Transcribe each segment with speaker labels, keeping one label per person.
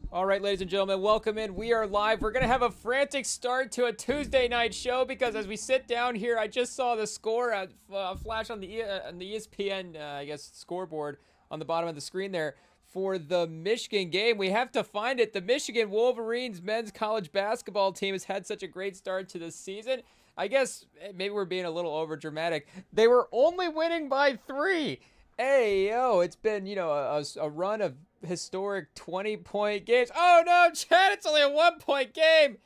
Speaker 1: All right, ladies and gentlemen, welcome in. We are live. We're going to have a frantic start to a Tuesday night show because as we sit down here, I just saw the score flash on the ESPN, I guess, scoreboard on the bottom of the screen there for the Michigan game. We have to find it. The Michigan Wolverines men's college basketball team has had such a great start to the season. I guess maybe we're being a little over dramatic. They were only winning by 3. Hey, yo, it's been, a run of historic 20-point games. Oh, no, Chad, it's only a 1-point game.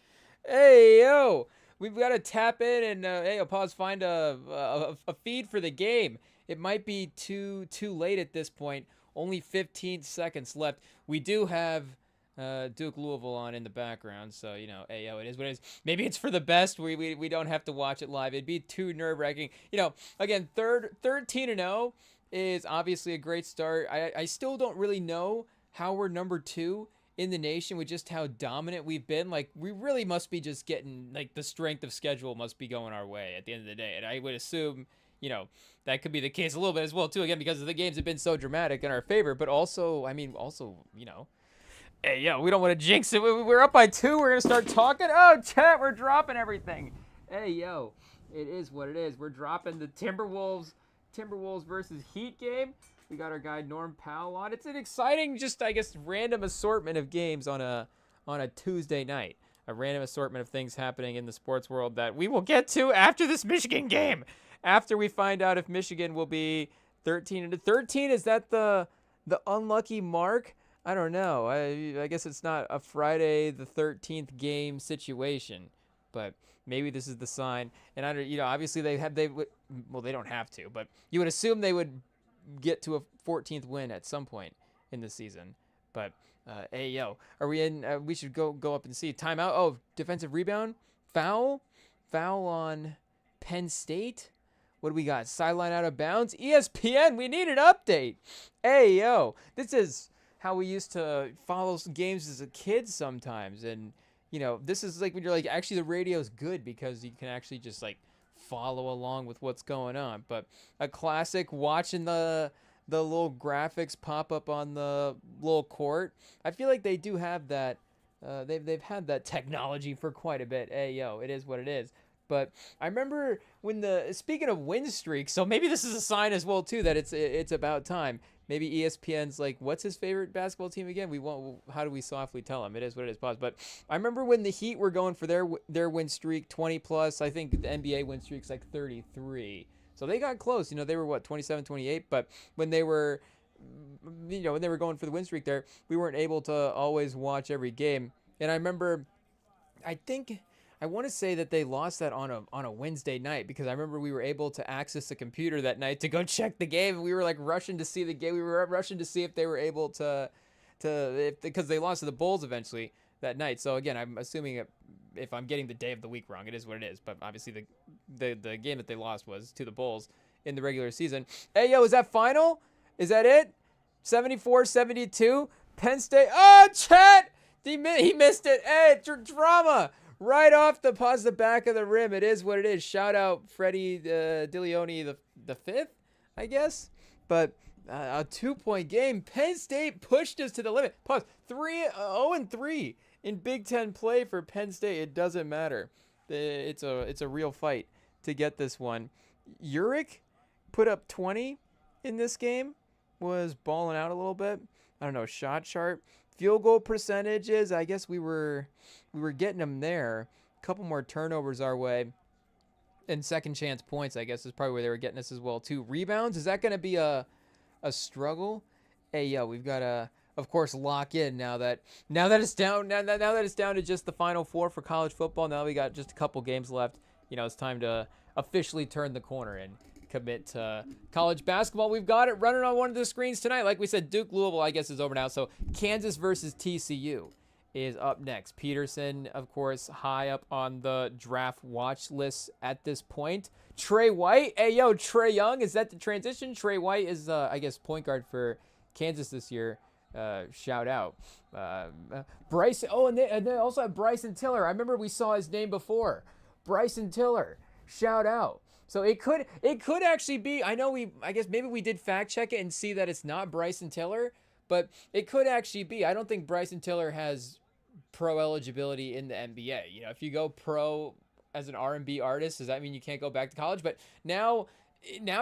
Speaker 1: Hey, yo, we've got to tap in and, hey, pause, find a feed for the game. It might be too late at this point. Only 15 seconds left. We do have Duke Louisville on in the background, so hey, yo, it is what it is. Maybe it's for the best. We don't have to watch it live. It'd be too nerve-wracking. Again, 13-0 is obviously a great start. I still don't really know how we're number 2 in the nation with just how dominant we've been. Like, we really must be just getting, like, the strength of schedule must be going our way at the end of the day. And I would assume, that could be the case a little bit as well, too, again, because the games have been so dramatic in our favor. But also, hey, yo, we don't want to jinx it. We're up by 2. We're going to start talking. Oh, chat, we're dropping everything. Hey, yo, it is what it is. We're dropping the Timberwolves versus Heat game. We got our guy Norm Powell on. It's an exciting, just I guess, random assortment of games on a Tuesday night. A random assortment of things happening in the sports world that we will get to after this Michigan game. After we find out if Michigan will be 13-13, is that the unlucky mark? I don't know. I guess it's not a Friday the 13th game situation, but maybe this is the sign. And obviously they don't have to, but you would assume they would get to a 14th win at some point in the season. But hey, yo, are we in? We should go up and see. Timeout. Oh, defensive rebound, foul on Penn State. What do we got? Sideline out of bounds. ESPN. We need an update. Hey, yo, this is how we used to follow games as a kid sometimes, and this is like when you're like, actually the radio's good because you can actually just like follow along with what's going on. But a classic, watching the little graphics pop up on the little court. I feel like they do have that. They've had that technology for quite a bit. Hey, yo, it is what it is. But I remember when speaking of win streaks, so maybe this is a sign as well too that it's about time. Maybe ESPN's like, what's his favorite basketball team again? How do we softly tell him? It is what it is. Pause. But I remember when the Heat were going for their win streak, 20 plus. I think the NBA win streak's like 33. So they got close. They were 27, 28. But when they were, when they were going for the win streak there, we weren't able to always watch every game. And I remember, I want to say that they lost that on a Wednesday night because I remember we were able to access the computer that night to go check the game. And we were like rushing to see the game. We were rushing to see if they were able because they lost to the Bulls eventually that night. So again, I'm assuming if I'm getting the day of the week wrong, it is what it is. But obviously the game that they lost was to the Bulls in the regular season. Hey, yo, is that final? Is that it? 74-72. Penn State. Oh, Chet! He missed it. Hey, drama. Right off the back of the rim. It is what it is. Shout out Freddie DeLeone the fifth, I guess. But a 2-point game. Penn State pushed us to the limit. Pause. 0-3 in Big Ten play for Penn State. It doesn't matter. It's a real fight to get this one. Youre put up 20 in this game. Was balling out a little bit. I don't know. Shot chart. Field goal percentages, I guess we were getting them there. A couple more turnovers our way. And second chance points, I guess, is probably where they were getting us as well, too. Rebounds, is that going to be a struggle? Hey, yo, we've got to, of course, lock in now that it's down to just the Final Four for college football. Now we got just a couple games left. It's time to officially turn the corner and commit to college basketball. We've got it running on one of the screens tonight. Like we said, Duke Louisville, I guess, is over now. So Kansas versus TCU is up next. Peterson, of course, high up on the draft watch list at this point. Trae White. Hey, yo, Trae Young. Is that the transition? Trae White is, I guess, point guard for Kansas this year. Shout out. Bryce. Oh, and they also have Bryson Tiller. I remember we saw his name before. Bryson Tiller. Shout out. So it could actually be. I guess maybe we did fact check it and see that it's not Bryson Tiller, but it could actually be. I don't think Bryson Tiller has pro eligibility in the NBA. If you go pro as an R&B artist, does that mean you can't go back to college? But now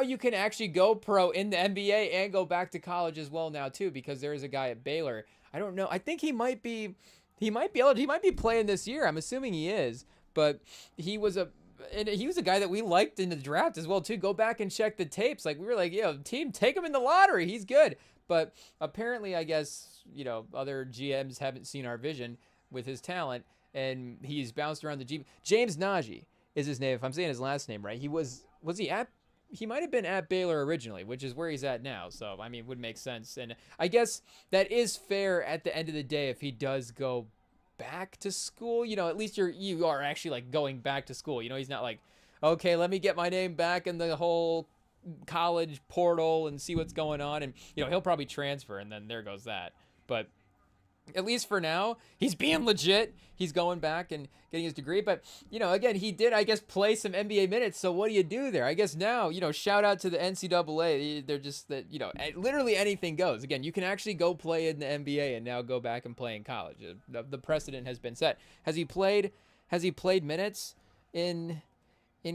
Speaker 1: you can actually go pro in the NBA and go back to college as well now too, because there is a guy at Baylor. I don't know. I think he might be playing this year. I'm assuming he is, but he was a guy that we liked in the draft as well too. Go back and check the tapes. Like, we were like, team, take him in the lottery. He's good. But apparently, I guess, other GMs haven't seen our vision with his talent, and he's bounced around the G. James Ncaa is his name, if I'm saying his last name right. He might have been at Baylor originally, which is where he's at now. So, I mean, it would make sense. And I guess that is fair at the end of the day if he does go back to school. At least you are actually like going back to school. He's not like, okay, let me get my name back in the whole college portal and see what's going on. And, he'll probably transfer, and then there goes that. But at least for now, he's being legit. He's going back and getting his degree. But, again, he did, I guess, play some NBA minutes. So what do you do there? I guess now, shout out to the NCAA. They're just that, literally anything goes. Again, you can actually go play in the NBA and now go back and play in college. The precedent has been set. Has he played minutes in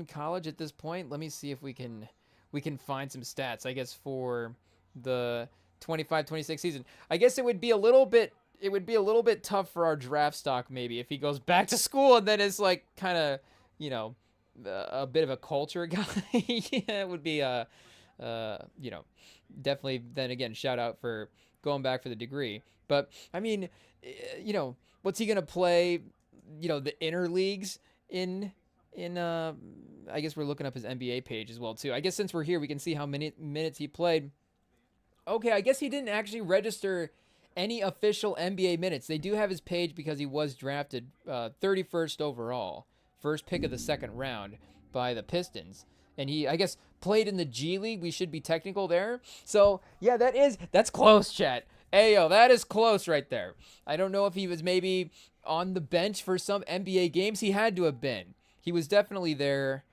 Speaker 1: college at this point? Let me see if we can find some stats, I guess, for the 25-26 season. I guess it would be a little bit tough for our draft stock maybe if he goes back to school and then is like kind of, a bit of a culture guy. Yeah, it would be definitely. Then again, shout out for going back for the degree. But I mean, what's he gonna play? The inner leagues in. I guess we're looking up his NBA page as well too. I guess since we're here, we can see how many minutes he played. Okay, I guess he didn't actually register any official NBA minutes. They do have his page because he was drafted 31st overall, first pick of the second round by the Pistons. And he, I guess, played in the G League. We should be technical there. So, yeah, that's close, chat. Ayo, that is close right there. I don't know if he was maybe on the bench for some NBA games. He had to have been. He was definitely there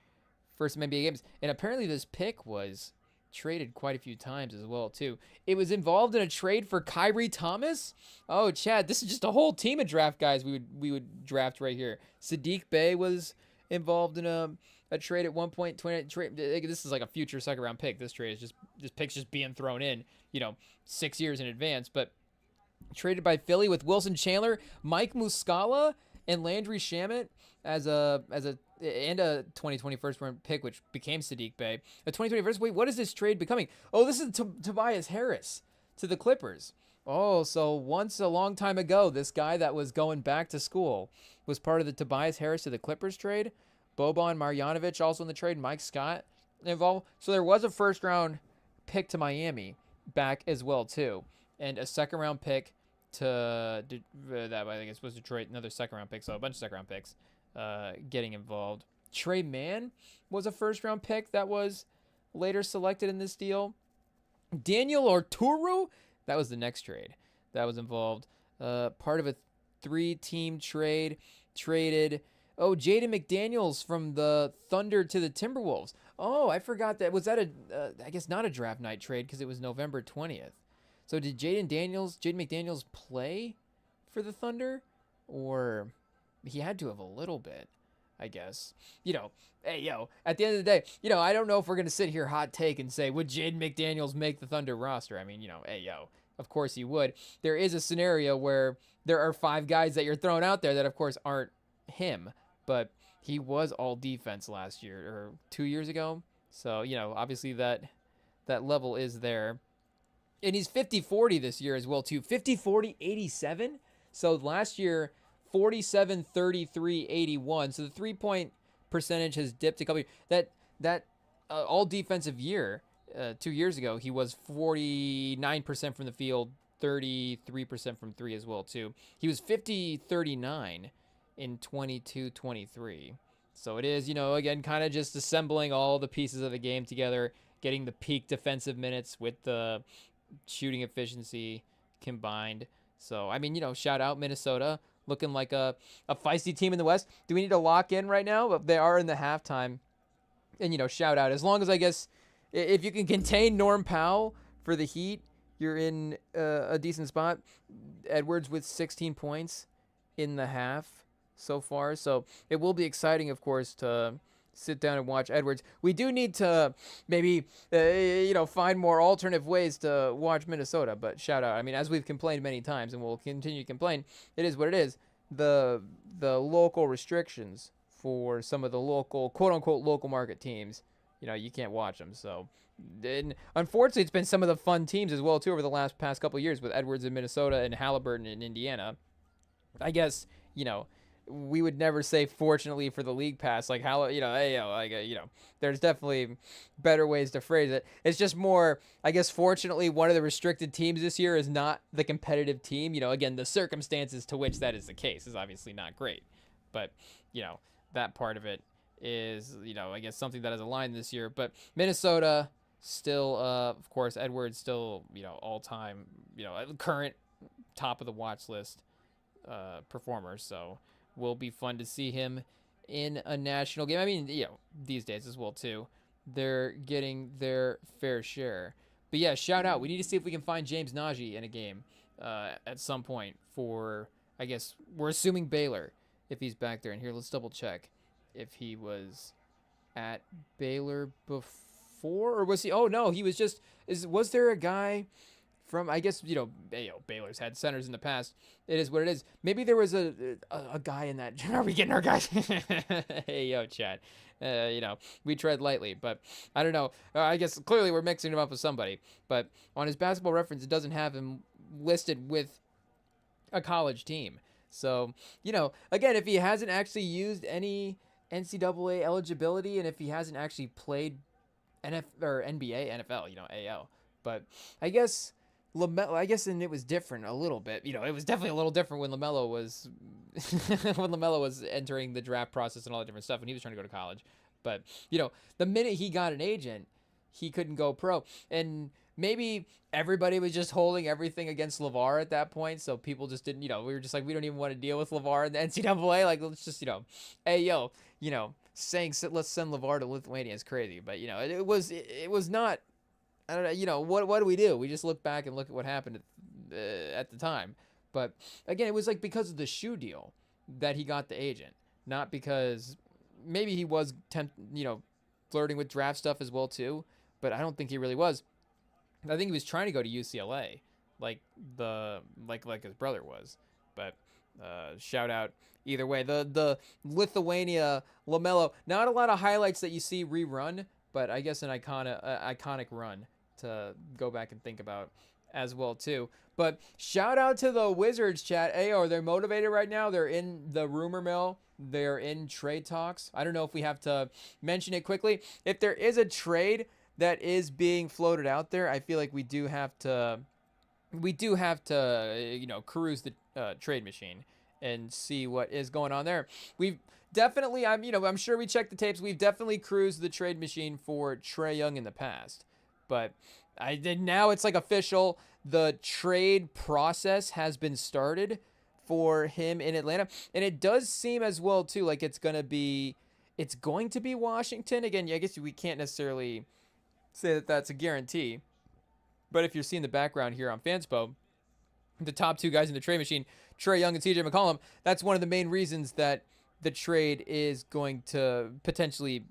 Speaker 1: for some NBA games. And apparently this pick was traded quite a few times as well too. It was involved in a trade for Kyrie Thomas. Oh, Chad, this is just a whole team of draft guys we would draft right here. Sadiq Bey was involved in a trade at one point. This is like a future second round pick. This trade is this pick's just being thrown in, 6 years in advance. But traded by Philly with Wilson Chandler, Mike Muscala, and Landry Shamet as a 2020 first round pick, which became Sadiq Bey. A 2020 first. Wait, what is this trade becoming? Oh, this is Tobias Harris to the Clippers. Oh, so once a long time ago, this guy that was going back to school was part of the Tobias Harris to the Clippers trade. Boban Marjanovic also in the trade. Mike Scott involved. So there was a first round pick to Miami back as well too, and a second round pick to that I think it's supposed to trade another second round pick. So a bunch of second round picks getting involved. Trae Mann was a first round pick that was later selected in this deal. Daniel Orturu, that was the next trade that was involved. Part of a 3-team trade. Traded. Oh, Jaden McDaniels from the Thunder to the Timberwolves. Oh, I forgot that. Was that I guess not a draft night trade because it was November 20th. So did Jaden McDaniels play for the Thunder? Or he had to have a little bit, I guess. Hey, at the end of the day, I don't know if we're going to sit here hot take and say, would Jaden McDaniels make the Thunder roster? I mean, of course he would. There is a scenario where there are 5 guys that you're throwing out there that, of course, aren't him. But he was all defense last year or 2 years ago. So, obviously that level is there. And he's 50-40 this year as well, too. 50-40-87. So last year, 47-33-81. So the 3-point percentage has dipped a couple years. That all defensive year, 2 years ago, he was 49% from the field, 33% from 3 as well, too. He was 50-39 in 22-23. So it is, again, kind of just assembling all the pieces of the game together, getting the peak defensive minutes with the shooting efficiency combined. So, I mean, shout out Minnesota, looking like a feisty team in the West. Do we need to lock in right now? They are in the halftime. And, shout out. As long as, I guess, if you can contain Norm Powell for the Heat, you're in a decent spot. Edwards with 16 points in the half so far. So it will be exciting, of course, to sit down and watch Edwards. We do need to maybe, find more alternative ways to watch Minnesota. But shout out. I mean, as we've complained many times and we'll continue to complain, it is what it is. The local restrictions for some of the local, quote unquote, local market teams, you can't watch them. So, and unfortunately, it's been some of the fun teams as well too over the past couple of years with Edwards in Minnesota and Halliburton in Indiana. I guess we would never say fortunately for the league pass, like how there's definitely better ways to phrase it. It's just more, I guess, fortunately one of the restricted teams this year is not the competitive team. Again, the circumstances to which that is the case is obviously not great, but that part of it is, I guess something that has aligned this year. But Minnesota still, of course, Edwards still, all time, current top of the watch list performer. So will be fun to see him in a national game. I mean, these days as well too. They're getting their fair share. But yeah, shout out. We need to see if we can find James Ncaa in a game at some point for, I guess, we're assuming Baylor if he's back there. And here, let's double check if he was at Baylor before, or was he? Oh no, he was just. Was there a guy from? I guess Baylor's had centers in the past. It is what it is. Maybe there was a guy in that. Are we getting our guys? Hey yo, Chad. We tread lightly, but I don't know. I guess clearly we're mixing him up with somebody. But on his basketball reference, it doesn't have him listed with a college team. So, again, if he hasn't actually used any NCAA eligibility, and if he hasn't actually played NBA, NFL, AL, but I guess LaMelo, and it was different a little bit. It was definitely a little different when LaMelo was entering the draft process and all that different stuff, and he was trying to go to college. But the minute he got an agent, he couldn't go pro, and maybe everybody was just holding everything against LeVar at that point, so people just didn't, we were just like, we don't even want to deal with LeVar in the NCAA, like, let's just, saying let's send LeVar to Lithuania is crazy, but, it was not, I don't know, what do we do? We just look back and look at what happened at the time, but, again, it was, like, because of the shoe deal that he got the agent, not because, maybe he was, flirting with draft stuff as well, too, but I don't think he really was. I think he was trying to go to UCLA, like his brother was. But shout out either way. The Lithuania LaMelo, not a lot of highlights that you see rerun, but I guess an iconic run to go back and think about as well too. But shout out to the Wizards, chat. Are they motivated right now? They're in the rumor mill. They're in trade talks. I don't know if we have to mention it quickly. If there is a trade that is being floated out there, I feel like we do have to cruise the trade machine and see what is going on there. We've definitely, I'm sure we checked the tapes. We've definitely cruised the trade machine for Trae Young in the past, but now it's like official. The trade process has been started for him in Atlanta, and it does seem as well too like it's going to be Washington again. I guess we can't necessarily say that that's a guarantee, but if you're seeing the background here on Fanspo, the top two guys in the trade machine, Trae Young and CJ McCollum, that's one of the main reasons that the trade is going to potentially,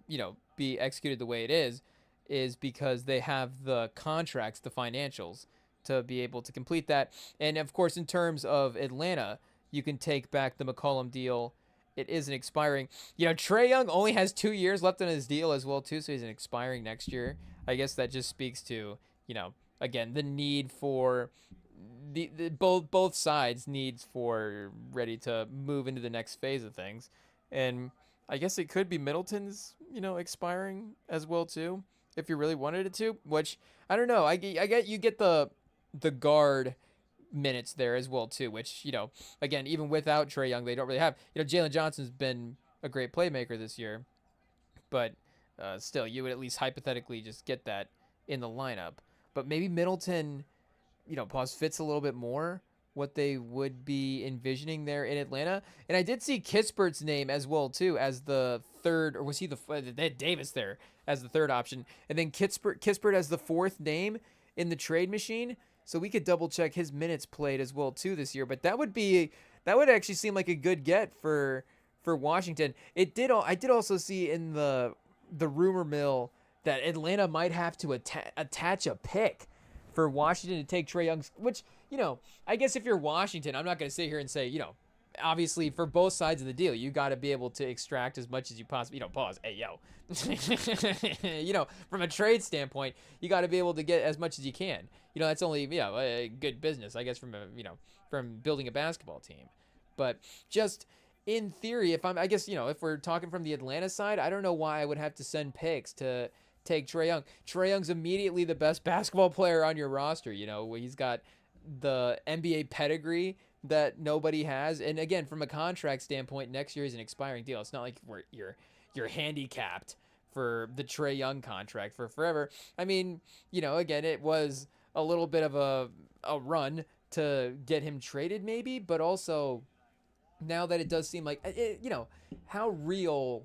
Speaker 1: be executed the way it is because they have the contracts, the financials to be able to complete that. And of course, in terms of Atlanta, you can take back the McCollum deal. It isn't expiring. Trae Young only has 2 years left on his deal as well too, so he's expiring next year. I guess that just speaks to, again, the need for the both sides needs for ready to move into the next phase of things. And I guess it could be Middleton's, expiring as well too, if you really wanted it to, which I don't know. I get you get the guard minutes there as well too, which, again, even without Trae Young, they don't really have. Jalen Johnson's been a great playmaker this year, but still, you would at least hypothetically just get that in the lineup. But maybe Middleton, fits a little bit more what they would be envisioning there in Atlanta. And I did see Kispert's name as well too as the third, or was he they had Davis there as the third option, and then Kispert as the fourth name in the trade machine. so we could double check his minutes played as well too this year. But that would actually seem like a good get for Washington. I did also see in the rumor mill that Atlanta might have to attach a pick for Washington to take Trae Young, which, I guess if you're Washington, I'm not going to sit here and say, obviously for both sides of the deal, you got to be able to extract as much as you possibly, pause, hey, yo, from a trade standpoint, you got to be able to get as much as you can. That's only, a good business, I guess, from building a basketball team. But just in theory, if we're talking from the Atlanta side, I don't know why I would have to send picks to take Trae Young. Trae Young's immediately the best basketball player on your roster. He's got the NBA pedigree that nobody has. And again, from a contract standpoint, next year is an expiring deal. It's not like you're handicapped for the Trae Young contract for forever. I mean, again, it was a little bit of a run to get him traded maybe, but also now that it does seem like, how real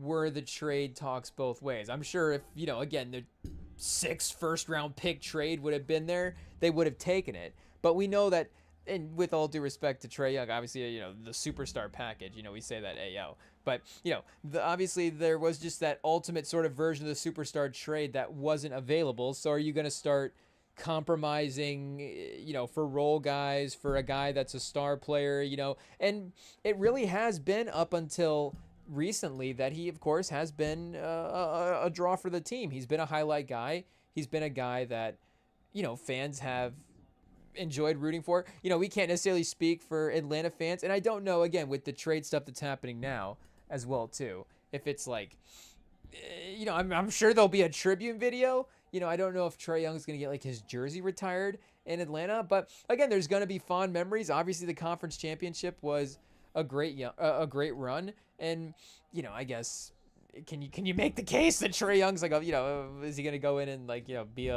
Speaker 1: were the trade talks both ways? I'm sure if, again, the 6th first-round pick trade would have been there, they would have taken it. But we know that, and with all due respect to Trae Young, obviously, the superstar package, we say that, AO. But, obviously there was just that ultimate sort of version of the superstar trade that wasn't available. So are you going to start compromising, for role guys, for a guy that's a star player, and it really has been up until recently that he, of course, has been a draw for the team. He's been a highlight guy. He's been a guy that, fans have enjoyed rooting for. We can't necessarily speak for Atlanta fans, and I don't know, again, with the trade stuff that's happening now as well, too, if it's like, I'm sure there'll be a tribute video. I don't know if Trae Young's going to get like his jersey retired in Atlanta, but again, there's going to be fond memories. Obviously, the conference championship was a great run, and I guess can you make the case that Trae Young's like, is he going to go in and like be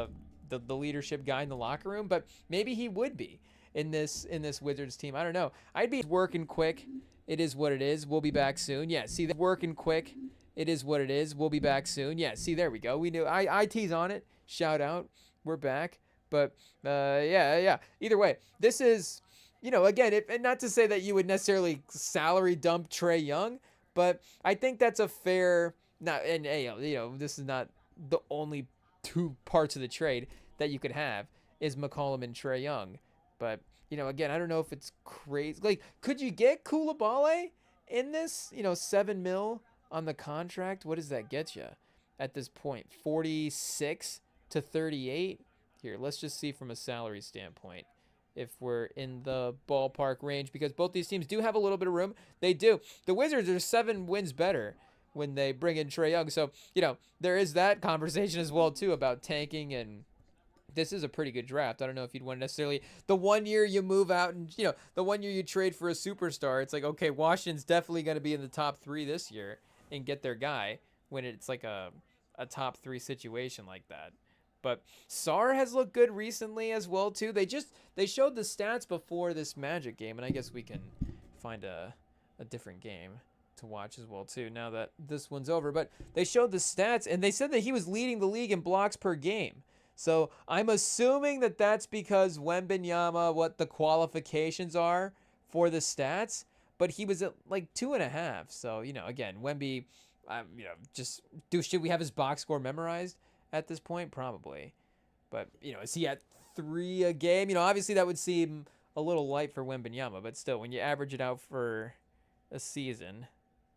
Speaker 1: the leadership guy in the locker room? But maybe he would be in this Wizards team. I don't know. I'd be working quick. It is what it is. We'll be back soon. Yeah, see that working quick. It is what it is. We'll be back soon. Yeah, see, there we go. We knew. IT's on it. Shout out. We're back. But, yeah. Either way, this is, again, and not to say that you would necessarily salary dump Trae Young, but I think that's a fair, this is not the only 2 parts of the trade that you could have is McCollum and Trae Young. But, again, I don't know if it's crazy. Like, could you get Coulibaly in this, $7 million on the contract? What does that get you at this point? 46 to 38? Here, let's just see from a salary standpoint if we're in the ballpark range, because both these teams do have a little bit of room. They do. The Wizards are 7 wins better when they bring in Trae Young. So, there is that conversation as well, too, about tanking, and this is a pretty good draft. I don't know if you'd want to necessarily, the 1 year you move out and, the 1 year you trade for a superstar, it's like, okay, Washington's definitely going to be in the top 3 this year and get their guy when it's like a top 3 situation like that. But Sar has looked good recently as well, too. They showed the stats before this Magic game, and I guess we can find a different game to watch as well, too, now that this one's over. But they showed the stats, and they said that he was leading the league in blocks per game. So I'm assuming that that's because Wembanyama, what the qualifications are for the stats, but he was at like 2.5. So, again, Wemby, should we have his box score memorized at this point? Probably. But, is he at 3 a game? Obviously that would seem a little light for Wembanyama, but still, when you average it out for a season,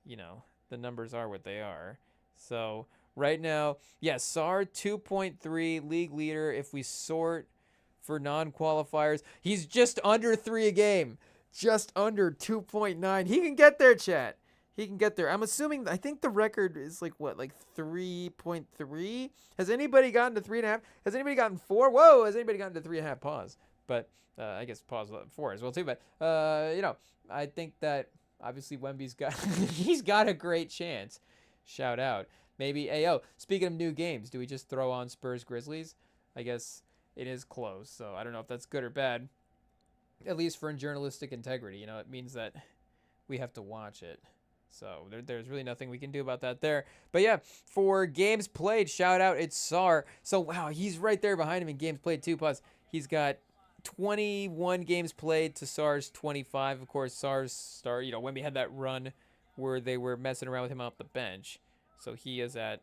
Speaker 1: the numbers are what they are. So right now, Sar 2.3, league leader. If we sort for non-qualifiers, he's just under 3 a game. Just under 2.9. He can get there, chat. He can get there. I'm assuming, I think the record is like 3.3? Has anybody gotten to 3.5? Has anybody gotten 4? Whoa, has anybody gotten to 3.5? Pause. But I guess pause 4 as well too. But, I think that obviously Wemby's he's got a great chance. Shout out. Maybe, speaking of new games, do we just throw on Spurs Grizzlies? I guess it is close, so I don't know if that's good or bad. At least for journalistic integrity, it means that we have to watch it. So there's really nothing we can do about that there. But yeah, for games played, shout out, it's Sar. So wow, he's right there behind him in games played too. Plus, He's got 21 games played to Sar's 25. Of course, Sar's start, Wemby had that run where they were messing around with him off the bench. So he is at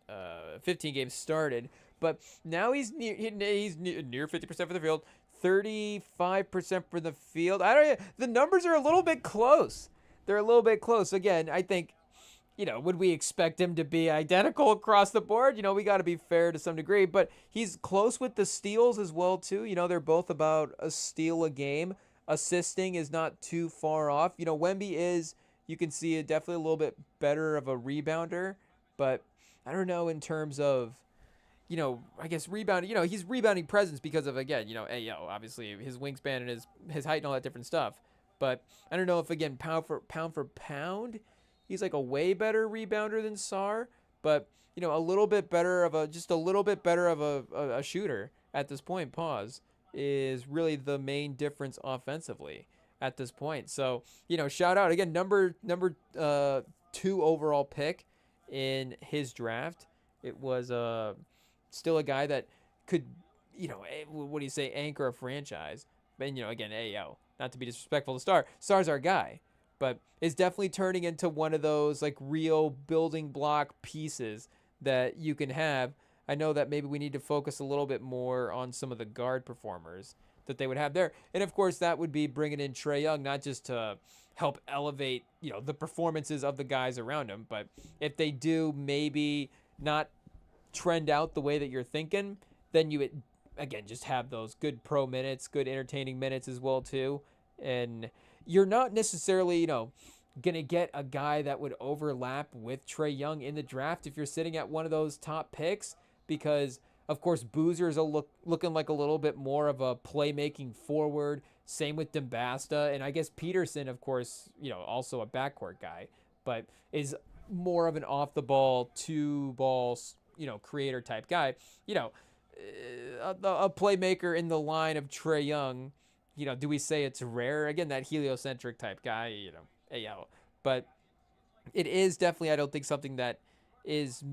Speaker 1: 15 games started. But now he's near 50% for the field, 35% for the field. The numbers are a little bit close. They're a little bit close. Again, I think, would we expect him to be identical across the board? We got to be fair to some degree, but he's close with the steals as well too. They're both about a steal a game. Assisting is not too far off. Wemby is, you can see it, definitely a little bit better of a rebounder, but I don't know in terms of, I guess rebounding, he's rebounding presence because of, again, obviously his wingspan and his height and all that different stuff. But I don't know if, again, pound for pound, he's like a way better rebounder than Sar, but, a little bit better of a shooter at this point, is really the main difference offensively at this point. So, shout out, again, number 2 overall pick in his draft. It was still a guy that could, what do you say, anchor a franchise. And, again, not to be disrespectful to Star. Star's our guy, but is definitely turning into one of those like real building block pieces that you can have. I know that maybe we need to focus a little bit more on some of the guard performers that they would have there. And of course that would be bringing in Trae Young, not just to help elevate, the performances of the guys around him, but if they do maybe not trend out the way that you're thinking, then you would, again, just have those good pro minutes, good entertaining minutes as well too. And you're not necessarily, gonna get a guy that would overlap with Trae Young in the draft if you're sitting at one of those top picks, because of course Boozer is looking like a little bit more of a playmaking forward. Same with Dembasta, and I guess Peterson, of course, also a backcourt guy, but is more of an off the ball, 2-ball, creator type guy. A playmaker in the line of Trae Young, do we say it's rare? Again, that heliocentric type guy, but it is definitely, I don't think something that is,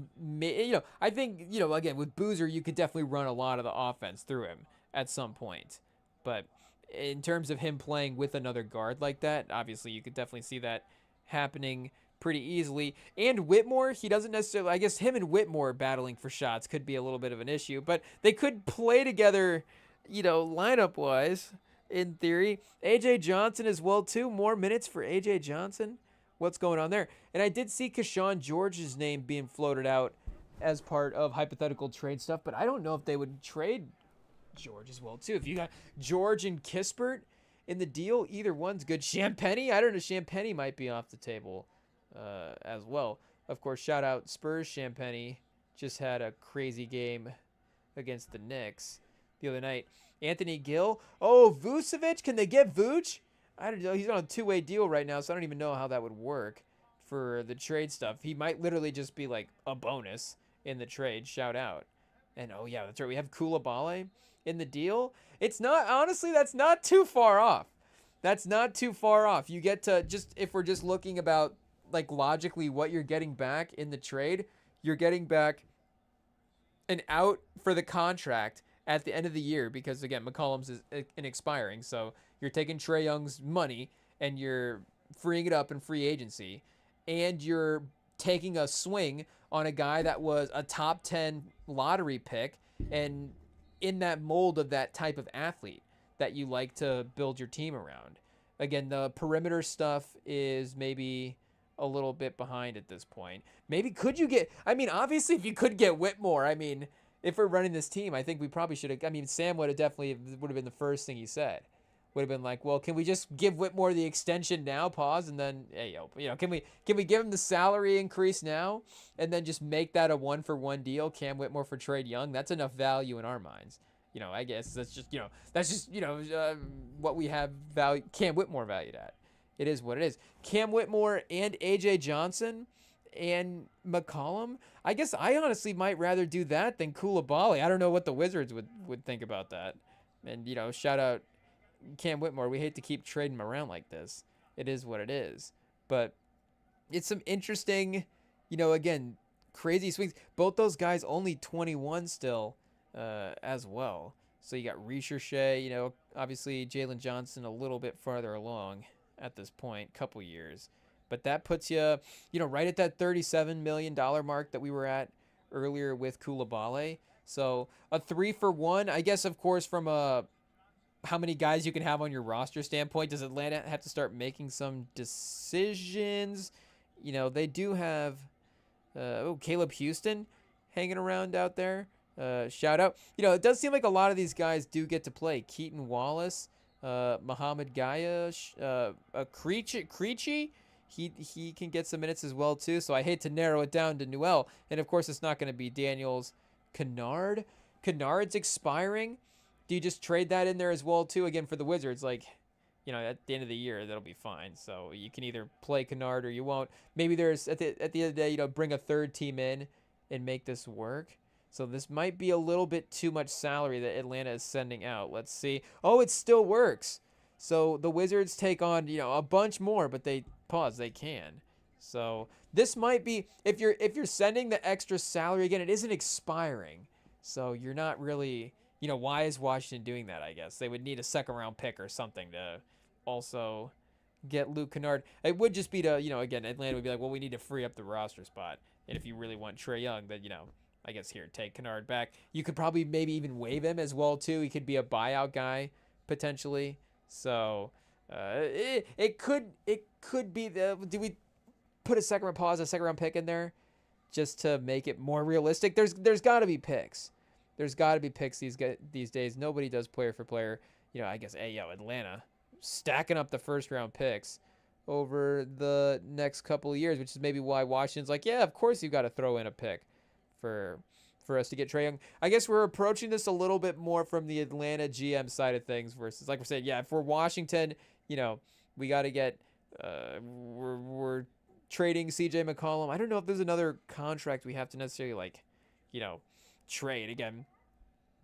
Speaker 1: I think, again, with Boozer, you could definitely run a lot of the offense through him at some point. But in terms of him playing with another guard like that, obviously you could definitely see that happening pretty easily. And Whitmore, he doesn't necessarily, I guess him and Whitmore battling for shots could be a little bit of an issue, but they could play together, lineup wise in theory. AJ Johnson as well too. More minutes for AJ Johnson. What's going on there? And I did see Keshawn George's name being floated out as part of hypothetical trade stuff, but I don't know if they would trade George as well too. If you got George and Kispert in the deal, either one's good. Champagny, I don't know, Champagny might be off the table as well. Of course, shout out Spurs. Champagny just had a crazy game against the Knicks the other night. Anthony Gill. Oh, Vucevic. Can they get Vooch? I don't know. He's on a 2-way deal right now, so I don't even know how that would work for the trade stuff. He might literally just be like a bonus in the trade. Shout out. And oh yeah, that's right. We have Koulibaly in the deal. It's not, honestly, that's not too far off. That's not too far off. You get to just, if we're just looking about like logically what you're getting back in the trade, you're getting back an out for the contract at the end of the year, because again, McCollum's is an expiring. So you're taking Trae Young's money and you're freeing it up in free agency, and you're taking a swing on a guy that was a top 10 lottery pick and in that mold of that type of athlete that you like to build your team around. Again, the perimeter stuff is maybe a little bit behind at this point. Maybe could you get, obviously if you could get Whitmore, if we're running this team, I think we probably should have, Sam would have been the first thing he said. Would have been like, well, can we just give Whitmore the extension now, pause, and then, can we give him the salary increase now, and then just make that a 1-for-1 deal, Cam Whitmore for Trae Young? That's enough value in our minds. I guess that's just what we have value, Cam Whitmore valued at. It is what it is. Cam Whitmore and AJ Johnson and McCollum. I guess I honestly might rather do that than Koulibaly. I don't know what the Wizards would think about that. And, shout out Cam Whitmore. We hate to keep trading him around like this. It is what it is. But it's some interesting, again, crazy swings. Both those guys only 21 still as well. So you got Recherche, you know, obviously Jalen Johnson a little bit farther along at this point, couple years. But that puts you, you know, right at that $37 million mark that we were at earlier with Koulibaly. So a 3-for-1, I guess, of course, from a how many guys you can have on your roster standpoint. Does Atlanta have to start making some decisions? You know, they do have Caleb Houston hanging around out there. Shout out. You know, it does seem like a lot of these guys do get to play. Keaton Wallace, Muhammad Gayash, Creechy. He can get some minutes as well too. So I hate to narrow it down to Newell, and of course it's not going to be Daniels. Kennard. Kennard's expiring. Do you just trade that in there as well too? Again, for the Wizards, like, you know, at the end of the year, that'll be fine. So you can either play Kennard or you won't. Maybe there's at the end of the day, you know, bring a third team in and make this work. So this might be a little bit too much salary that Atlanta is sending out. Let's see. Oh, it still works. So the Wizards take on, you know, a bunch more, but they pause. They can. So this might be, if you're sending the extra salary again, it isn't expiring. So you're not really, you know, why is Washington doing that? I guess they would need a second round pick or something to also get Luke Kennard. It would just be to, you know, again, Atlanta would be like, well, we need to free up the roster spot. And if you really want Trae Young, then, you know, I guess here, take Kennard back. You could probably maybe even waive him as well too. He could be a buyout guy potentially. So it could be the. Do we put a second round pick in there just to make it more realistic? There's got to be picks. There's got to be picks these days. Nobody does player for player. You know, I guess Atlanta stacking up the first round picks over the next couple of years, which is maybe why Washington's like, yeah, of course you got to throw in a pick for us to get Trae Young. I guess we're approaching this a little bit more from the Atlanta GM side of things versus, like we're saying, yeah, if we're Washington, you know, we got to get we're trading CJ McCollum. I don't know if there's another contract we have to necessarily, like, you know, trade. Again,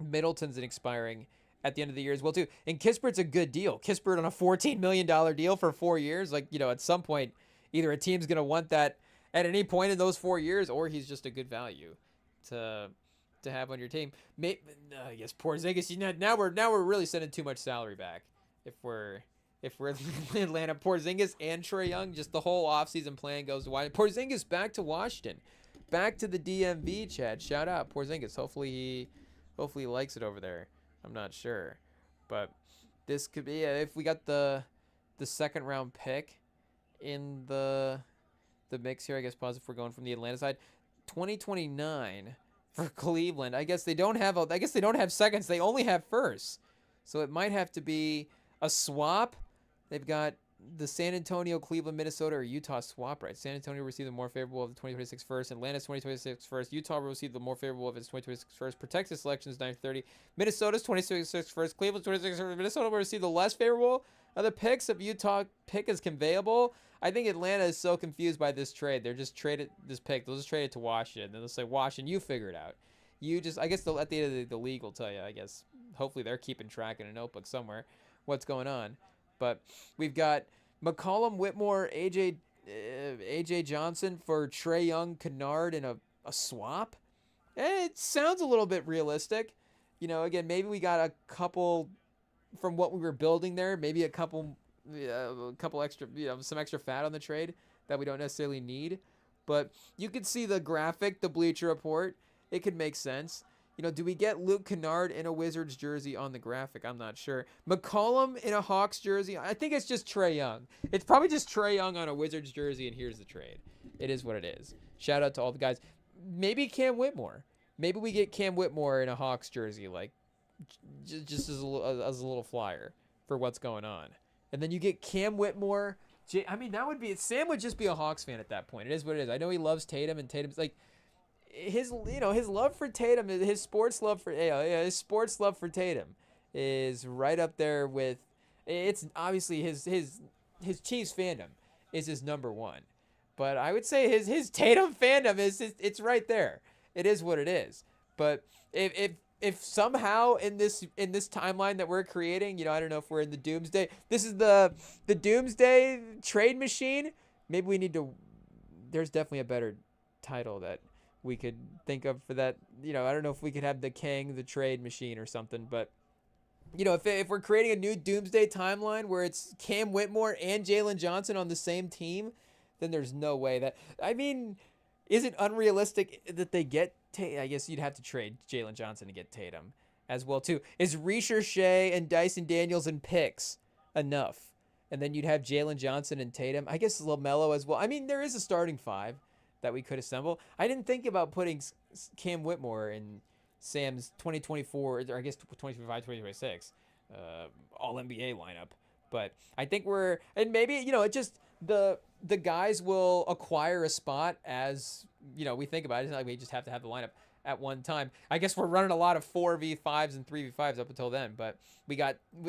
Speaker 1: Middleton's an expiring at the end of the year as well too. And Kispert's a good deal. Kispert on a $14 million deal for 4 years. Like, you know, at some point, either a team's going to want that at any point in those 4 years, or he's just a good value to have on your team. Yes, Porzingis. You know, now we're really sending too much salary back. If we're Atlanta, Porzingis and Trae Young, just the whole offseason plan goes to Washington. Porzingis back to Washington, back to the DMV. Chad, shout out Porzingis. Hopefully he likes it over there. I'm not sure, but this could be if we got the second round pick in the mix here. I guess pause if we're going from the Atlanta side. 2029 for Cleveland. I guess they don't have seconds. They only have firsts. So it might have to be a swap. They've got the San Antonio, Cleveland, Minnesota, or Utah swap, right? San Antonio will receive the more favorable of the 2026 first. Atlanta's 2026 first. Utah will receive the more favorable of its 2026 first. Protect the selections 930. Minnesota's 2026 first. Cleveland's 2026 first. Minnesota will receive the less favorable of the picks. If Utah pick is conveyable, I think Atlanta is so confused by this trade. They're just traded this pick. They'll just trade it to Washington. Then they'll say, Washington, you figure it out. You just, I guess at the end of the league will tell you, I guess. Hopefully they're keeping track in a notebook somewhere what's going on. But we've got McCollum, Whitmore, AJ Johnson for Trae Young, Kennard, and a swap. It sounds a little bit realistic. You know, again, maybe we got a couple from what we were building there. Maybe a couple extra, you know, some extra fat on the trade that we don't necessarily need. But you could see the graphic, the Bleacher Report. It could make sense. You know, do we get Luke Kennard in a Wizards jersey on the graphic? I'm not sure. McCollum in a Hawks jersey? I think it's just Trae Young. It's probably just Trae Young on a Wizards jersey, and here's the trade. It is what it is. Shout out to all the guys. Maybe Cam Whitmore. Maybe we get Cam Whitmore in a Hawks jersey, like just as a little flyer for what's going on. And then you get Cam Whitmore. I mean, that would be, Sam would just be a Hawks fan at that point. It is what it is. I know he loves Tatum, and Tatum's like, his love for Tatum, his sports love for Tatum is right up there with, it's obviously his Chiefs fandom is his number one, but I would say his Tatum fandom it's right there. It is what it is. But if somehow in this timeline that we're creating, you know, I don't know if we're in the doomsday. This is the doomsday trade machine. Maybe we need to. There's definitely a better title that we could think of for that. You know, I don't know if we could have the Kang the trade machine or something, but if we're creating a new doomsday timeline where it's Cam Whitmore and Jalen Johnson on the same team, then there's no way that. I mean, is it unrealistic that they get? I guess you'd have to trade Jalen Johnson to get Tatum as well too. Is Shea and Dyson Daniels and picks enough? And then you'd have Jalen Johnson and Tatum. I guess LaMelo as well. I mean, there is a starting five that we could assemble. I didn't think about putting Cam Whitmore in Sam's 2024, or I guess 2025, 2026 all NBA lineup. But I think and maybe, it just, the guys will acquire a spot as, we think about it. It's not like we just have to have the lineup at one time. I guess we're running a lot of 4v5s and 3v5s up until then, but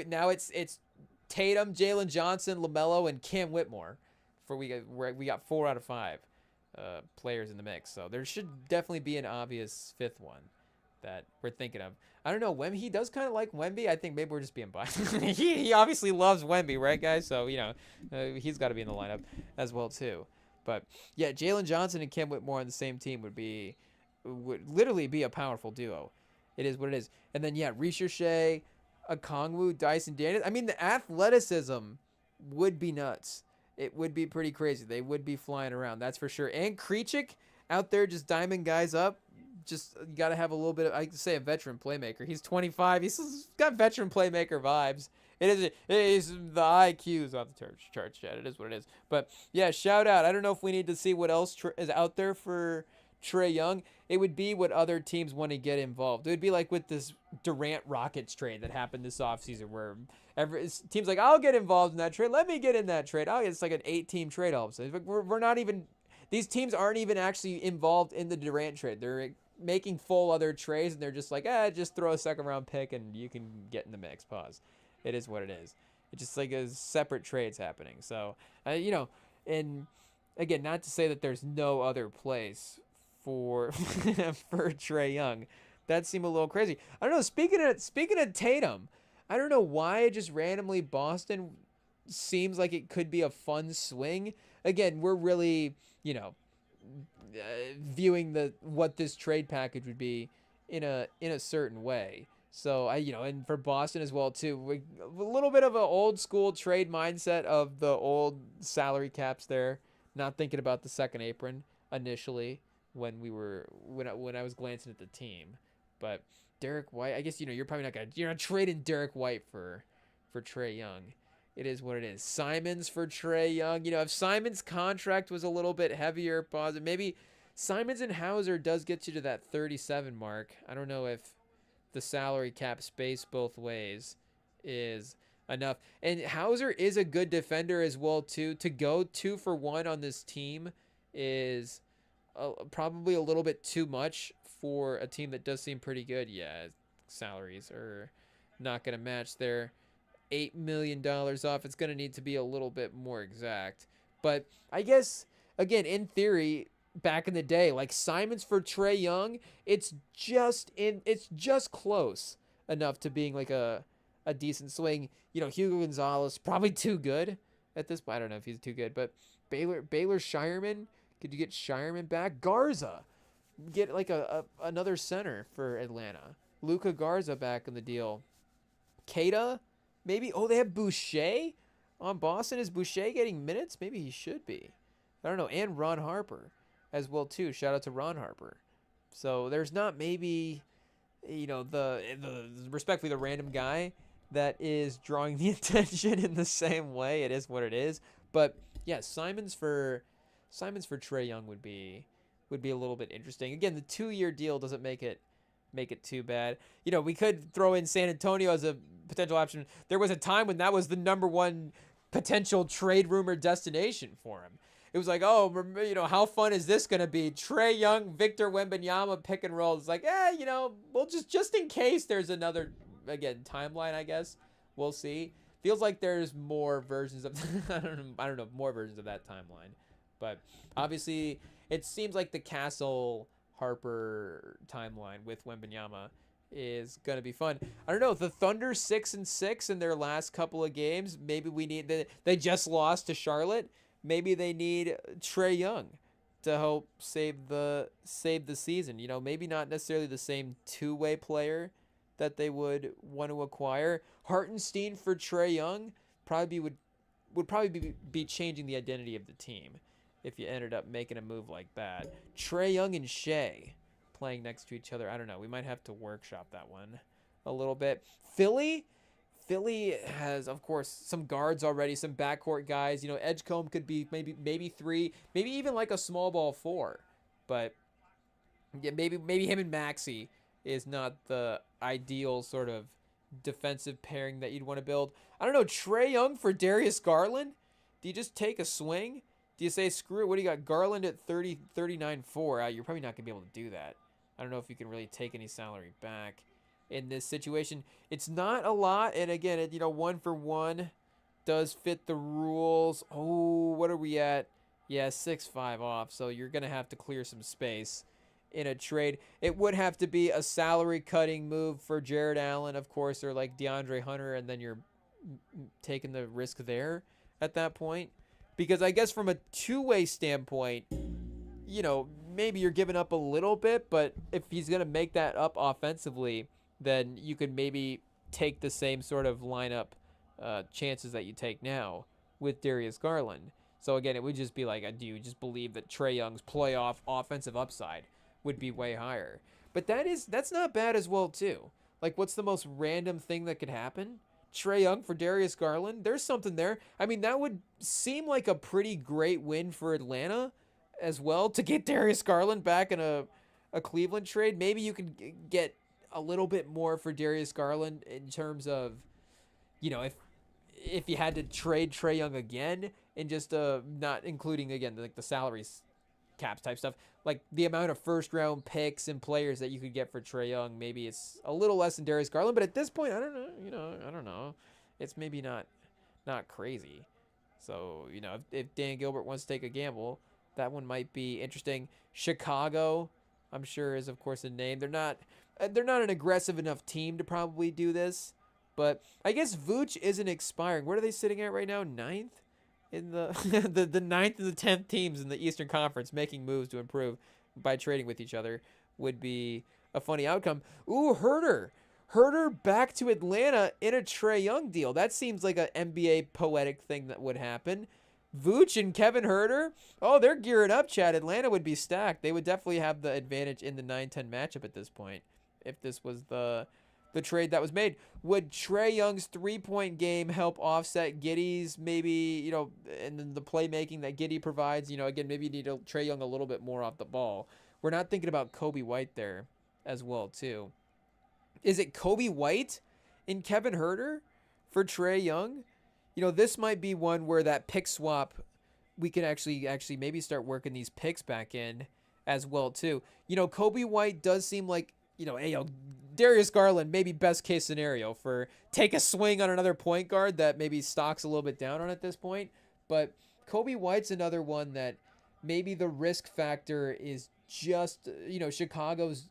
Speaker 1: now it's Tatum, Jalen Johnson, LaMelo, and Cam Whitmore. We got 4 out of 5 players in the mix, so there should definitely be an obvious fifth one that we're thinking of. I don't know, Wemby, he does kind of like Wemby. I think maybe we're just being biased. he obviously loves Wemby, right, guys? So, he's got to be in the lineup as well, too. But, yeah, Jalen Johnson and Cam Whitmore on the same team would literally be a powerful duo. It is what it is. And then, yeah, Shea, Okongwu, Dyson Daniels. I mean, the athleticism would be nuts. It would be pretty crazy. They would be flying around, that's for sure. And Krejcik out there just diming guys up. Just got to have a little bit of, I could say, a veteran playmaker. He's 25. He's got veteran playmaker vibes. It is the IQ's off the charts, Chad. It is what it is. But, yeah, shout out. I don't know if we need to see what else is out there for Trae Young. It would be what other teams want to get involved. It would be like with this Durant Rockets trade that happened this offseason where teams like, I'll get involved in that trade. Let me get in that trade. It's like an 8-team trade all of a sudden. We're not even, these teams aren't even actually involved in the Durant trade. They're making full other trades, and they're just like, just throw a second-round pick, and you can get in the mix. Pause. It is what it is. It's just like a separate trades happening. So, and again, not to say that there's no other place for Trae Young. That seemed a little crazy. I don't know. Speaking of Tatum, I don't know why just randomly Boston seems like it could be a fun swing. Again, we're really, viewing what this trade package would be in a certain way. So and for Boston as well too, a little bit of an old school trade mindset of the old salary caps there. Not thinking about the second apron initially when I was glancing at the team, but Derek White, I guess you're probably you're not trading Derek White for Trae Young. It is what it is. Simons for Trae Young. If Simons' contract was a little bit heavier, positive, maybe Simons and Hauser does get you to that 37 mark. I don't know if the salary cap space both ways is enough. And Hauser is a good defender as well too. To go 2 for 1 on this team is probably a little bit too much for a team that does seem pretty good. Yeah, salaries are not going to match their $8 million off. It's going to need to be a little bit more exact. But I guess, again, in theory, back in the day, like Simons for Trae Young, it's just close enough to being like a decent swing. Hugo Gonzalez, probably too good at this point. I don't know if he's too good, but Baylor Shireman, could you get Shireman back? Garza, get like another center for Atlanta. Luka Garza back in the deal. Keita, maybe. Oh, they have Boucher on Boston. Is Boucher getting minutes? Maybe he should be. I don't know. And Ron Harper as well too. Shout out to Ron Harper. So there's not maybe, the respectfully the random guy that is drawing the attention in the same way. It is what it is. But yeah, Simons for Trae Young would be a little bit interesting. Again, the 2-year deal doesn't make it too bad. We could throw in San Antonio as a potential option. There was a time when that was the number one potential trade rumor destination for him. It was like, how fun is this going to be? Trae Young, Victor Wembanyama pick and roll. It's like, we'll just in case there's another, again, timeline, I guess. We'll see. Feels like there's more versions of, I don't know, more versions of that timeline. But obviously, it seems like the Castle Harper timeline with Wembanyama is going to be fun. I don't know. The Thunder 6-6 in their last couple of games. Maybe they just lost to Charlotte. Maybe they need Trae Young to help save the season. Maybe not necessarily the same two-way player
Speaker 2: that they would want to acquire. Hartenstein for Trae Young would probably be changing the identity of the team if you ended up making a move like that. Trae Young and Shea playing next to each other. I don't know. We might have to workshop that one a little bit. Philly has, of course, some guards already, some backcourt guys. Edgecombe could be maybe 3, maybe even like a small ball 4. But yeah, maybe him and Maxey is not the ideal sort of defensive pairing that you'd want to build. I don't know, Trae Young for Darius Garland? Do you just take a swing? Do you say, screw it, what do you got? Garland at 39-4. You're probably not going to be able to do that. I don't know if you can really take any salary back in this situation. It's not a lot, and again, 1 for 1 does fit the rules. Oh, what are we at? Yeah, 6-5 off, so you're going to have to clear some space in a trade. It would have to be a salary cutting move for Jared Allen, of course, or like DeAndre Hunter, and then you're taking the risk there at that point. Because I guess from a two-way standpoint, maybe you're giving up a little bit, but if he's going to make that up offensively, then you could maybe take the same sort of lineup chances that you take now with Darius Garland. So again, it would just be like, do you just believe that Trae Young's playoff offensive upside would be way higher? But that's not bad as well too. Like, what's the most random thing that could happen? Trae Young for Darius Garland? There's something there. I mean, that would seem like a pretty great win for Atlanta as well, to get Darius Garland back in a Cleveland trade. Maybe you could get a little bit more for Darius Garland in terms of, if you had to trade Trae Young again, and just not including, again, like the salaries caps type stuff, like the amount of first round picks and players that you could get for Trae Young, maybe it's a little less than Darius Garland, but at this point, I don't know, it's maybe not crazy. So, if Dan Gilbert wants to take a gamble, that one might be interesting. Chicago, I'm sure, is of course a name. They're not an aggressive enough team to probably do this, but I guess Vooch isn't expiring. Where are they sitting at right now? 9th? In the the 9th and the 10th teams in the Eastern Conference making moves to improve by trading with each other would be a funny outcome. Ooh, Herter back to Atlanta in a Trae Young deal. That seems like an NBA poetic thing that would happen. Vooch and Kevin Herter, they're gearing up, Chad. Atlanta would be stacked. They would definitely have the advantage in the 9-10 matchup at this point if this was the trade that was made. Would Trae Young's three-point game help offset Giddey's, maybe, and then the playmaking that Giddey provides? Again, maybe you need Trae Young a little bit more off the ball. We're not thinking about Kobe White there as well, too. Is it Kobe White and Kevin Herter for Trae Young? This might be one where that pick swap, we can actually maybe start working these picks back in as well, too. Kobe White does seem like, Darius Garland, maybe best case scenario for take a swing on another point guard that maybe stock's a little bit down on at this point. But Kobe White's another one that maybe the risk factor is just, Chicago's,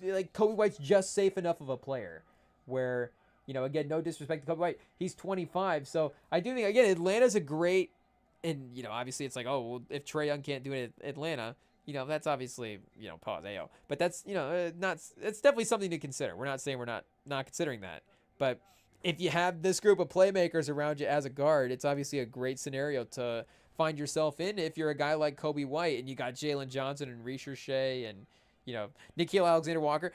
Speaker 2: like, Kobe White's just safe enough of a player where, again, no disrespect to Kobe White, he's 25. So I do think, again, Atlanta's a great, and, obviously it's like, if Trae Young can't do it at Atlanta, that's obviously, pause, AO. But that's, it's definitely something to consider. We're not saying we're not considering that. But if you have this group of playmakers around you as a guard, it's obviously a great scenario to find yourself in if you're a guy like Kobe White and you got Jalen Johnson and Risher Shea and, Nickeil Alexander-Walker,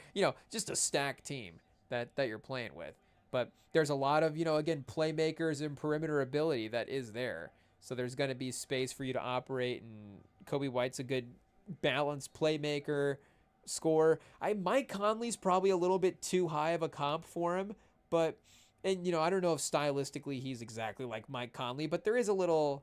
Speaker 2: just a stacked team that you're playing with. But there's a lot of, again, playmakers and perimeter ability that is there. So there's going to be space for you to operate, and Kobe White's a good balanced playmaker, scorer. Mike Conley's probably a little bit too high of a comp for him, but, and, I don't know if stylistically he's exactly like Mike Conley, but there is a little,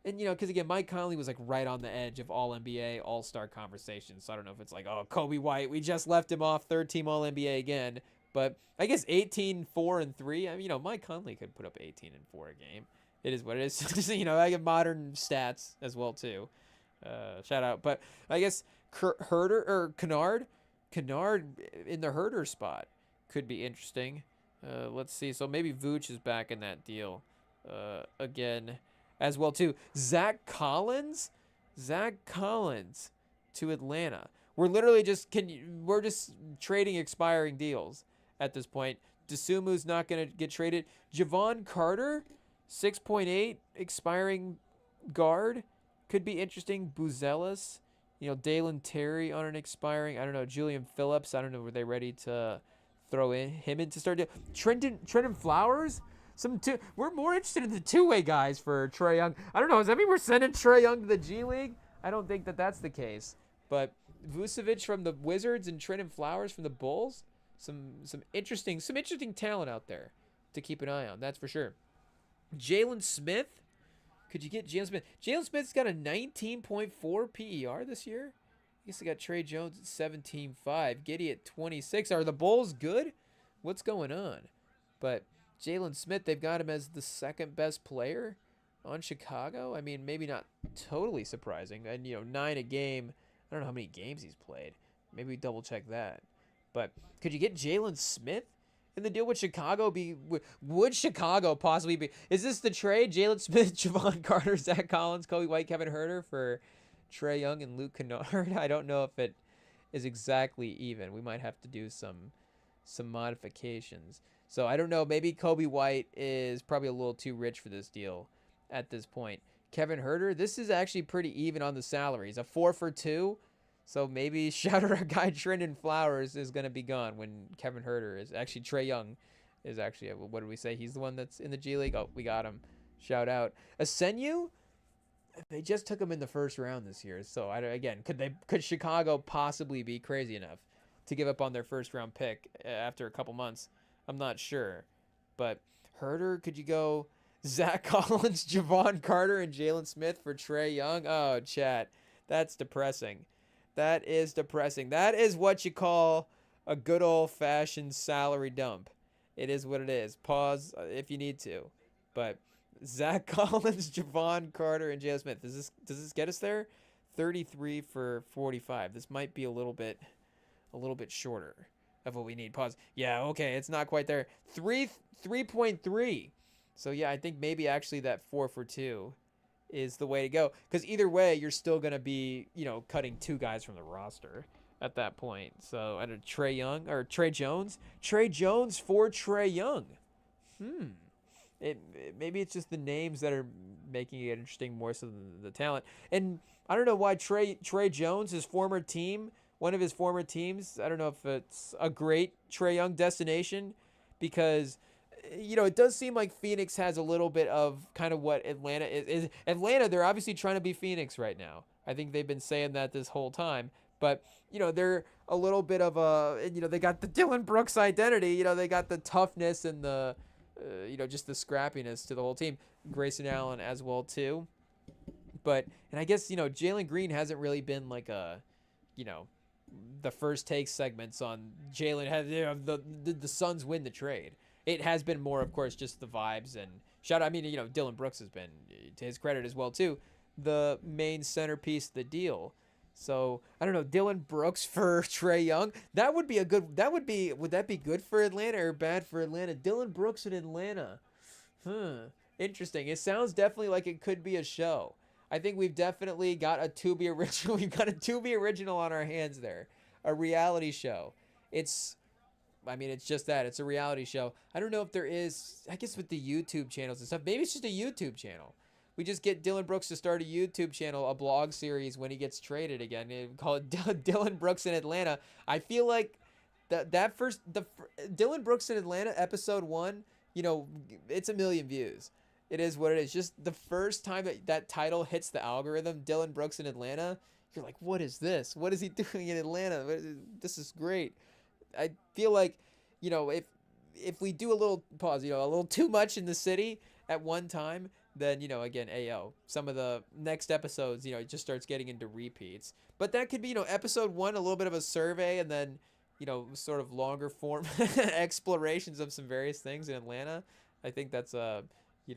Speaker 2: and, because again, Mike Conley was like right on the edge of All-NBA, All-Star conversation, so I don't know if it's like, Kobe White, we just left him off, third-team All-NBA again, but I guess 18-4-3, I mean, Mike Conley could put up 18-4 a game. It is what it is. I get modern stats as well, too. Shout out. But I guess Herter or Kennard in the Herter spot could be interesting. Let's see. So maybe Vooch is back in that deal again as well too. Zach Collins to Atlanta. We're literally just trading expiring deals at this point. Desumu's not going to get traded. Javon Carter, 6.8 expiring guard, could be interesting. Buzelis, Dalen Terry on an expiring. I don't know. Julian Phillips. I don't know. Were they ready to throw him in to start? Trenton Flowers. We're more interested in the two-way guys for Trae Young. I don't know. Does that mean we're sending Trae Young to the G League? I don't think that that's the case. But Vucevic from the Wizards and Trenton Flowers from the Bulls. Some interesting talent out there to keep an eye on. That's for sure. Jalen Smith. Could you get Jalen Smith? Jalen Smith's got a 19.4 PER this year. I guess they got Tre Jones at 17.5. Giddey at 26. Are the Bulls good? What's going on? But Jalen Smith, they've got him as the second best player on Chicago. I mean, maybe not totally surprising. And, 9 a game. I don't know how many games he's played. Maybe we double check that. But could you get Jalen Smith in the deal with Chicago? Would Chicago possibly be? Is this the trade? Jalen Smith, Javon Carter, Zach Collins, Kobe White, Kevin Huerter for Trae Young and Luke Kennard? I don't know if it is exactly even. We might have to do some modifications. So I don't know. Maybe Kobe White is probably a little too rich for this deal at this point. Kevin Huerter, this is actually pretty even on the salaries. A 4 for 2. So maybe shout out our guy Trenton Flowers is going to be gone when Kevin Huerter is actually Trae Young is actually, what did we say? He's the one that's in the G League. Oh, we got him. Shout out. Asenu, they just took him in the first round this year. So could Chicago possibly be crazy enough to give up on their first round pick after a couple months? I'm not sure. But Huerter, could you go Zach Collins, Javon Carter, and Jalen Smith for Trae Young? Oh, chat. That's depressing. That is depressing. That is what you call a good old-fashioned salary dump. It is what it is. Pause if you need to. But Zach Collins, Javon Carter, and Jalen Smith. Does this get us there? 33 for 45. This might be a little bit shorter of what we need. Pause. Yeah, okay, it's not quite there. 3.3. So yeah, I think maybe actually that 4 for 2 is the way to go, because either way you're still going to be cutting 2 guys from the roster at that point. So I don't know, Trae Young or Tre Jones for Trae Young. Maybe it's just the names that are making it interesting more so than the talent. And I don't know why Tre Jones, one of his former teams, I don't know if it's a great Trae Young destination, because it does seem like Phoenix has a little bit of kind of what Atlanta is. Atlanta, they're obviously trying to be Phoenix right now. I think they've been saying that this whole time. But, they're a little bit of they got the Dylan Brooks identity. They got the toughness and the, just the scrappiness to the whole team. Grayson Allen as well, too. But, and I guess, Jalen Green hasn't really been like a, the first take segments on Jalen. The Suns win the trade. It has been more, of course, just the vibes and shout out. I mean, Dylan Brooks has been, to his credit as well, too, the main centerpiece of the deal. So I don't know, Dylan Brooks for Trae Young. Would that be good for Atlanta or bad for Atlanta? Dylan Brooks in Atlanta. Interesting. It sounds definitely like it could be a show. I think we've definitely got a to-be original. We've got a to-be original on our hands there. A reality show. It's just that. It's a reality show. I don't know if there is, I guess with the YouTube channels and stuff, maybe it's just a YouTube channel. We just get Dylan Brooks to start a YouTube channel, a blog series when he gets traded again. Call it Dylan Brooks in Atlanta. I feel like the Dylan Brooks in Atlanta episode 1, it's 1 million views. It is what it is. Just the first time that title hits the algorithm, Dylan Brooks in Atlanta, you're like, what is this? What is he doing in Atlanta? This is great. I feel like, if we do a little pause, a little too much in the city at one time, then, again, some of the next episodes, it just starts getting into repeats. But that could be, episode 1, a little bit of a survey, and then, sort of longer form explorations of some various things in Atlanta. I think that's, I don't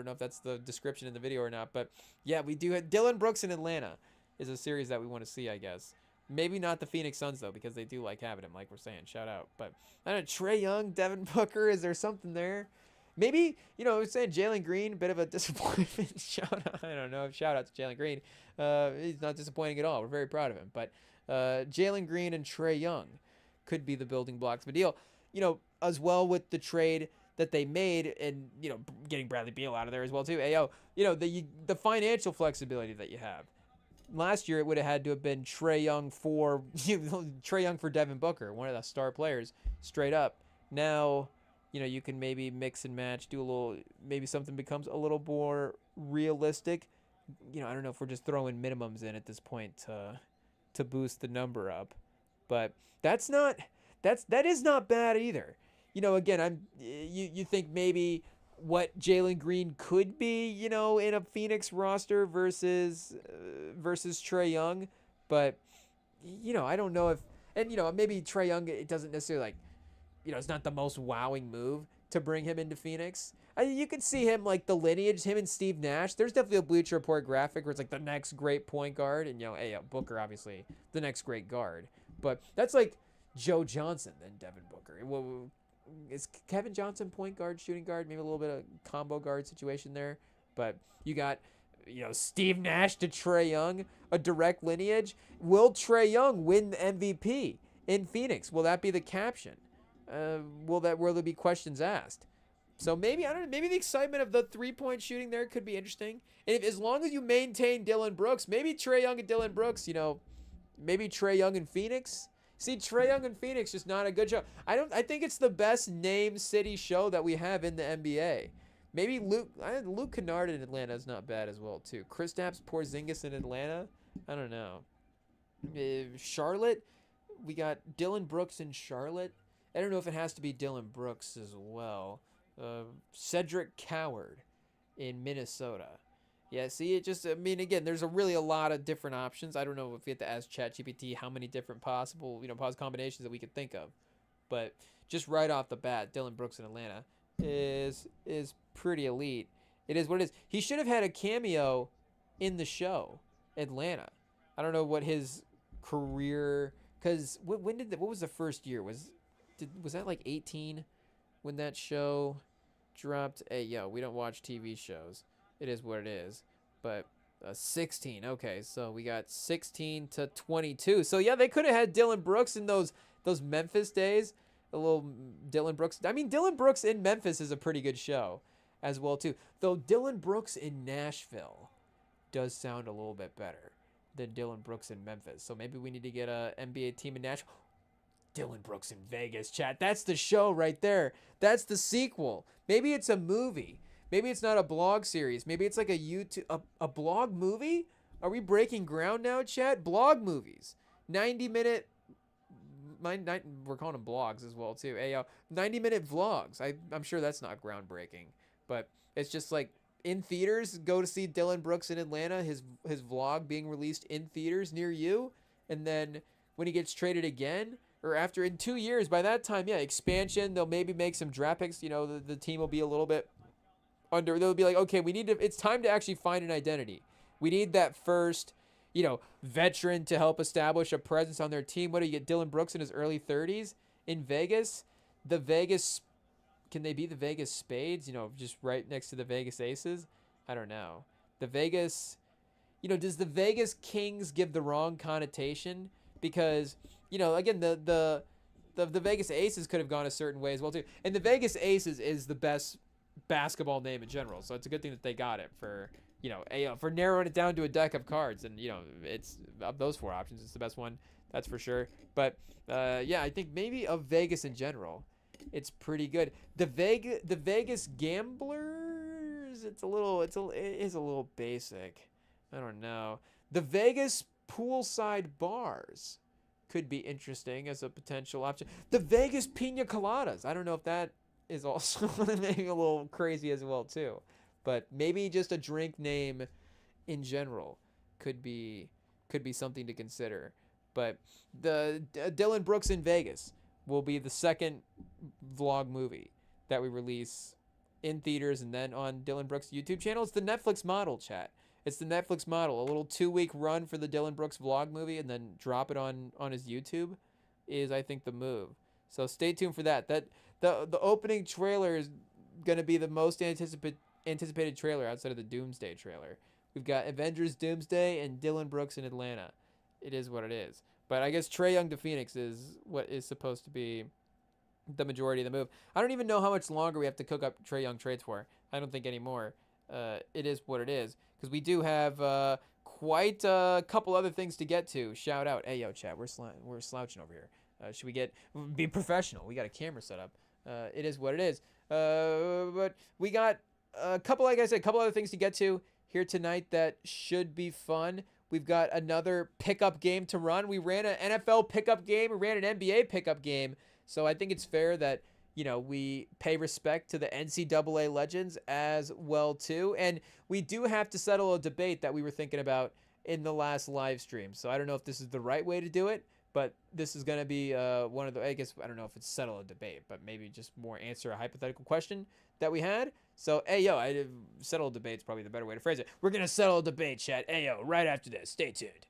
Speaker 2: know if that's the description in the video or not, but yeah, we do have Dylan Brooks in Atlanta is a series that we want to see, I guess. Maybe not the Phoenix Suns, though, because they do like having him, like we're saying. Shout out. But I don't know, Trae Young, Devin Booker, is there something there? Maybe, we're saying Jalen Green, a bit of a disappointment. Shout out. I don't know. Shout out to Jalen Green. He's not disappointing at all. We're very proud of him. But Jalen Green and Trae Young. could be the building blocks of a deal. As well with the trade that they made and, getting Bradley Beal out of there as well too. Ayo, the financial flexibility that you have. Last year it would have had to have been Trae Young for Devin Booker, one of the star players, straight up. Now, you can maybe mix and match, do a little, maybe something becomes a little more realistic. I don't know if we're just throwing minimums in at this point to boost the number up, but that is not bad either. Again, you think maybe what Jalen Green could be, in a Phoenix roster versus Trae Young, but I don't know if, and maybe Trae Young, it doesn't necessarily it's not the most wowing move to bring him into Phoenix. You could see him like the lineage, him and Steve Nash. There's definitely a Bleacher Report graphic where it's like the next great point guard, and Booker obviously the next great guard, but that's like Joe Johnson than Devin Booker. Is Kevin Johnson point guard, shooting guard, maybe a little bit of combo guard situation there, but you got Steve Nash to Trae Young, a direct lineage. Will Trae Young win the MVP in Phoenix? Will that be the caption? Will there be questions asked? So maybe, I don't know, maybe the excitement of the 3-point shooting there could be interesting. And as long as you maintain Dillon Brooks, maybe Trae Young and Dillon Brooks, maybe Trae Young and Phoenix. See, Trae Young and Phoenix just not a good show. I think it's the best name city show that we have in the NBA. Maybe Luke Kennard in Atlanta is not bad as well too. Kristaps Porzingis in Atlanta, I don't know. Charlotte, we got Dillon Brooks in Charlotte. I don't know if it has to be Dillon Brooks as well. Cedric Coward in Minnesota. Yeah, see, again, there's really a lot of different options. I don't know if you have to ask ChatGPT how many different possible, combinations that we could think of. But just right off the bat, Dillon Brooks in Atlanta is pretty elite. It is what it is. He should have had a cameo in the show, Atlanta. I don't know what his career, because what was the first year? Was that like 18 when that show dropped? Hey, we don't watch TV shows. It is what it is. But 16. Okay, so we got 16 to 22. So yeah, they could have had Dillon Brooks in those Memphis days. A little Dillon Brooks. I mean, Dillon Brooks in Memphis is a pretty good show as well too. Though Dillon Brooks in Nashville does sound a little bit better than Dillon Brooks in Memphis. So maybe we need to get a NBA team in Nashville. Dillon Brooks in Vegas, chat. That's the show right there. That's the sequel. Maybe it's a movie. Maybe it's not a blog series. Maybe it's like a YouTube, a blog movie? Are we breaking ground now, chat? Blog movies. 90-minute, we're calling them blogs as well, too. 90-minute vlogs. I'm sure that's not groundbreaking. But it's just like, in theaters, go to see Dillon Brooks in Atlanta, his vlog being released in theaters near you. And then when he gets traded again, or after in 2 years, by that time, expansion, they'll maybe make some draft picks. The team will be a little bit they'll be like, okay, it's time to actually find an identity. We need that first, veteran to help establish a presence on their team. What do you get? Dillon Brooks in his early 30s in Vegas? Can they be the Vegas Spades? Just right next to the Vegas Aces? I don't know. The Vegas, does the Vegas Kings give the wrong connotation? Because, again, the Vegas Aces could have gone a certain way as well too. And the Vegas Aces is the best basketball name in general, so it's a good thing that they got it for for narrowing it down to a deck of cards. And it's of those 4 options, it's the best one, that's for sure. But I think maybe of Vegas in general, it's pretty good. The Vegas Gamblers, it is a little basic. I don't know. The Vegas Poolside Bars could be interesting as a potential option. The Vegas Pina Coladas, I don't know if that is also maybe a little crazy as well too, but maybe just a drink name in general could be something to consider. But the Dillon Brooks in Vegas will be the second vlog movie that we release in theaters and then on Dillon Brooks' YouTube channel. It's the Netflix model, chat. It's the Netflix model. A little 2-week run for the Dillon Brooks vlog movie and then drop it on his YouTube is, I think, the move. So stay tuned for that. The opening trailer is going to be the most anticipated trailer outside of the Doomsday trailer. We've got Avengers Doomsday and Dillon Brooks in Atlanta. It is what it is. But I guess Trae Young to Phoenix is what is supposed to be the majority of the move. I don't even know how much longer we have to cook up Trae Young trades for. I don't think anymore. It is what it is, because we do have quite a couple other things to get to. Shout out, hey yo, chat, we're slouching over here. Should we be professional? We got a camera set up. It is what it is. But we got a couple, like I said, a couple other things to get to here tonight that should be fun. We've got another pickup game to run. We ran an NFL pickup game. We ran an NBA pickup game. So I think it's fair that, we pay respect to the NCAA legends as well, too. And we do have to settle a debate that we were thinking about in the last live stream. So I don't know if this is the right way to do it, but this is going to be one of the, I guess, I don't know if it's settle a debate, but maybe just more answer a hypothetical question that we had. So, hey, yo, settle a debate's probably the better way to phrase it. We're going to settle a debate, chat. Hey, yo, right after this. Stay tuned.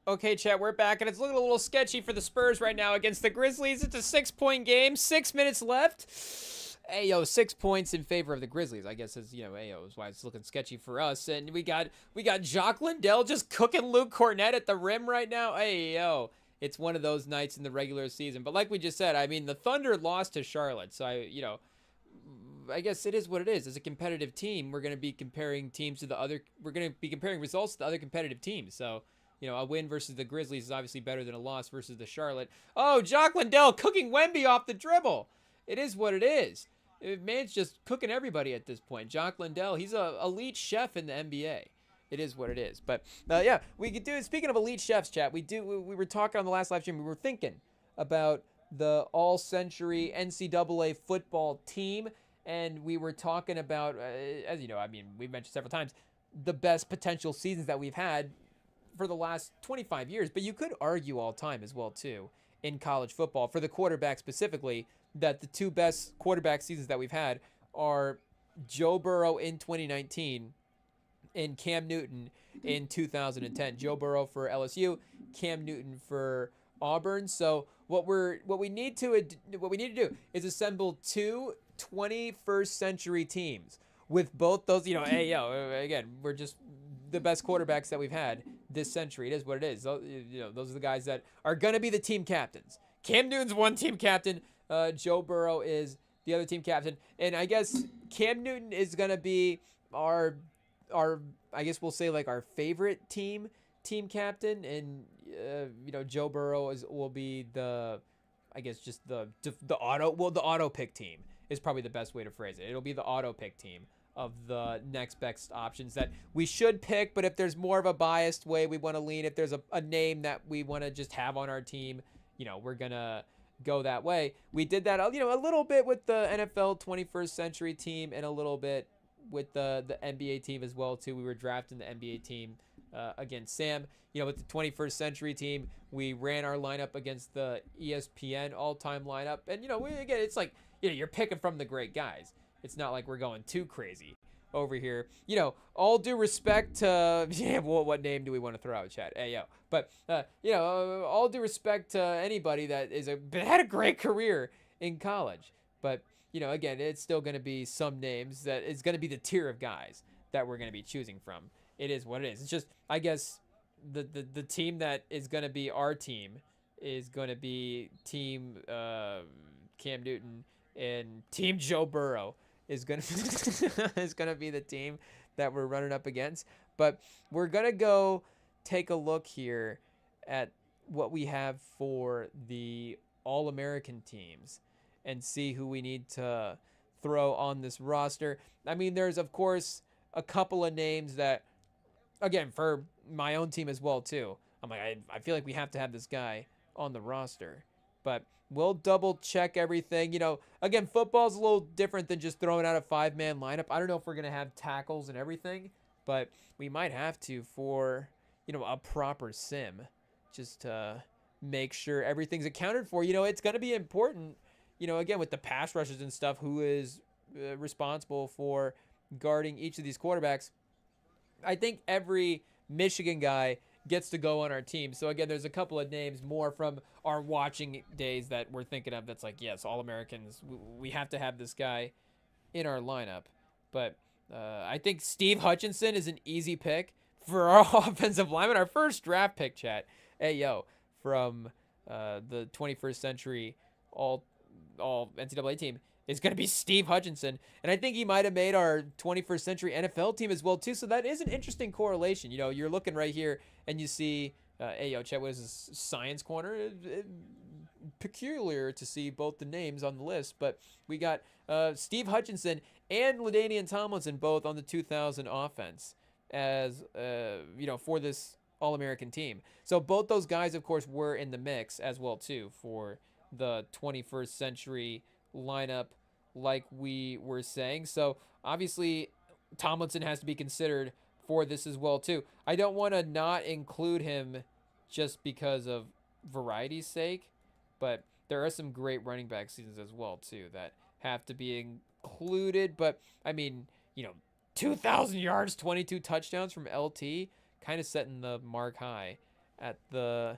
Speaker 2: Okay, chat, we're back, and it's looking a little sketchy for the Spurs right now against the Grizzlies. It's a 6-point game, 6 minutes left. Hey, yo, 6 points in favor of the Grizzlies, I guess, is, is why it's looking sketchy for us. And we got Jock Lindell just cooking Luke Cornett at the rim right now. Hey, yo, it's one of those nights in the regular season. But like we just said, I mean, the Thunder lost to Charlotte, so I guess it is what it is. As a competitive team, we're going to be comparing we're going to be comparing results to the other competitive teams. So, a win versus the Grizzlies is obviously better than a loss versus the Charlotte. Oh, Jock Lindell cooking Wemby off the dribble. It is what it is. Man's just cooking everybody at this point. Jock Lindell, he's a elite chef in the NBA. It is what it is. But yeah, we could do. Speaking of elite chefs, chat, we were talking on the last live stream. We were thinking about the all-century NCAA football team, and we were talking about, as you know, I mean, we've mentioned several times, the best potential seasons that we've had for the last 25 years, but you could argue all time as well too. in college football for the quarterback specifically, that the two best quarterback seasons that we've had are Joe Burrow in 2019 and Cam Newton in 2010. Joe Burrow for LSU, Cam Newton for Auburn. So what we need to do is assemble two 21st century teams with both those. Hey yo, again, we're just the best quarterbacks that we've had this century. It is what it is. Those are the guys that are gonna be the team captains. Cam Newton's one team captain. Joe Burrow is the other team captain, and I guess Cam Newton is gonna be our I guess we'll say like our favorite team captain, and Joe Burrow will be the, I guess, just the auto pick team is probably the best way to phrase it. It'll be the auto pick team of the next best options that we should pick, but if there's more of a biased way we want to lean, if there's a name that we want to just have on our team, we're gonna go that way. We did that a little bit with the NFL 21st century team, and a little bit with the NBA team as well too. We were drafting the NBA team against Sam. With the 21st century team, we ran our lineup against the ESPN all-time lineup, and it's like you're picking from the great guys. It's not like we're going too crazy over here. All due respect to what name do we want to throw out, chat? Hey yo, but all due respect to anybody that had a great career in college, but again, it's still going to be some names that is going to be the tier of guys that we're going to be choosing from. It is what it is. It's just, I guess, the team that is going to be our team is going to be team Cam Newton, and team Joe Burrow is going to be the team that we're running up against. But we're going to go take a look here at what we have for the All-American teams and see who we need to throw on this roster. I mean, there's, of course, a couple of names that, again, for my own team as well, too. I'm like, I feel like we have to have this guy on the roster. But we'll double check everything. Again, football's a little different than just throwing out a 5-man lineup. I don't know if we're going to have tackles and everything, but we might have to for, a proper sim, just to make sure everything's accounted for. It's going to be important, again, with the pass rushers and stuff, who is responsible for guarding each of these quarterbacks. I think every Michigan guy gets to go on our team. So again, there's a couple of names more from our watching days that we're thinking of that's like, yes, All-Americans, we have to have this guy in our lineup. But I think Steve Hutchinson is an easy pick for our offensive lineman, our first draft pick, chat. Hey, yo, from the 21st century all NCAA team is going to be Steve Hutchinson. And I think he might have made our 21st century NFL team as well, too. So that is an interesting correlation. You're looking right here and you see, hey, yo, chat, what is this? Science Corner? Peculiar to see both the names on the list. But we got Steve Hutchinson and LaDainian Tomlinson both on the 2000 offense as, for this All-American team. So both those guys, of course, were in the mix as well, too, for the 21st century lineup, like we were saying. So obviously Tomlinson has to be considered for this as well too. I don't want to not include him just because of variety's sake, but there are some great running back seasons as well too that have to be included. But I mean, 2,000 yards, 22 touchdowns from LT, kind of setting the mark high at the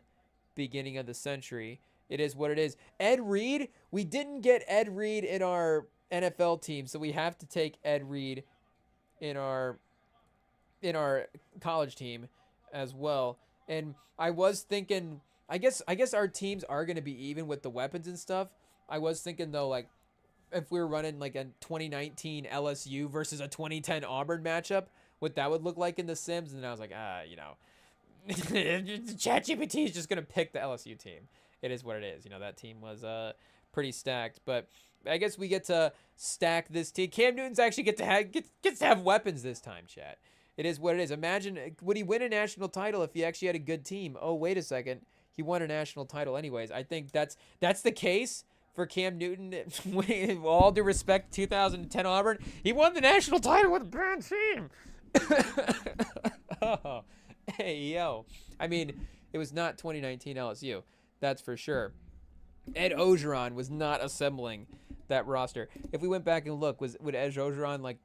Speaker 2: beginning of the century. It is what it is. Ed Reed, we didn't get Ed Reed in our NFL team, so we have to take Ed Reed in our college team as well. And I was thinking, I guess our teams are going to be even with the weapons and stuff. I was thinking though, like if we were running like a 2019 LSU versus a 2010 Auburn matchup, what that would look like in the Sims. And I was like, ChatGPT is just going to pick the LSU team. It is what it is. That team was pretty stacked, but I guess we get to stack this team. Cam Newton's actually gets to have weapons this time, chat. It is what it is. Imagine, would he win a national title if he actually had a good team? Oh, wait a second. He won a national title anyways. I think that's the case for Cam Newton. With all due respect, 2010 Auburn, he won the national title with a bad team. Hey, yo. I mean, it was not 2019 LSU. That's for sure. Ed Ogeron was not assembling that roster. If we went back and look, would Ed Ogeron like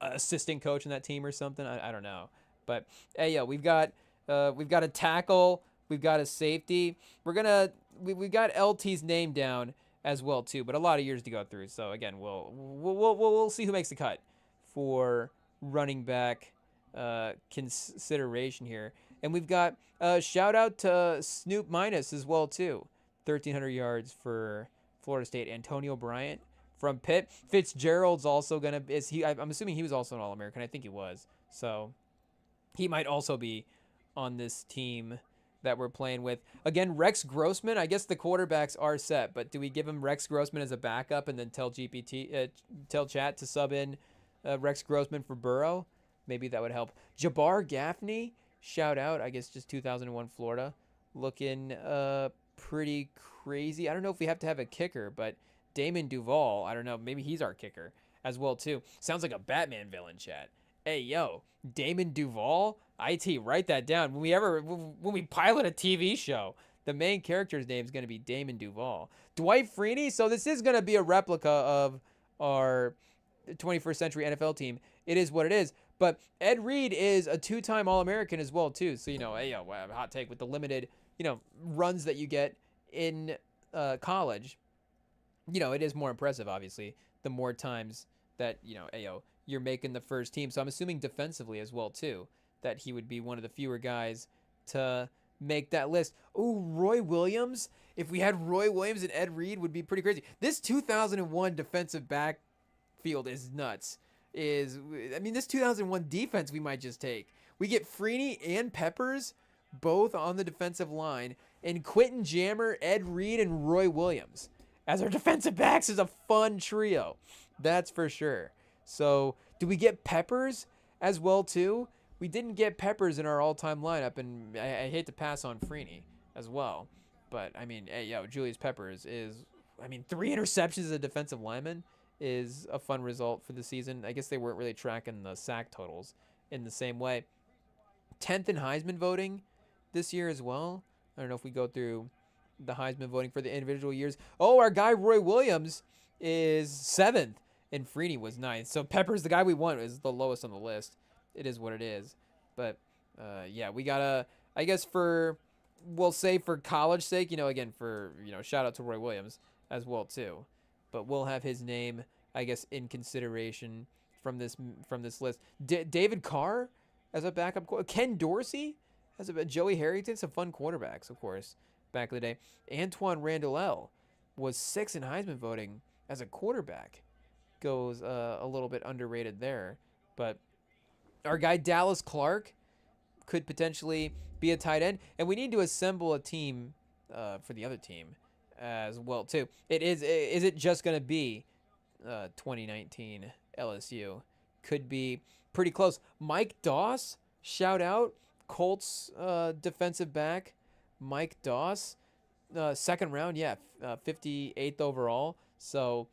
Speaker 2: assistant coach in that team or something? I don't know. But hey, yo, we've got a tackle, we've got a safety. We got LT's name down as well too, but a lot of years to go through. So again, we'll see who makes the cut for running back consideration here. And we've got shout out to Snoop Minus as well too. 1,300 yards for Florida State. Antonio Bryant from Pitt. Fitzgerald's also gonna I'm assuming he was also an All-American. I think he was. So he might also be on this team that we're playing with. Again, Rex Grossman. I guess the quarterbacks are set, but do we give him Rex Grossman as a backup and then tell Chat to sub in Rex Grossman for Burrow? Maybe that would help. Jabbar Gaffney, shout out. I guess just 2001 Florida, looking pretty crazy. I don't know if we have to have a kicker, but Damon Duvall, I don't know, maybe he's our kicker as well too. Sounds like a Batman villain, Chat. Hey, yo, Damon Duvall? IT, write that down. When we pilot a TV show, the main character's name is going to be Damon Duvall. Dwight Freeney, so this is going to be a replica of our 21st century NFL team. It is what it is. But Ed Reed is a 2-time All-American as well too. So, hey, yo, hot take with the limited, runs that you get in college. It is more impressive, obviously, the more times that, you're making the first team. So I'm assuming defensively as well, too, that he would be one of the fewer guys to make that list. Ooh, Roy Williams. If we had Roy Williams and Ed Reed, would be pretty crazy. This 2001 defensive backfield is nuts. This 2001 defense we might just take. We get Freeney and Peppers both on the defensive line, and Quentin Jammer, Ed Reed, and Roy Williams as our defensive backs is a fun trio. That's for sure. So, do we get Peppers as well, too? We didn't get Peppers in our all-time lineup, and I hate to pass on Freeney as well. But, Julius Peppers is, 3 interceptions as a defensive lineman is a fun result for the season. I guess they weren't really tracking the sack totals in the same way. 10th in Heisman voting this year as well. I don't know if we go through the Heisman voting for the individual years. Oh, our guy Roy Williams is 7th, and Freeney was 9th. So Peppers, the guy we want, is the lowest on the list. It is what it is. But, we gotta, I guess we'll say for college sake, shout out to Roy Williams as well, too. But we'll have his name, I guess, in consideration from this list. David Carr as a backup. Ken Dorsey as a Joey Harrington. Some fun quarterbacks, of course, back in the day. Antoine Randall was 6th in Heisman voting as a quarterback. Goes a little bit underrated there. But our guy Dallas Clark could potentially be a tight end. And we need to assemble a team for the other team as well, too. Is it just going to be 2019 LSU? Could be pretty close. Mike Doss, shout out. Colts defensive back. Mike Doss, 2nd round, 58th overall. So,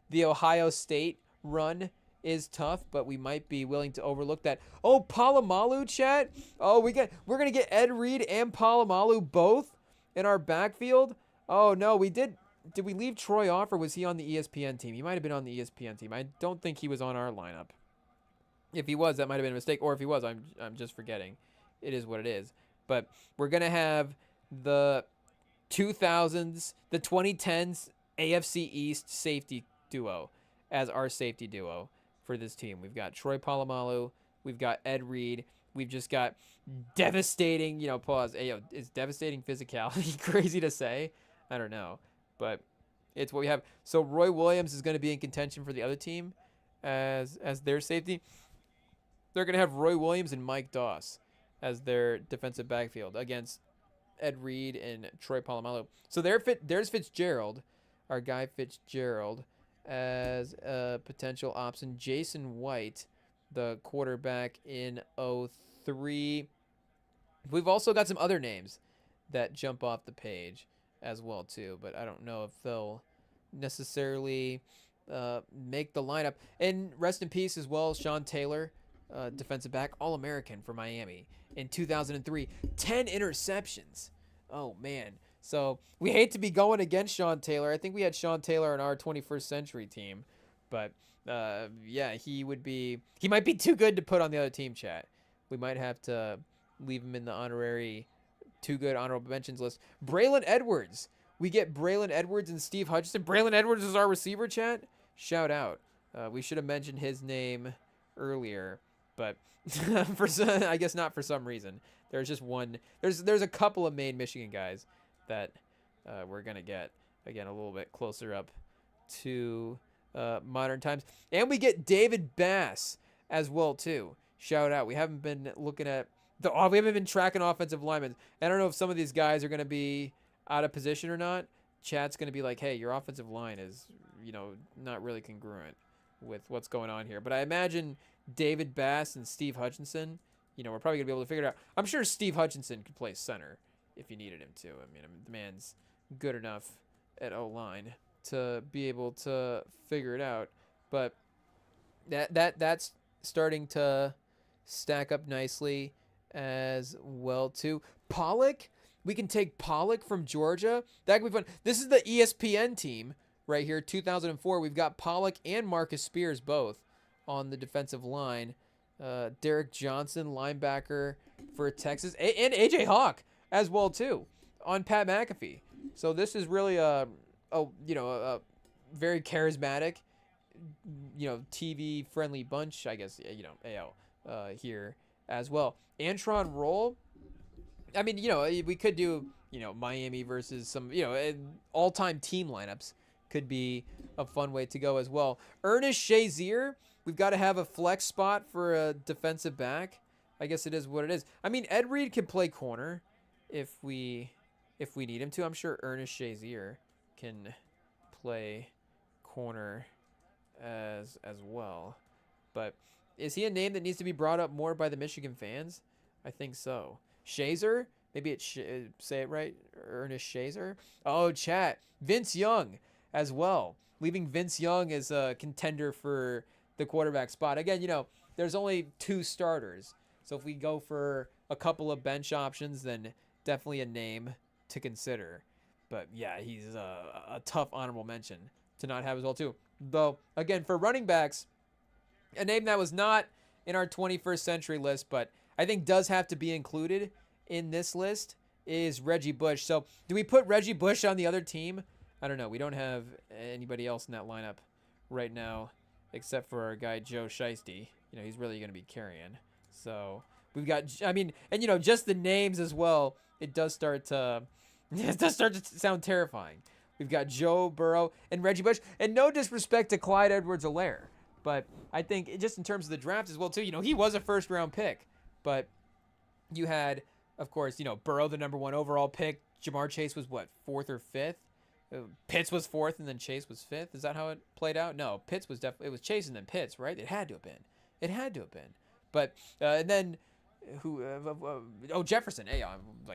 Speaker 2: the Ohio State run is tough, but we might be willing to overlook that. Oh, Palomalu, Chat. Oh, we're going to get Ed Reed and Palomalu both in our backfield. Oh, no, did we leave Troy off, or was he on the ESPN team? He might have been on the ESPN team. I don't think he was on our lineup. If he was, that might have been a mistake. Or if he was, I'm just forgetting. It is what it is. But we're going to have the 2000s, the 2010s AFC East safety duo as our safety duo for this team. We've got Troy Polamalu. We've got Ed Reed. We've just got devastating, pause. Is devastating physicality crazy to say? I don't know. But it's what we have. So Roy Williams is going to be in contention for the other team as their safety. They're going to have Roy Williams and Mike Doss as their defensive backfield against Ed Reed and Troy Polamalu. So there's Fitzgerald, our guy Fitzgerald, as a potential option. Jason White, the quarterback in 03. We've also got some other names that jump off the page as well, too. But I don't know if they'll necessarily make the lineup. And rest in peace as well, Sean Taylor, defensive back, All-American for Miami in 2003. 10 interceptions. Oh, man. So we hate to be going against Sean Taylor. I think we had Sean Taylor on our 21st century team, but yeah, he might be too good to put on the other team, chat. We might have to leave him in the honorary too good honorable mentions list. Braylon Edwards. We get Braylon Edwards and Steve Hutchinson. Braylon Edwards is our receiver, chat. Shout out. We should have mentioned his name earlier, but I guess not for some reason. There's just one. There's a couple of main Michigan guys that we're gonna get again a little bit closer up to modern times, and we get David Bass as well too. Shout out. We haven't been looking at we haven't been tracking offensive linemen. I don't know if some of these guys are gonna be out of position or not. Chat's gonna be like, hey, your offensive line is not really congruent with what's going on here. But I imagine David Bass and Steve Hutchinson, we're probably gonna be able to figure it out. I'm sure Steve Hutchinson could play center if you needed him to. I mean, the man's good enough at O-line to be able to figure it out. But that's starting to stack up nicely as well too. Pollock, we can take Pollock from Georgia. That could be fun. This is the ESPN team right here, 2004. We've got Pollock and Marcus Spears both on the defensive line. Derek Johnson, linebacker for Texas, and AJ Hawk as well too on Pat McAfee. So this is really a very charismatic, TV friendly bunch, I guess. Here as well. Antron Roll. I mean, we could do Miami versus some all-time team lineups. Could be a fun way to go as well. Ernest Shazier. We've got to have a flex spot for a defensive back. I guess it is what it is. I mean, Ed Reed can play corner if we need him to. I'm sure Ernest Shazier can play corner as well. But is he a name that needs to be brought up more by the Michigan fans? I think so. Shazer, maybe it's say it right, Ernest Shazer. Oh, chat, Vince Young as well. Leaving Vince Young as a contender for the quarterback spot. Again, there's only 2 starters. So if we go for a couple of bench options, then definitely a name to consider. But yeah, he's a tough honorable mention to not have as well too. Though, again, for running backs, a name that was not in our 21st century list, but I think does have to be included in this list is Reggie Bush. So do we put Reggie Bush on the other team? I don't know. We don't have anybody else in that lineup right now except for our guy Joe Shiesty. He's really going to be carrying. So we've got, and just the names as well, it does start to sound terrifying. We've got Joe Burrow and Reggie Bush, and no disrespect to Clyde Edwards-Helaire, but I think just in terms of the draft as well too, he was a first round pick, but you had, of course, Burrow, the number 1 overall pick. Jamar Chase was what, 4th or 5th? Pitts was 4th and then Chase was 5th. Is that how it played out? No, Pitts was it was Chase and then Pitts, right? It had to have been. But and then Jefferson. Hey,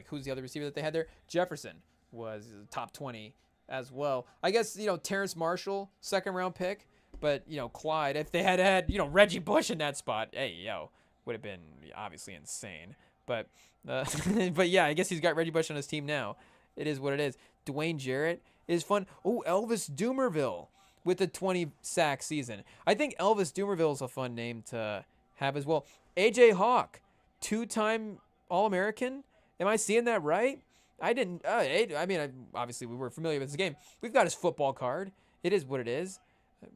Speaker 2: who's the other receiver that they had there? Jefferson was top 20 as well. I guess Terrace Marshall, 2nd round pick. But Clyde, if they had Reggie Bush in that spot, would have been obviously insane. But but yeah, I guess he's got Reggie Bush on his team now. It is what it is. Dwayne Jarrett is fun. Oh, Elvis Dumervil with a 20-sack season. I think Elvis Dumervil is a fun name to have as well. AJ Hawk, 2-time All-American. Am I seeing that right? I didn't. Obviously we were familiar with this game. We've got his football card. It is what it is.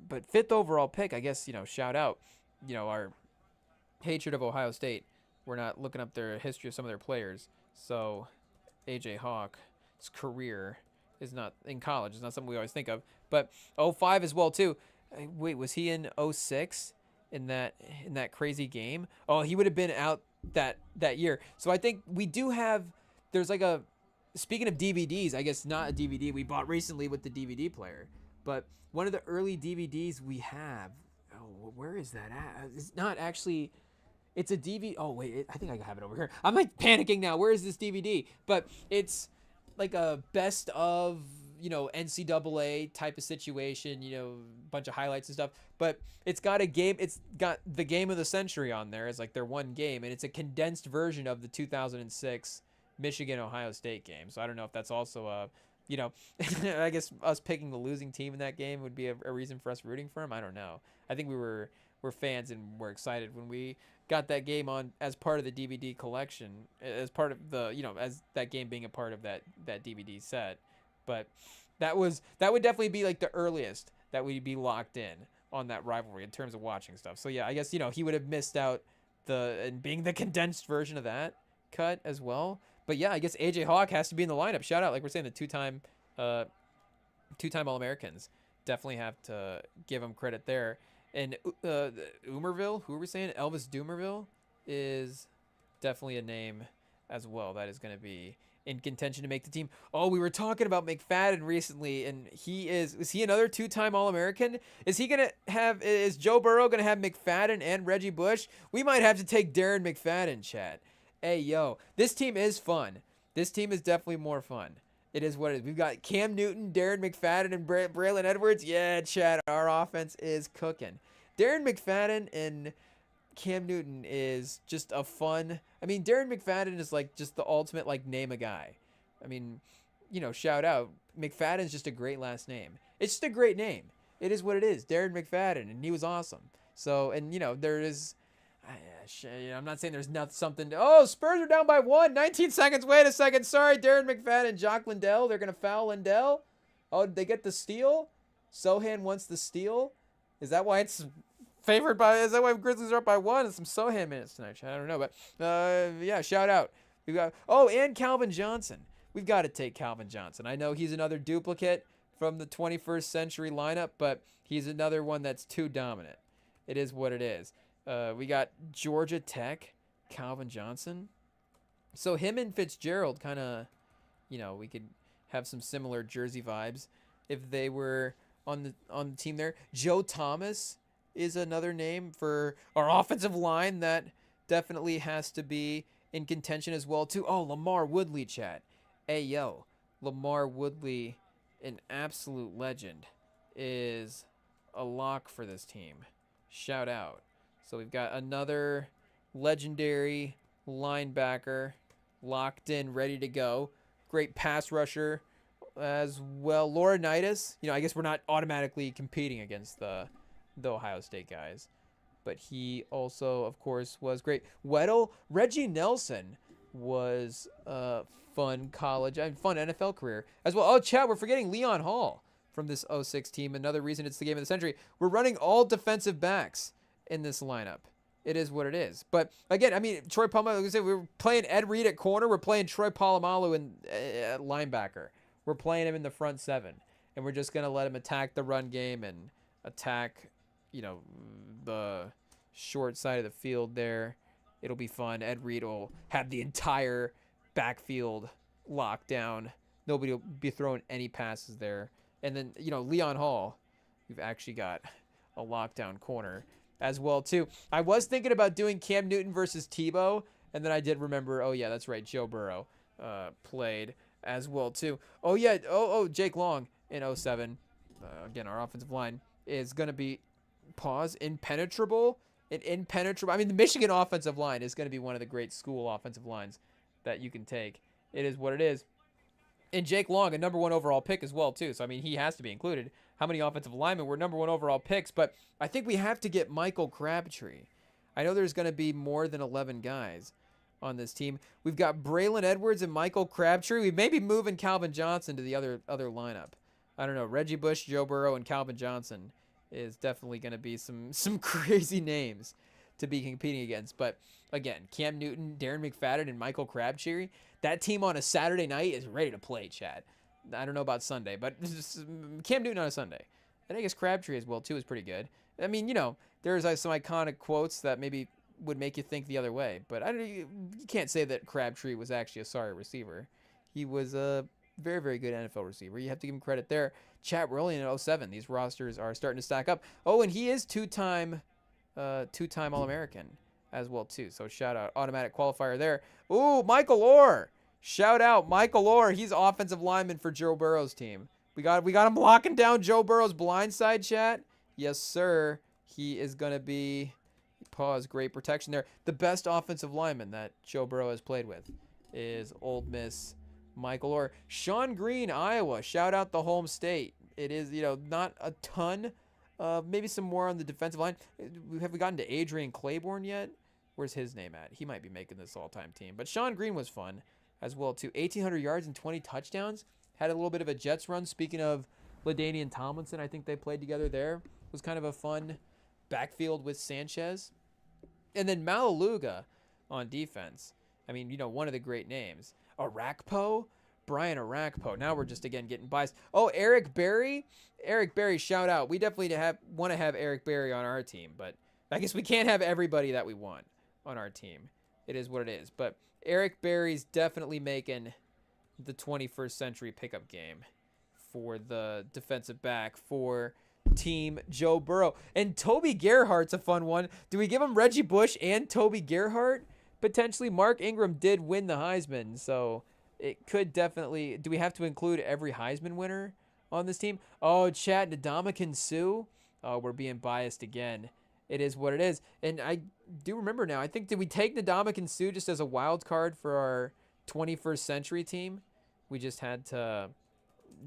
Speaker 2: But 5th overall pick, I guess, shout out, our hatred of Ohio State. We're not looking up their history of some of their players. So AJ Hawk's career is not in college. It's not something we always think of. But 05 as well too. Wait, was he in 06 in that crazy game? Oh, he would have been out that year. So I think we do have, there's like a, speaking of DVDs, I guess not a DVD we bought recently with the DVD player, but one of the early DVDs we have, where is that at? It's not actually, it's a DVD. Oh wait, I think I have it over here. I'm like panicking now. Where is this DVD? But it's like a best of, NCAA type of situation, bunch of highlights and stuff. But it's got a game. It's got the game of the century on there. It's like their one game, and it's a condensed version of the 2006 Michigan-Ohio State game. So I don't know if that's also a, you know, I guess us picking the losing team in that game would be a reason for us rooting for them. I don't know. I think we're fans and we're excited when we got that game on as part of the DVD collection, as part of the, as that game being a part of that DVD set. But that would definitely be like the earliest that we'd be locked in on that rivalry in terms of watching stuff. So yeah, I guess he would have missed out and being the condensed version of that cut as well. But yeah, I guess AJ Hawk has to be in the lineup. Shout out, like we're saying, the two-time All-Americans. Definitely have to give him credit there. And Umerville, who were we saying? Elvis Dumerville is definitely a name as well that is going to be in contention to make the team. Oh, we were talking about McFadden recently, and is he another two-time All-American? Is Joe Burrow going to have McFadden and Reggie Bush? We might have to take Darren McFadden, chat. Hey, yo, this team is fun. This team is definitely more fun. It is what it is. We've got Cam Newton, Darren McFadden, and Braylon Edwards. Yeah, chat, our offense is cooking. Darren McFadden and Cam Newton is just a fun. I mean, Darren McFadden is like just the ultimate like name a guy. I mean, shout out. McFadden's just a great last name. It's just a great name. It is what it is. Darren McFadden, and he was awesome. So, and there is. I'm not saying there's not something. Oh, Spurs are down by 1. 19 seconds. Wait a second. Sorry, Darren McFadden, Jock Lindell. They're gonna foul Lindell. Oh, did they get the steal? Sohan wants the steal. Is that why it's favored by? Is that why Grizzlies are up by 1? And some Sohan minutes tonight. I don't know, but yeah, shout out. We got and Calvin Johnson. We've got to take Calvin Johnson. I know he's another duplicate from the 21st century lineup, but he's another one that's too dominant. It is what it is. We got Georgia Tech, Calvin Johnson. So him and Fitzgerald kind of, we could have some similar jersey vibes if they were on the team there. Joe Thomas is another name for our offensive line that definitely has to be in contention as well too. Oh, Lamar Woodley, chat. Hey yo, Lamar Woodley, an absolute legend, is a lock for this team. Shout out. So we've got another legendary linebacker locked in, ready to go. Great pass rusher as well. Laurinaitis, I guess we're not automatically competing against the Ohio State guys, but he also, of course, was great. Weddle, Reggie Nelson was a fun fun NFL career as well. Oh, chat, we're forgetting Leon Hall from this 06 team. Another reason it's the game of the century. We're running all defensive backs in this lineup. It is what it is. But again, I mean, Troy Polamalu, like I said, we were playing Ed Reed at corner. We're playing Troy Polamalu in linebacker. We're playing him in the front 7, and we're just gonna let him attack the run game and attack, the short side of the field there. It'll be fun. Ed Reed will have the entire backfield locked down. Nobody will be throwing any passes there. And then, Leon Hall, we've actually got a lockdown corner as well too. I was thinking about doing Cam Newton versus Tebow, and then I did remember, oh yeah, that's right, Joe Burrow played as well too. Oh yeah, Jake Long in 07. Again, our offensive line is going to be impenetrable. I mean, the Michigan offensive line is going to be one of the great school offensive lines that you can take. It is what it is. And Jake Long, a number 1 overall pick as well too. So I mean, he has to be included. How many offensive linemen were number 1 overall picks? But I think we have to get Michael Crabtree. I know there's going to be more than 11 guys on this team. We've got Braylon Edwards and Michael Crabtree. We may be moving Calvin Johnson to the other lineup. I don't know. Reggie Bush, Joe Burrow, and Calvin Johnson is definitely going to be some crazy names to be competing against. But again, Cam Newton, Darren McFadden, and Michael Crabtree, that team on a Saturday night is ready to play, Chad. I don't know about Sunday, but Cam Newton on a Sunday. And I guess Crabtree as well, too, is pretty good. I mean, there's some iconic quotes that maybe would make you think the other way. But you can't say that Crabtree was actually a sorry receiver. He was a very, very good NFL receiver. You have to give him credit there. Chat, we're only in 07. These rosters are starting to stack up. Oh, and he is two-time All-American as well, too. So shout out. Automatic qualifier there. Ooh, Michael Orr. Shout out Michael Orr. He's offensive lineman for Joe Burrow's team. We got him locking down Joe Burrow's blind side, chat. Yes, sir. He is going to be, great protection there. The best offensive lineman that Joe Burrow has played with. is Old Miss Michael Orr. Sean Green, Iowa. Shout out the home state. It is, not a ton. Maybe some more on the defensive line. Have we gotten to Adrian Claiborne yet? Where's his name at? He might be making this all-time team. But Sean Green was fun as well, too. 1,800 yards and 20 touchdowns. Had a little bit of a Jets run. Speaking of LaDainian Tomlinson, I think they played together there. It was kind of a fun backfield with Sanchez. And then Malaluga on defense. I mean, one of the great names. Arakpo? Brian Arakpo. Now we're just, again, getting biased. Oh, Eric Berry? Eric Berry, shout out. We definitely want to have Eric Berry on our team, but I guess we can't have everybody that we want on our team. It is what it is. But Eric Berry's definitely making the 21st century pickup game for the defensive back for Team Joe Burrow. And Toby Gerhardt's a fun one. Do we give him Reggie Bush and Toby Gerhardt? Potentially. Mark Ingram did win the Heisman, so it could definitely... Do we have to include every Heisman winner on this team? Oh, chat, Ndamukong Suh. Oh, we're being biased again. It is what it is. And I do remember now, I think, did we take Ndamukong Suh just as a wild card for our 21st century team? We just had to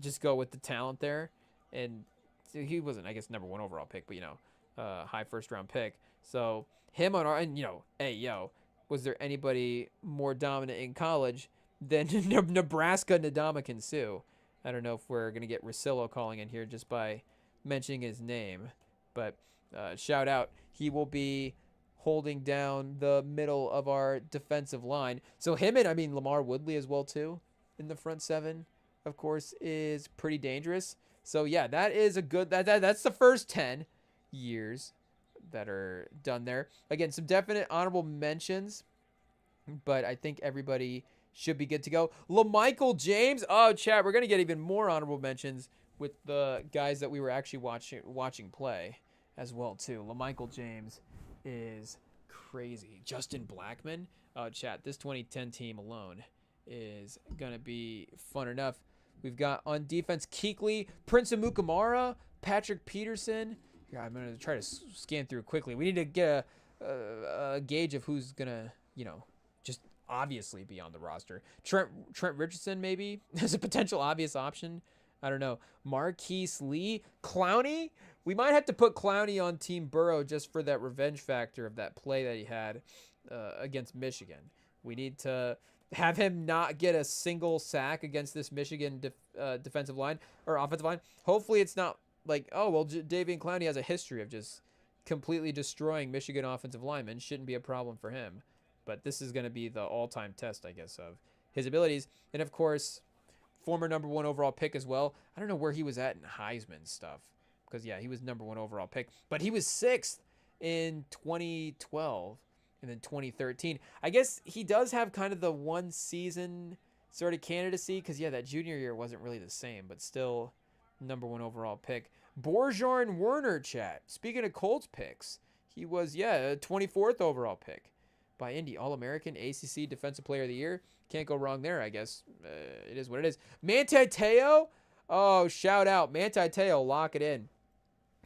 Speaker 2: just go with the talent there. And he wasn't, I guess, number 1 overall pick, but, high first-round pick. So him on our... And, hey, yo, was there anybody more dominant in college than Nebraska Ndamukong Suh? I don't know if we're going to get Rosillo calling in here just by mentioning his name. But shout out. He will be holding down the middle of our defensive line. So him and, Lamar Woodley as well, too, in the front 7, of course, is pretty dangerous. So, yeah, that is a good... That's the first 10 years that are done there. Again, some definite honorable mentions, but I think everybody should be good to go. LaMichael James. Oh, chat, we're going to get even more honorable mentions with the guys that we were actually watching play as well, too. LaMichael James is crazy. Justin Blackman. Oh, chat, this 2010 team alone is going to be fun enough. We've got on defense Kuechly, Prince Amukamara, Patrick Peterson. Yeah, I'm going to try to scan through quickly. We need to get a gauge of who's going to, just obviously be on the roster. Trent Richardson, maybe, as a potential obvious option. I don't know. Marquise Lee. Clowney? We might have to put Clowney on Team Burrow just for that revenge factor of that play that he had against Michigan. We need to have him not get a single sack against this Michigan defensive line or offensive line. Hopefully it's not like, oh, well, Davian Clowney has a history of just completely destroying Michigan offensive linemen. Shouldn't be a problem for him. But this is going to be the all-time test, I guess, of his abilities. And, of course, former number 1 overall pick as well. I don't know where he was at in Heisman stuff. Because, yeah, he was number 1 overall pick. But he was 6th in 2012 and then 2013. I guess he does have kind of the one season sort of candidacy. Because, yeah, that junior year wasn't really the same. But still number 1 overall pick. Borjarn Werner, chat. Speaking of Colts picks, he was, a 24th overall pick by Indy. All-American, ACC Defensive Player of the Year. Can't go wrong there, I guess. It is what it is. Manti Te'o. Oh, shout out. Manti Te'o, lock it in.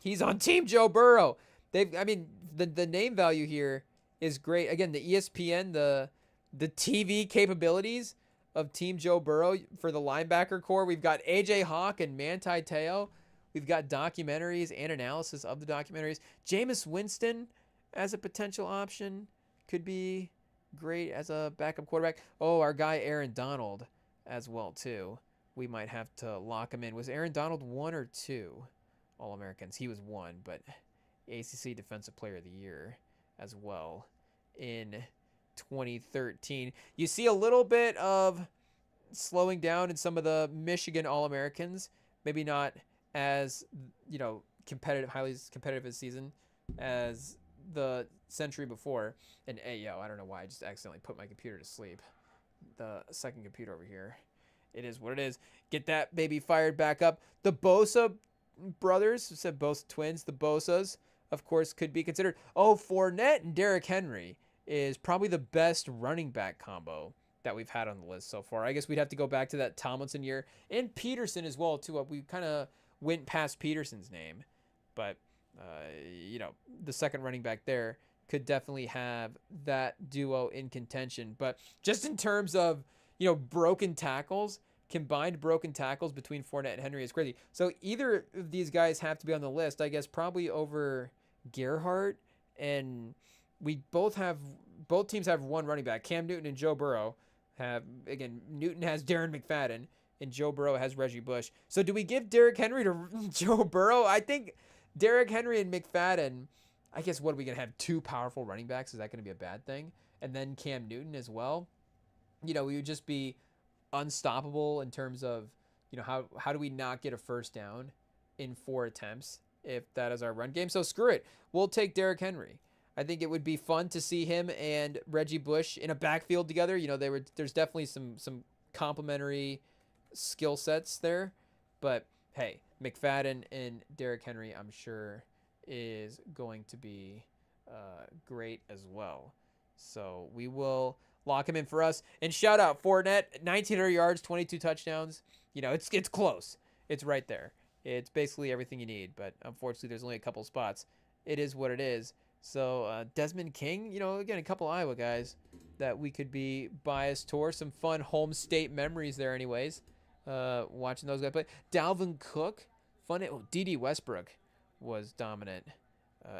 Speaker 2: He's on Team Joe Burrow. The name value here is great. Again, the ESPN, the TV capabilities of Team Joe Burrow for the linebacker core. We've got AJ Hawk and Manti Te'o. We've got documentaries and analysis of the documentaries. Jameis Winston as a potential option could be great as a backup quarterback. Oh, our guy Aaron Donald as well, too. We might have to lock him in. Was Aaron Donald 1 or 2 All-Americans? He was 1, but ACC Defensive Player of the Year as well in 2013. You see a little bit of slowing down in some of the Michigan All-Americans. Maybe not as, competitive, highly competitive this season as the century before. And I don't know why I just accidentally put my computer to sleep. The second computer over here. It is what it is. Get that baby fired back up. The Bosa brothers, said Bosa twins, the Bosas, of course, could be considered. Oh, Fournette and Derrick Henry is probably the best running back combo that we've had on the list so far. I guess we'd have to go back to that Tomlinson year. And Peterson as well, too. We kind of went past Peterson's name. But, the second running back there could definitely have that duo in contention. But just in terms of, broken tackles, combined broken tackles between Fournette and Henry is crazy. So either of these guys have to be on the list, I guess, probably over Gerhardt. And both teams have one running back. Cam Newton and Joe Burrow have, again, Newton has Darren McFadden and Joe Burrow has Reggie Bush. So do we give Derrick Henry to Joe Burrow? I think Derrick Henry and McFadden, I guess, what are we going to have? Two powerful running backs? Is that going to be a bad thing? And then Cam Newton as well. We would just be unstoppable in terms of, how do we not get a first down in 4 attempts if that is our run game? So screw it. We'll take Derrick Henry. I think it would be fun to see him and Reggie Bush in a backfield together. There's definitely some complementary skill sets there. But hey, McFadden and Derrick Henry, I'm sure, is going to be great as well. So we will lock him in for us. And shout out Fournette, 1,900 yards, 22 touchdowns. It's close. It's right there. It's basically everything you need. But unfortunately, there's only a couple spots. It is what it is. So Desmond King, again, a couple Iowa guys that we could be biased towards. Some fun home state memories there anyways. Watching those guys play. Dalvin Cook, fun. D.D. Westbrook was dominant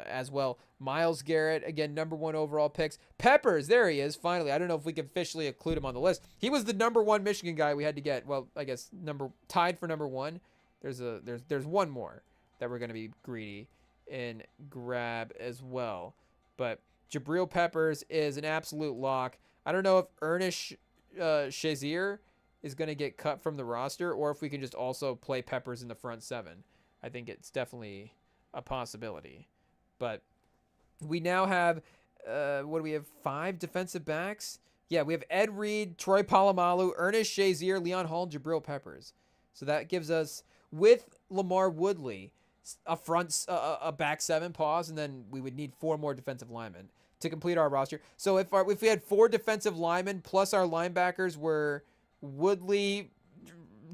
Speaker 2: as well. Myles Garrett, again, #1 overall picks. Peppers, there he is, finally. I don't know if we can officially include him on the list. He was the #1 Michigan guy we had to get. Well, I guess tied for #1. There's one more that we're going to be greedy and grab as well. But Jabril Peppers is an absolute lock. I don't know if Ernest Shazier is going to get cut from the roster or if we can just also play Peppers in the front 7. I think it's definitely a possibility. But we now have, 5 defensive backs? Yeah, we have Ed Reed, Troy Polamalu, Ernest Shazier, Leon Hall, and Jabril Peppers. So that gives us, with Lamar Woodley, a back 7 pause, and then we would need 4 more defensive linemen to complete our roster. So if we had 4 defensive linemen plus our linebackers were Woodley,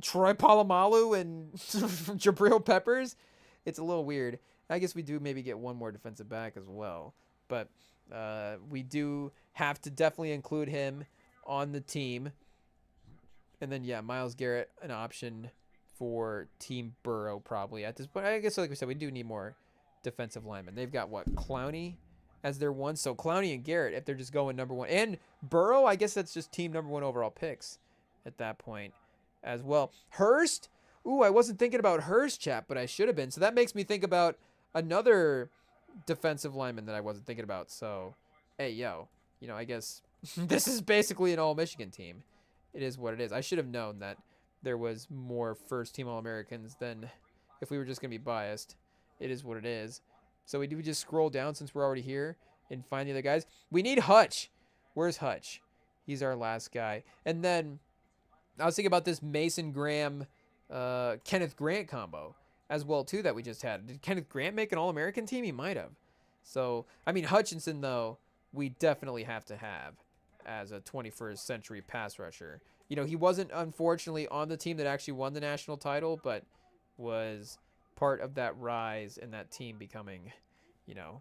Speaker 2: Troy Polamalu, and Jabril Peppers, it's a little weird. I guess we do maybe get 1 more defensive back as well, but we do have to definitely include him on the team. And then Myles Garrett, an option for Team Burrow probably at this point. I guess, like we said, we do need more defensive linemen. They've got Clowney as their one. So Clowney and Garrett, if they're just going #1, and Burrow, I guess that's just team #1 overall picks at that point as well. Hurst, I wasn't thinking about Hurst, chat, but I should have been. So that makes me think about another defensive lineman that I wasn't thinking about. So, hey, I guess this is basically an all-Michigan team. It is what it is. I should have known that there was more first-team All-Americans than if we were just going to be biased. It is what it is. So we do just scroll down since we're already here and find the other guys. We need Hutch. Where's Hutch? He's our last guy. And then I was thinking about this Mason Graham, Kenneth Grant combo as well, too, that we just had. Did Kenneth Grant make an All-American team? He might have. So, Hutchinson, though, we definitely have to have as a 21st century pass rusher. He wasn't, unfortunately, on the team that actually won the national title, but was part of that rise and that team becoming,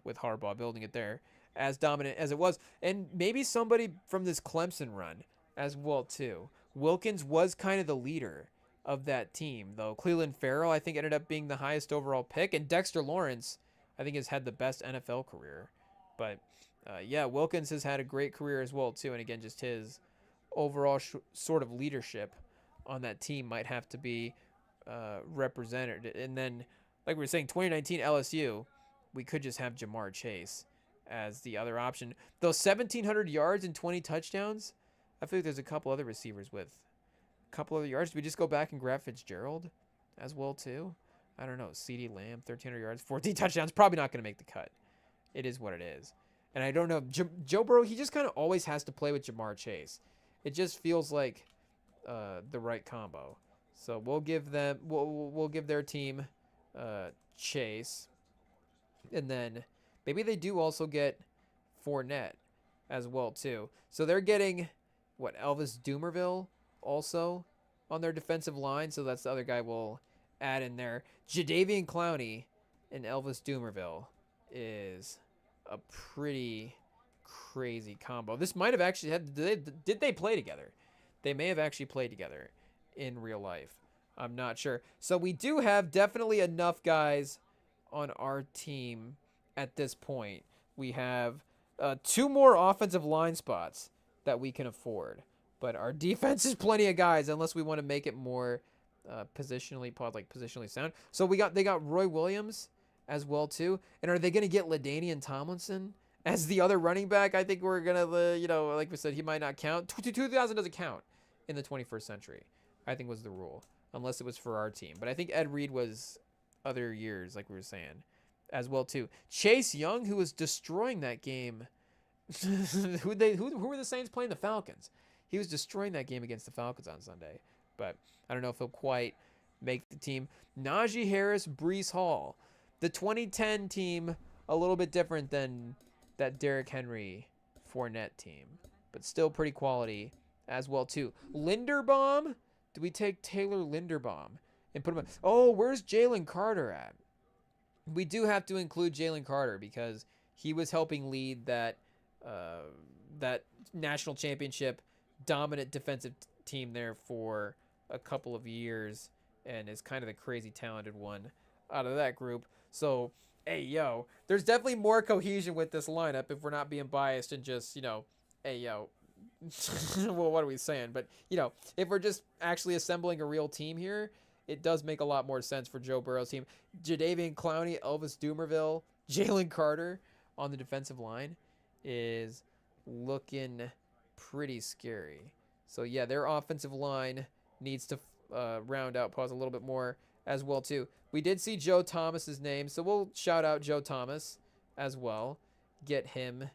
Speaker 2: with Harbaugh building it there, as dominant as it was. And maybe somebody from this Clemson run as well, too. Wilkins was kind of the leader of that team, though. Cleveland Farrell, I think, ended up being the highest overall pick. And Dexter Lawrence, I think, has had the best NFL career. But, Wilkins has had a great career as well, too. And, again, just his overall sort of leadership on that team might have to be represented. And then, like we were saying, 2019 LSU, we could just have Jamar Chase as the other option. Those 1,700 yards and 20 touchdowns, I feel like there's a couple other receivers with a couple other yards. Do we just go back and grab Fitzgerald as well, too? I don't know. CeeDee Lamb, 1,300 yards, 14 touchdowns. Probably not going to make the cut. It is what it is. And I don't know. Joe Burrow, he just kind of always has to play with Jamar Chase. It just feels like the right combo. So we'll give them, we'll give their team Chase. And then maybe they do also get Fournette as well, too. So they're getting, Elvis Dumervil also on their defensive line. So that's the other guy we'll add in there. Jadeveon Clowney and Elvis Dumervil is a pretty crazy combo. This might have actually had, did they play together? They may have actually played together in real life. I'm not sure. So we do have definitely enough guys on our team at this point. We have 2 more offensive line spots that we can afford. But our defense is plenty of guys unless we want to make it more positionally sound. So they got Roy Williams as well too. And are they going to get LaDainian Tomlinson as the other running back? I think we're going to, like we said, he might not count. 2000 doesn't count in the 21st century, I think was the rule, unless it was for our team. But I think Ed Reed was other years, like we were saying, as well too. Chase Young, who was destroying that game. who were the Saints playing? The Falcons. He was destroying that game against the Falcons on Sunday. But I don't know if he'll quite make the team. Najee Harris, Breece Hall. The 2010 team, a little bit different than that Derrick Henry Fournette team, but still pretty quality as well too. Linderbaum, do we take Taylor Linderbaum and put him? Oh, where's Jalen Carter at? We do have to include Jalen Carter because he was helping lead that national championship dominant defensive team there for a couple of years and is kind of the crazy talented one out of that group. So, hey, yo, there's definitely more cohesion with this lineup if we're not being biased and just, hey, yo, well, what are we saying? But, if we're just actually assembling a real team here, it does make a lot more sense for Joe Burrow's team. Jadeveon Clowney, Elvis Dumervil, Jalen Carter on the defensive line is looking pretty scary. So, yeah, their offensive line needs to round out a little bit more as well, too. We did see Joe Thomas's name, so we'll shout out Joe Thomas as well. Get him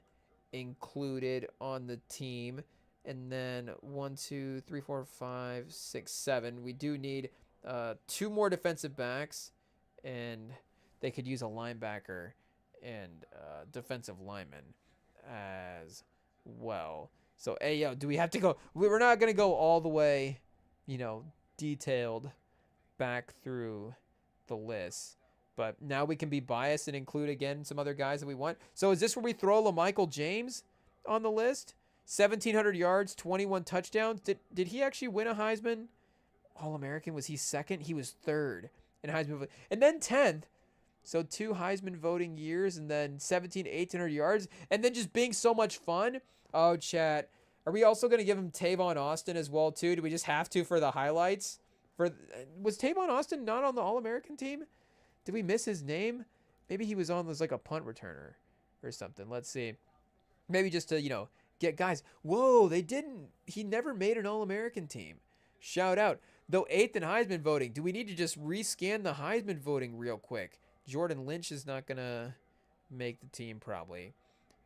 Speaker 2: included on the team. And then 1, 2, 3, 4, 5, 6, 7. We do need 2 more defensive backs, and they could use a linebacker and defensive lineman as well. So, hey, yo, do we have to go? We're not going to go all the way, detailed back through the list. But now we can be biased and include, again, some other guys that we want. So is this where we throw LaMichael James on the list? 1,700 yards, 21 touchdowns. Did he actually win a Heisman All-American? Was he second? He was third in Heisman. And then 10th. So 2 Heisman voting years and then 1,800 yards. And then just being so much fun. Oh, chat. Are we also going to give him Tavon Austin as well, too? Do we just have to for the highlights? Was Tavon Austin not on the All-American team? Did we miss his name? Maybe he was on as like a punt returner or something. Let's see. Maybe just to, get guys. Whoa, they didn't. He never made an All-American team. Shout out. Though 8th in Heisman voting. Do we need to just rescan the Heisman voting real quick? Jordan Lynch is not going to make the team probably.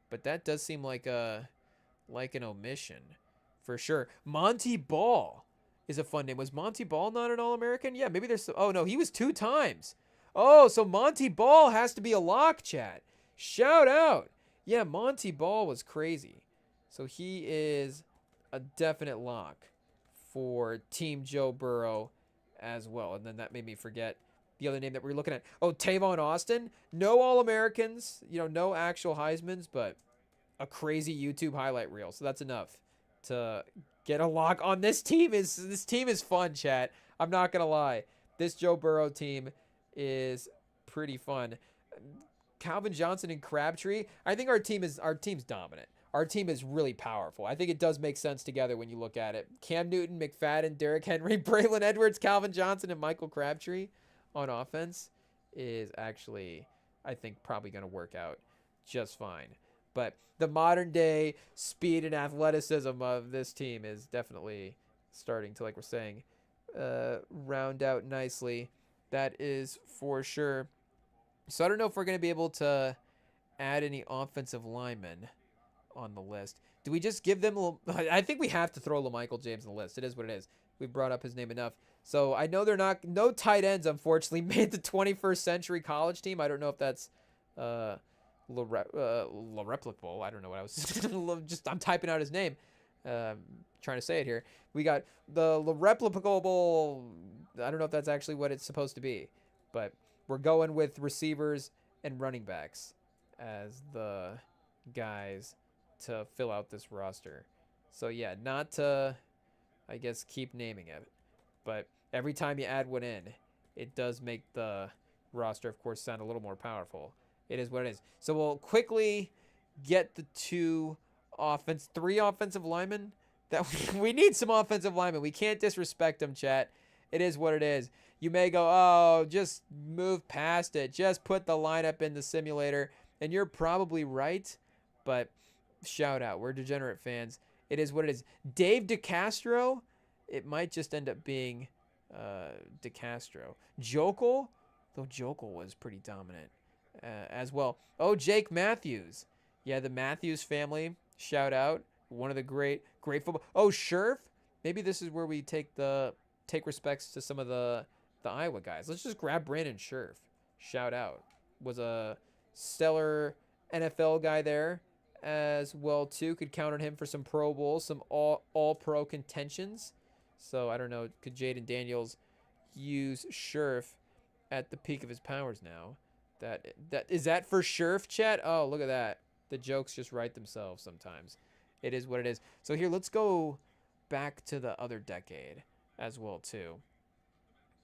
Speaker 2: But that does seem like an omission for sure. Monty Ball is a fun name. Was Monty Ball not an All-American? Yeah, maybe there's... Oh, no, he was 2 times. Oh, so Monty Ball has to be a lock, chat. Shout out. Yeah, Monty Ball was crazy. So he is a definite lock for Team Joe Burrow as well. And then that made me forget the other name that we were looking at. Oh, Tavon Austin. No All-Americans, no actual Heismans, but a crazy YouTube highlight reel. So that's enough to get a lock on this team. This team is fun, chat. I'm not going to lie. This Joe Burrow team is pretty fun. Calvin Johnson and Crabtree. I think our team's dominant. Our team is really powerful. I think it does make sense together when you look at it. Cam Newton, McFadden, Derrick Henry, Braylon Edwards, Calvin Johnson, and Michael Crabtree on offense is actually, I think, probably going to work out just fine. But the modern day speed and athleticism of this team is definitely starting to, like we're saying, round out nicely. That is for sure. So I don't know if we're going to be able to add any offensive linemen on the list. Do we just give them... I think we have to throw LaMichael James on the list. It is what it is. We've brought up his name enough. So I know they're not... No tight ends, unfortunately, made the 21st century college team. I don't know if that's replicable. I don't know what I was... I'm typing out his name. Trying to say it here. We got the replicable... I don't know if that's actually what it's supposed to be. But we're going with receivers and running backs as the guys to fill out this roster. So yeah, not to, I guess, keep naming it, but every time you add one in, it does make the roster, of course, sound a little more powerful. It is what it is. So we'll quickly get the three offensive linemen. That we need some offensive linemen. We can't disrespect them, chat. It is what it is. You may go, oh, just move past it. Just put the lineup in the simulator. And you're probably right, but shout out. We're degenerate fans. It is what it is. Dave DeCastro, it might just end up being DeCastro. Jokel, though Jokel was pretty dominant as well. Oh, Jake Matthews. Yeah, the Matthews family, shout out. One of the great football. Oh, Scherf. Maybe this is where we take respects to some of the Iowa guys. Let's just grab Brandon Scherf. Shout out. Was a stellar NFL guy there as well too. Could count on him for some Pro Bowls, some all pro contentions. So I don't know, could Jaden Daniels use Scherf at the peak of his powers now? That is that for Scherf, chat? Oh, look at that. The jokes just write themselves sometimes. It is what it is. So here, let's go back to the other decade as well too,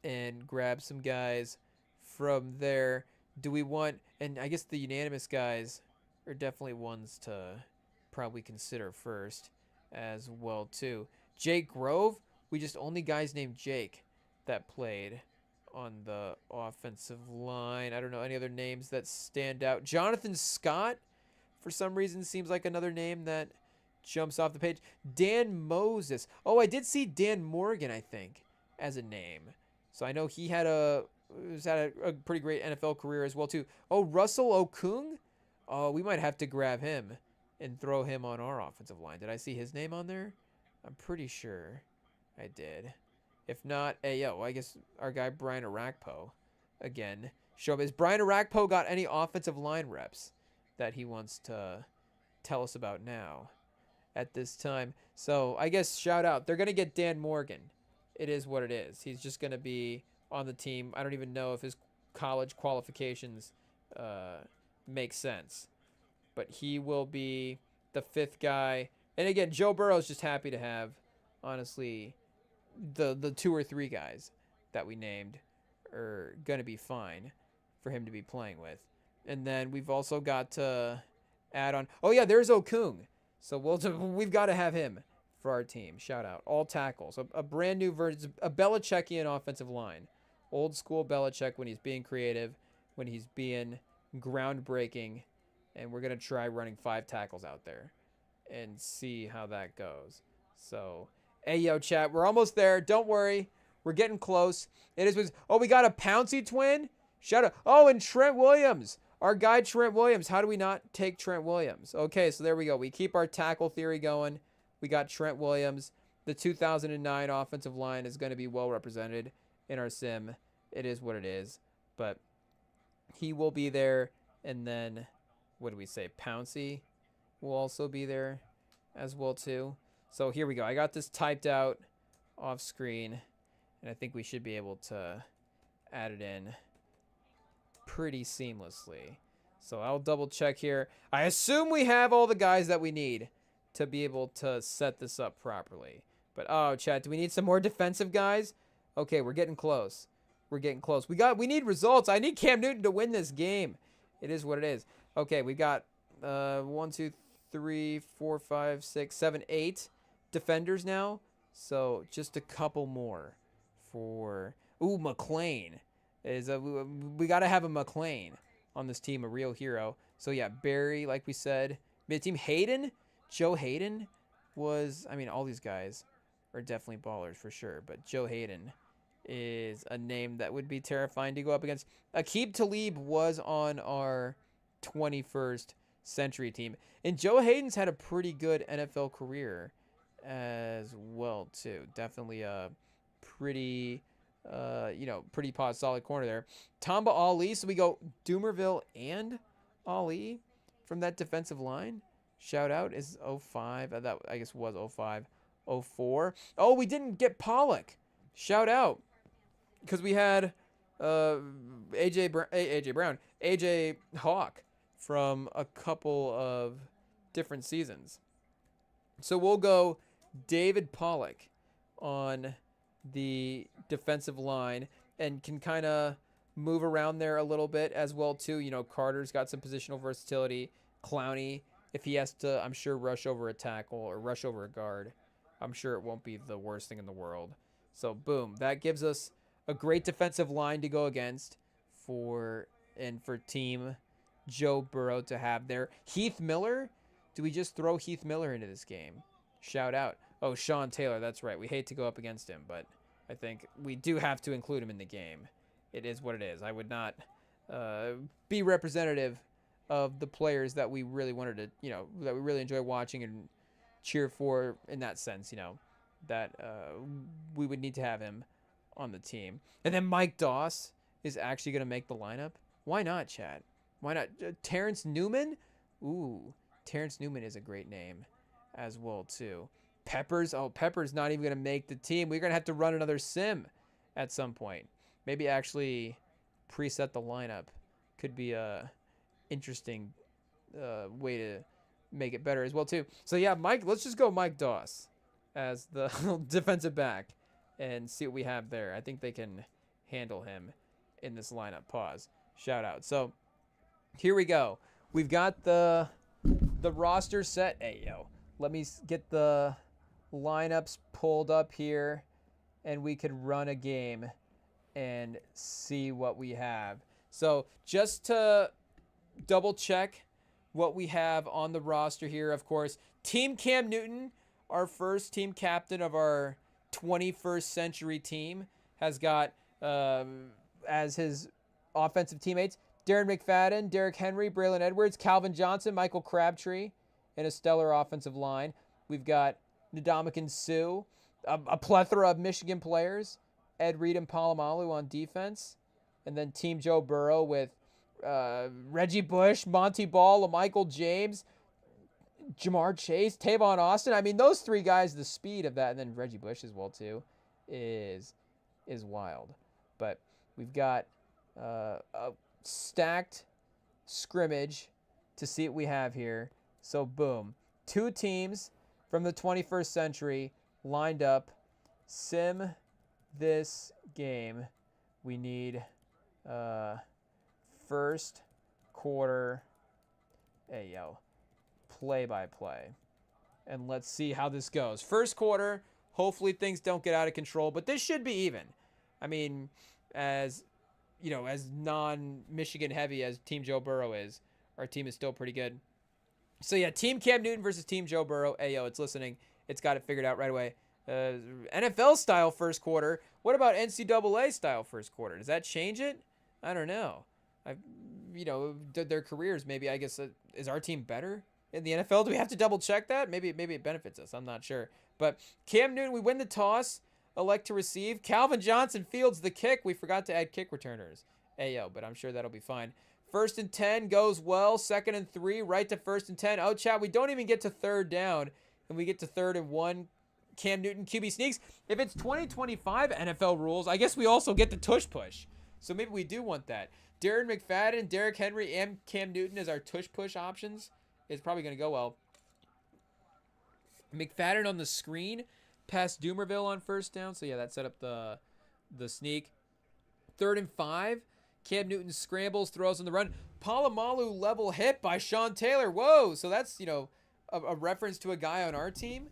Speaker 2: and grab some guys from there. Do we want, and I guess the unanimous guys are definitely ones to probably consider first as well too. Jake Grove, we just only guys named Jake that played on the offensive line. I don't know any other names that stand out. Jonathan Scott, for some reason, seems like another name that jumps off the page. Dan Moses. Oh, I did see Dan Morgan, I think, as a name. So I know he had a pretty great NFL career as well too. Oh, Russell Okung. Oh, we might have to grab him and throw him on our offensive line. Did I see his name on there? I'm pretty sure I did. If not, hey, yo, I guess our guy Brian Arakpo again. Show up. Has Brian Arakpo got any offensive line reps that he wants to tell us about now at this time? So I guess shout out. They're going to get Dan Morgan. It is what it is. He's just going to be on the team. I don't even know if his college qualifications make sense, but he will be the fifth guy. And again, Joe Burrow's just happy to have, honestly, the two or three guys that we named are going to be fine for him to be playing with. And then we've also got to add on. Oh, yeah, there's Okung. So we've got to have him for our team. Shout out. All tackles. A brand new version, a Belichickian offensive line. Old school Belichick when he's being creative, when he's being groundbreaking. And we're going to try running 5 tackles out there and see how that goes. So, hey, yo, chat. We're almost there. Don't worry. We're getting close. It is. Oh, we got a Pouncey twin. Shout out. Oh, and Trent Williams. Our guy Trent Williams. How do we not take Trent Williams? Okay, so there we go. We keep our tackle theory going. We got Trent Williams. The 2009 offensive line is going to be well represented in our sim. It is what it is. But he will be there. And then, what do we say? Pouncey will also be there as well too. So here we go. I got this typed out off screen. And I think we should be able to add it in pretty seamlessly. So I'll double check here. I assume we have all the guys that we need to be able to set this up properly. But oh, chat, do we need some more defensive guys? Okay, we're getting close. We're getting close. We need results. I need Cam Newton to win this game. It is what it is. Okay, we got 1, 2, 3, 4, 5, 6, 7, 8 defenders now. So just a couple more for McLean. We got to have a McLean on this team, a real hero. So yeah, Barry, like we said, mid-team. Hayden, Joe Hayden was, I mean, all these guys are definitely ballers for sure, but Joe Hayden is a name that would be terrifying to go up against. Aqib Talib was on our 21st century team, and Joe Hayden's had a pretty good NFL career as well too. Definitely a pretty pretty solid corner there. Tamba Ali. So we go Doomerville and Ali from that defensive line. Shout out is 05. That I guess was 05, 04. Oh, we didn't get Pollock. Shout out because we had AJ Brown, AJ Hawk from a couple of different seasons. So we'll go David Pollock on the defensive line and can kind of move around there a little bit as well too. Carter's got some positional versatility. Clowney, if he has to, I'm sure, rush over a tackle or rush over a guard, I'm sure it won't be the worst thing in the world. So boom, that gives us a great defensive line to go against for Team Joe Burrow to have there. Heath Miller, do we just throw Heath Miller into this game? Shout out. Oh, Sean Taylor, that's right. We hate to go up against him, but I think we do have to include him in the game. It is what it is. I would not be representative of the players that we really wanted to, that we really enjoy watching and cheer for in that sense, that we would need to have him on the team. And then Mike Doss is actually going to make the lineup. Why not, Chad? Why not? Terrence Newman? Ooh, Terrence Newman is a great name as well, too. Peppers? Oh, Peppers not even going to make the team. We're going to have to run another sim at some point. Maybe actually preset the lineup. Could be a interesting way to make it better as well, too. So, yeah, let's just go Mike Doss as the defensive back and see what we have there. I think they can handle him in this lineup. Pause. Shout out. So, here we go. We've got the roster set. Hey, yo. Let me get the lineups pulled up here, and we could run a game and see what we have. So just to double check what we have on the roster here, of course, Team Cam Newton, our first team captain of our 21st century team, has got as his offensive teammates Darren McFadden, Derrick Henry, Braylon Edwards, Calvin Johnson, Michael Crabtree, and a stellar offensive line. We've got Ndamukong Suh, a plethora of Michigan players, Ed Reed and Polamalu on defense, and then Team Joe Burrow with Reggie Bush, Monty Ball, LaMichael James, Jamar Chase, Tavon Austin. I mean, those three guys, the speed of that, and then Reggie Bush as well too, is wild. But we've got a stacked scrimmage to see what we have here. So boom, two teams from the 21st century lined up. Sim this game. We need first quarter, play-by-play. And let's see how this goes. First quarter, hopefully things don't get out of control, but this should be even. I mean, as non-Michigan heavy as Team Joe Burrow is, our team is still pretty good. So yeah, Team Cam Newton versus Team Joe Burrow. Ayo, it's listening. It's got it figured out right away. NFL style first quarter. What about NCAA style first quarter? Does that change it? I don't know. Their careers maybe. I guess is our team better in the NFL? Do we have to double check that? Maybe it benefits us. I'm not sure. But Cam Newton, we win the toss. Elect to receive. Calvin Johnson fields the kick. We forgot to add kick returners. Ayo, but I'm sure that'll be fine. 1st and 10 goes well. 2nd and 3, right to 1st and 10. Oh, chat, we don't even get to 3rd down, and we get to 3rd and 1. Cam Newton QB sneaks. If it's 2025 NFL rules, I guess we also get the tush push. So maybe we do want that. Darren McFadden, Derrick Henry, and Cam Newton as our tush push options is probably going to go well. McFadden on the screen past Doomerville on 1st down. So yeah, that set up the sneak. 3rd and 5. Cam Newton scrambles, throws on the run. Polamalu level hit by Sean Taylor. Whoa! So that's, a reference to a guy on our team.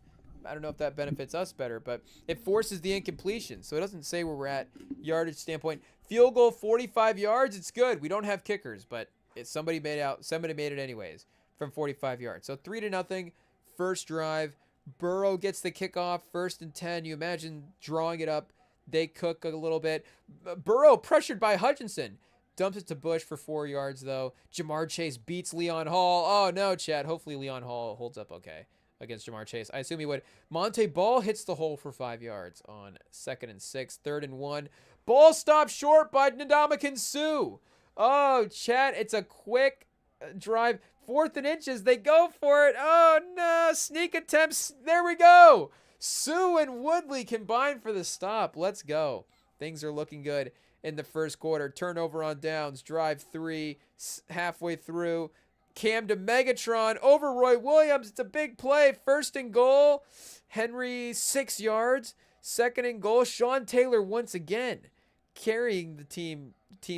Speaker 2: I don't know if that benefits us better, but it forces the incompletion. So it doesn't say where we're at yardage standpoint. Field goal 45 yards. It's good. We don't have kickers, but somebody made it anyways from 45 yards. So 3-0. First drive. Burrow gets the kickoff. 1st and 10. You imagine drawing it up. They cook a little bit. Burrow pressured by Hutchinson. Dumps it to Bush for 4 yards, though. Jamar Chase beats Leon Hall. Oh, no, Chad. Hopefully Leon Hall holds up okay against Jamar Chase. I assume he would. Monte Ball hits the hole for 5 yards on 2nd and 6. 3rd and 1. Ball stopped short by Ndamukong Suh. Oh, Chad, it's a quick drive. 4th and inches. They go for it. Oh, no. Sneak attempts. There we go. Suh and Woodley combine for the stop. Let's go. Things are looking good in the first quarter. Turnover on downs. Drive 3. Halfway through. Cam to Megatron over Roy Williams. It's a big play. First and goal. Henry 6 yards. Second and goal. Sean Taylor once again carrying the team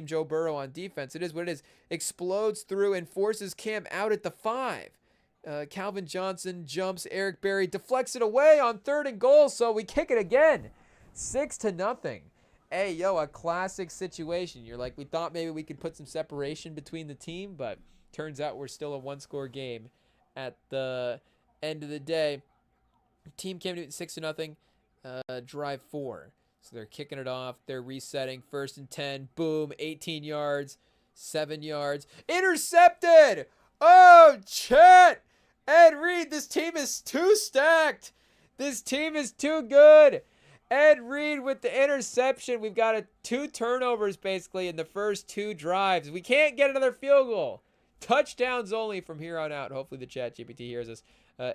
Speaker 2: Joe Burrow on defense. It is what it is. Explodes through and forces Cam out at the 5. Calvin Johnson jumps. Eric Berry deflects it away on third and goal. So we kick it again. 6-0. Hey, yo, a classic situation. You're like, we thought maybe we could put some separation between the team, but turns out we're still a one-score game at the end of the day. Team Cam Newton 6-0. Drive 4. So they're kicking it off. They're resetting. 1st and 10. Boom. 18 yards. 7 yards. Intercepted! Oh, Chet! Ed Reed, this team is too stacked. This team is too good. Ed Reed with the interception. We've got 2 turnovers basically in the first 2 drives. We can't get another field goal. Touchdowns only from here on out. Hopefully the chat GPT hears us.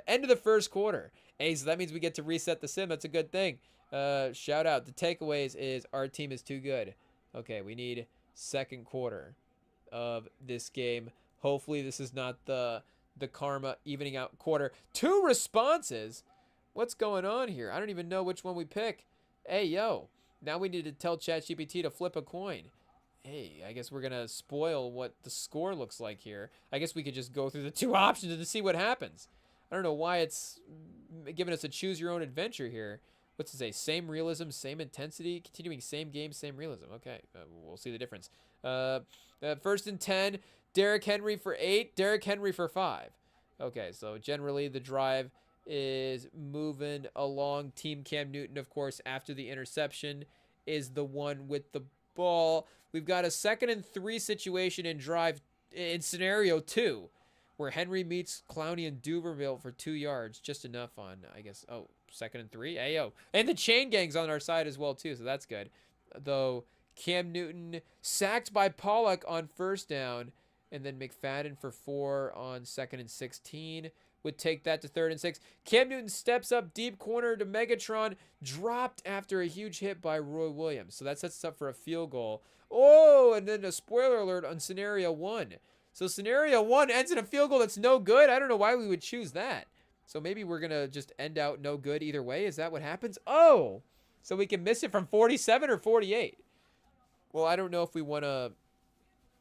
Speaker 2: End of the first quarter. Hey, so that means we get to reset the sim. That's a good thing. Shout out. The takeaways is our team is too good. Okay, we need second quarter of this game. Hopefully this is not the karma evening out quarter. 2 responses. What's going on here? I don't even know which one we pick. Hey, yo. Now we need to tell ChatGPT to flip a coin. Hey, I guess we're going to spoil what the score looks like here. I guess we could just go through the 2 options and see what happens. I don't know why it's giving us a choose your own adventure here. What's it say? Same realism, same intensity, continuing same game, same realism. Okay, we'll see the difference. 1st and 10, Derrick Henry for 8, Derrick Henry for 5. Okay, so generally the drive is moving along. Team Cam Newton, of course, after the interception, is the one with the ball. We've got a 2nd and 3 situation in scenario 2, where Henry meets Clowney and Duverville for 2 yards, just enough on, I guess, 2nd and 3. Ayo. And the chain gang's on our side as well, too, so that's good. Though Cam Newton sacked by Pollock on 1st down, and then McFadden for 4 on 2nd and 16 would take that to 3rd and 6. Cam Newton steps up deep corner to Megatron, dropped after a huge hit by Roy Williams. So that sets us up for a field goal. Oh, and then a spoiler alert on scenario 1. So scenario 1 ends in a field goal that's no good. I don't know why we would choose that. So maybe we're going to just end out no good either way. Is that what happens? Oh, so we can miss it from 47 or 48. Well, I don't know if we want to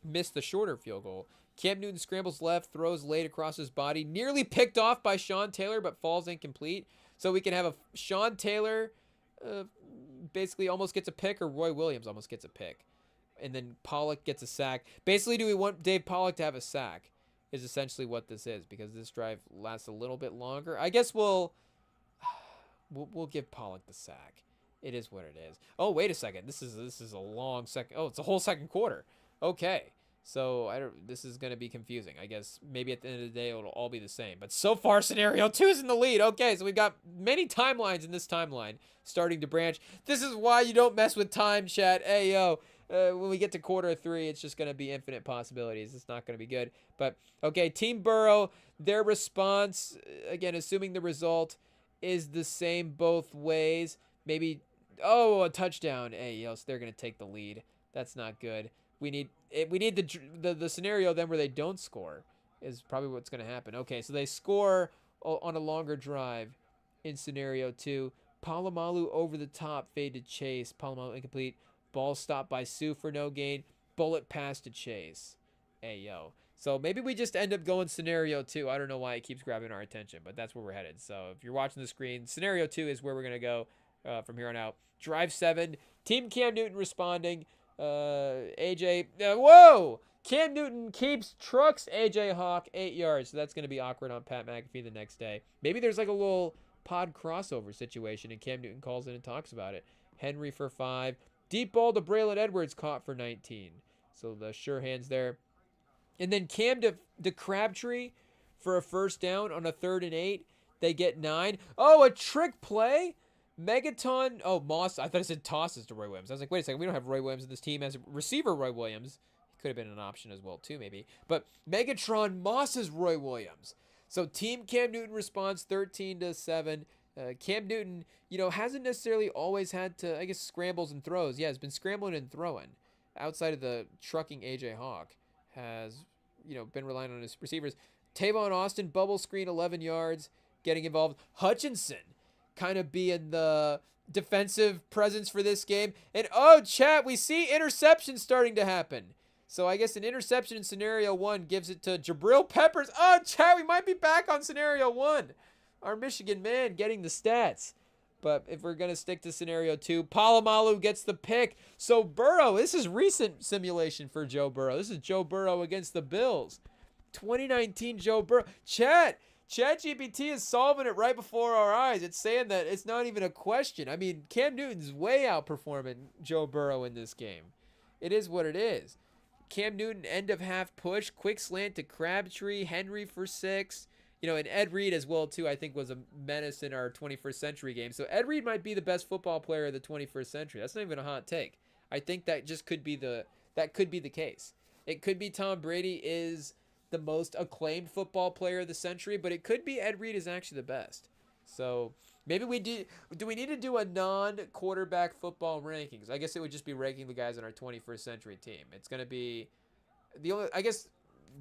Speaker 2: miss the shorter field goal. Cam Newton scrambles left, throws late across his body, nearly picked off by Sean Taylor, but falls incomplete. So we can have a Sean Taylor basically almost gets a pick, or Roy Williams almost gets a pick. And then Pollock gets a sack. Basically, do we want Dave Pollock to have a sack is essentially what this is, because this drive lasts a little bit longer. I guess we'll give Pollock the sack. It is what it is. Oh, wait a second. This is a long second. Oh, it's a whole second quarter. Okay. So this is going to be confusing. I guess maybe at the end of the day it'll all be the same. But so far scenario 2 is in the lead. Okay, so we've got many timelines in this timeline starting to branch. This is why you don't mess with time, chat. Hey, yo. When we get to quarter 3, it's just going to be infinite possibilities. It's not going to be good. But, okay, Team Burrow, their response, again, assuming the result is the same both ways. Maybe, a touchdown. Hey, yo, so they're going to take the lead. That's not good. We need the scenario then where they don't score is probably what's going to happen. Okay, so they score on a longer drive in scenario 2. Palomalu over the top, fade to Chase. Palomalu incomplete. Ball stopped by Sue for no gain. Bullet pass to Chase. Hey, yo. So maybe we just end up going scenario 2. I don't know why it keeps grabbing our attention, but that's where we're headed. So if you're watching the screen, scenario 2 is where we're going to go from here on out. Drive 7. Team Cam Newton responding. AJ. Whoa! Cam Newton trucks AJ Hawk 8 yards. So that's going to be awkward on Pat McAfee the next day. Maybe there's like a little pod crossover situation, and Cam Newton calls in and talks about it. Henry for 5. Deep ball to Braylon Edwards, caught for 19. So the sure hands there. And then Cam to Crabtree for a 1st down on a 3rd and 8. They get 9. Oh, a trick play? Megaton. Oh, Moss. I thought it said tosses to Roy Williams. I was like, wait a second. We don't have Roy Williams in this team as receiver. Roy Williams. He could have been an option as well, too, maybe. But Megatron Moss's Roy Williams. So Team Cam Newton responds 13-7. Cam Newton, hasn't necessarily always had to, I guess, scrambles and throws. Yeah, he's been scrambling and throwing. Outside of the trucking AJ Hawk, has, been relying on his receivers. Tavon Austin, bubble screen, 11 yards, getting involved. Hutchinson kind of being the defensive presence for this game. And, chat, we see interceptions starting to happen. So I guess an interception in scenario 1 gives it to Jabril Peppers. Chat, we might be back on scenario 1. Our Michigan man getting the stats. But if we're going to stick to scenario 2, Polamalu gets the pick. So Burrow, this is recent simulation for Joe Burrow. This is Joe Burrow against the Bills. 2019 Joe Burrow. ChatGPT is solving it right before our eyes. It's saying that it's not even a question. I mean, Cam Newton's way outperforming Joe Burrow in this game. It is what it is. Cam Newton, end of half push, quick slant to Crabtree, Henry for 6. And Ed Reed as well, too, I think was a menace in our 21st century game. So Ed Reed might be the best football player of the 21st century. That's not even a hot take. I think that just could be the case. It could be Tom Brady is the most acclaimed football player of the century, but it could be Ed Reed is actually the best. So maybe do we need to do a non-quarterback football rankings? I guess it would just be ranking the guys on our 21st century team. It's going to be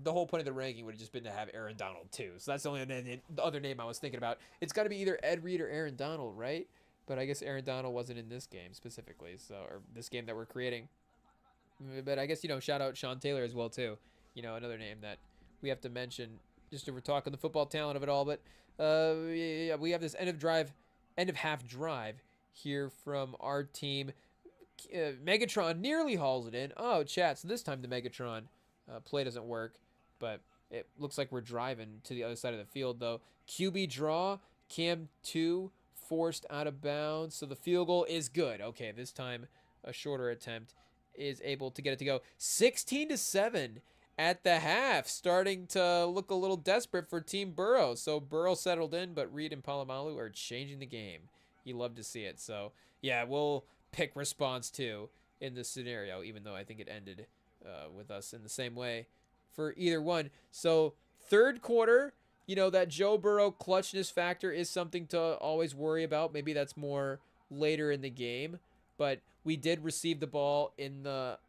Speaker 2: the whole point of the ranking would have just been to have Aaron Donald too. So that's the other name I was thinking about. It's got to be either Ed Reed or Aaron Donald, right? But I guess Aaron Donald wasn't in this game specifically, or this game that we're creating. But I guess, shout out Sean Taylor as well too. Another name that we have to mention just if we're talking the football talent of it all. But we have this end of half drive here from our team. Megatron nearly hauls it in. Chat. So this time the Megatron play doesn't work, but it looks like we're driving to the other side of the field though. QB draw, Cam 2 forced out of bounds, so the field goal is good. Okay, this time a shorter attempt is able to get it to go. 16-7 at the half, starting to look a little desperate for Team Burrow. So Burrow settled in, but Reed and Polamalu are changing the game. You love to see it. So yeah, we'll pick response 2 in this scenario, even though I think it ended with us in the same way for either one. So third quarter, that Joe Burrow clutchness factor is something to always worry about. Maybe that's more later in the game, but we did receive the ball in the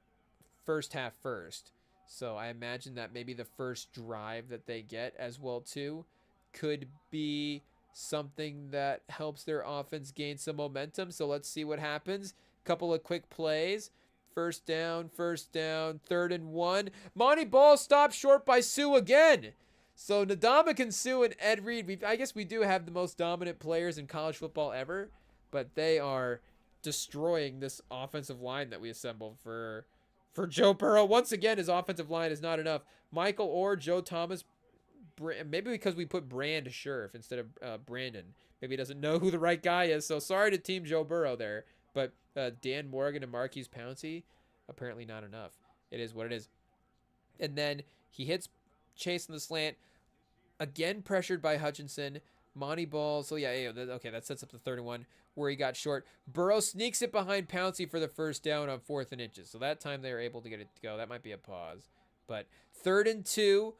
Speaker 2: first half first. So I imagine that maybe the first drive that they get as well too could be something that helps their offense gain some momentum. So let's see what happens. Couple of quick plays. First down, 3rd and 1. Monty Ball stopped short by Sue again. So Ndamukong Suh and Ed Reed, I guess we do have the most dominant players in college football ever, but they are destroying this offensive line that we assembled for Joe Burrow. Once again, his offensive line is not enough. Michael Orr, Joe Thomas, maybe because we put Brand Scherf instead of Brandon. Maybe he doesn't know who the right guy is, so sorry to Team Joe Burrow there. But Dan Morgan and Marquise Pouncey, apparently not enough. It is what it is. And then he hits Chase in the slant. Again pressured by Hutchinson. Monty Ball. So yeah, okay, that sets up the 3rd and 1 where he got short. Burrow sneaks it behind Pouncey for the first down on 4th and inches. So that time they were able to get it to go. That might be a pause. But 3rd and 2,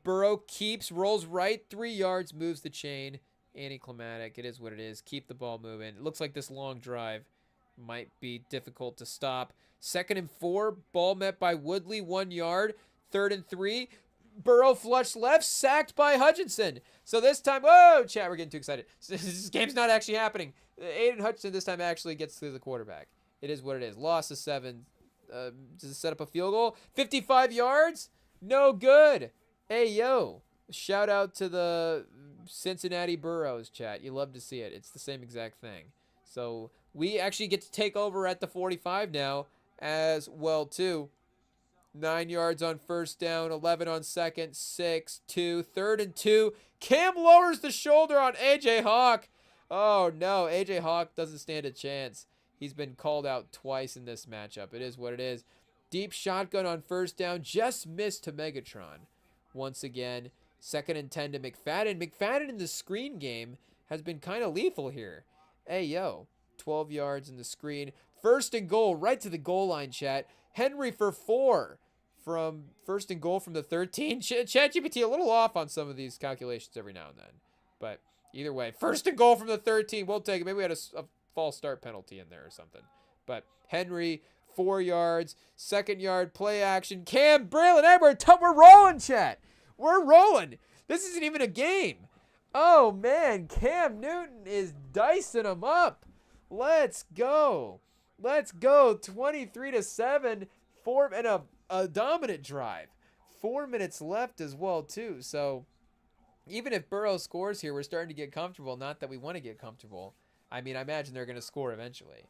Speaker 2: Burrow rolls right 3 yards, moves the chain. Anticlimactic. It is what it is. Keep the ball moving. It looks like this long drive might be difficult to stop. 2nd and 4, ball met by Woodley, 1 yard. 3rd and 3, Burrow flushed left, sacked by Hutchinson. So this time, chat, we're getting too excited. This game's not actually happening. Aiden Hutchinson this time actually gets through the quarterback. It is what it is. Loss of 7. Does it set up a field goal? 55 yards? No good. Hey, yo. Shout out to the Cincinnati Burrows, chat. You love to see it. It's the same exact thing. So we actually get to take over at the 45 now as well, too. 9 yards on 1st down, 11 on 2nd, 6, 2, 3rd and 2. Cam lowers the shoulder on A.J. Hawk. Oh, no. A.J. Hawk doesn't stand a chance. He's been called out twice in this matchup. It is what it is. Deep shotgun on 1st down. Just missed to Megatron. Once again, 2nd and 10 to McFadden. McFadden in the screen game has been kind of lethal here. Hey, yo. 12 yards in the screen. 1st and goal, right to the goal line, chat. Henry for 4 from 1st and goal from the 13. ChatGPT a little off on some of these calculations every now and then. But either way, 1st and goal from the 13. We'll take it. Maybe we had a false start penalty in there or something. But Henry, 4 yards, 2nd yard, play action. Cam, Braylon Edwards, we're rolling, chat. We're rolling. This isn't even a game. Oh, man, Cam Newton is dicing them up. Let's go. Let's go. 23-7, and a dominant drive. 4 minutes left as well, too. So even if Burrow scores here, we're starting to get comfortable. Not that we want to get comfortable. I mean, I imagine they're going to score eventually.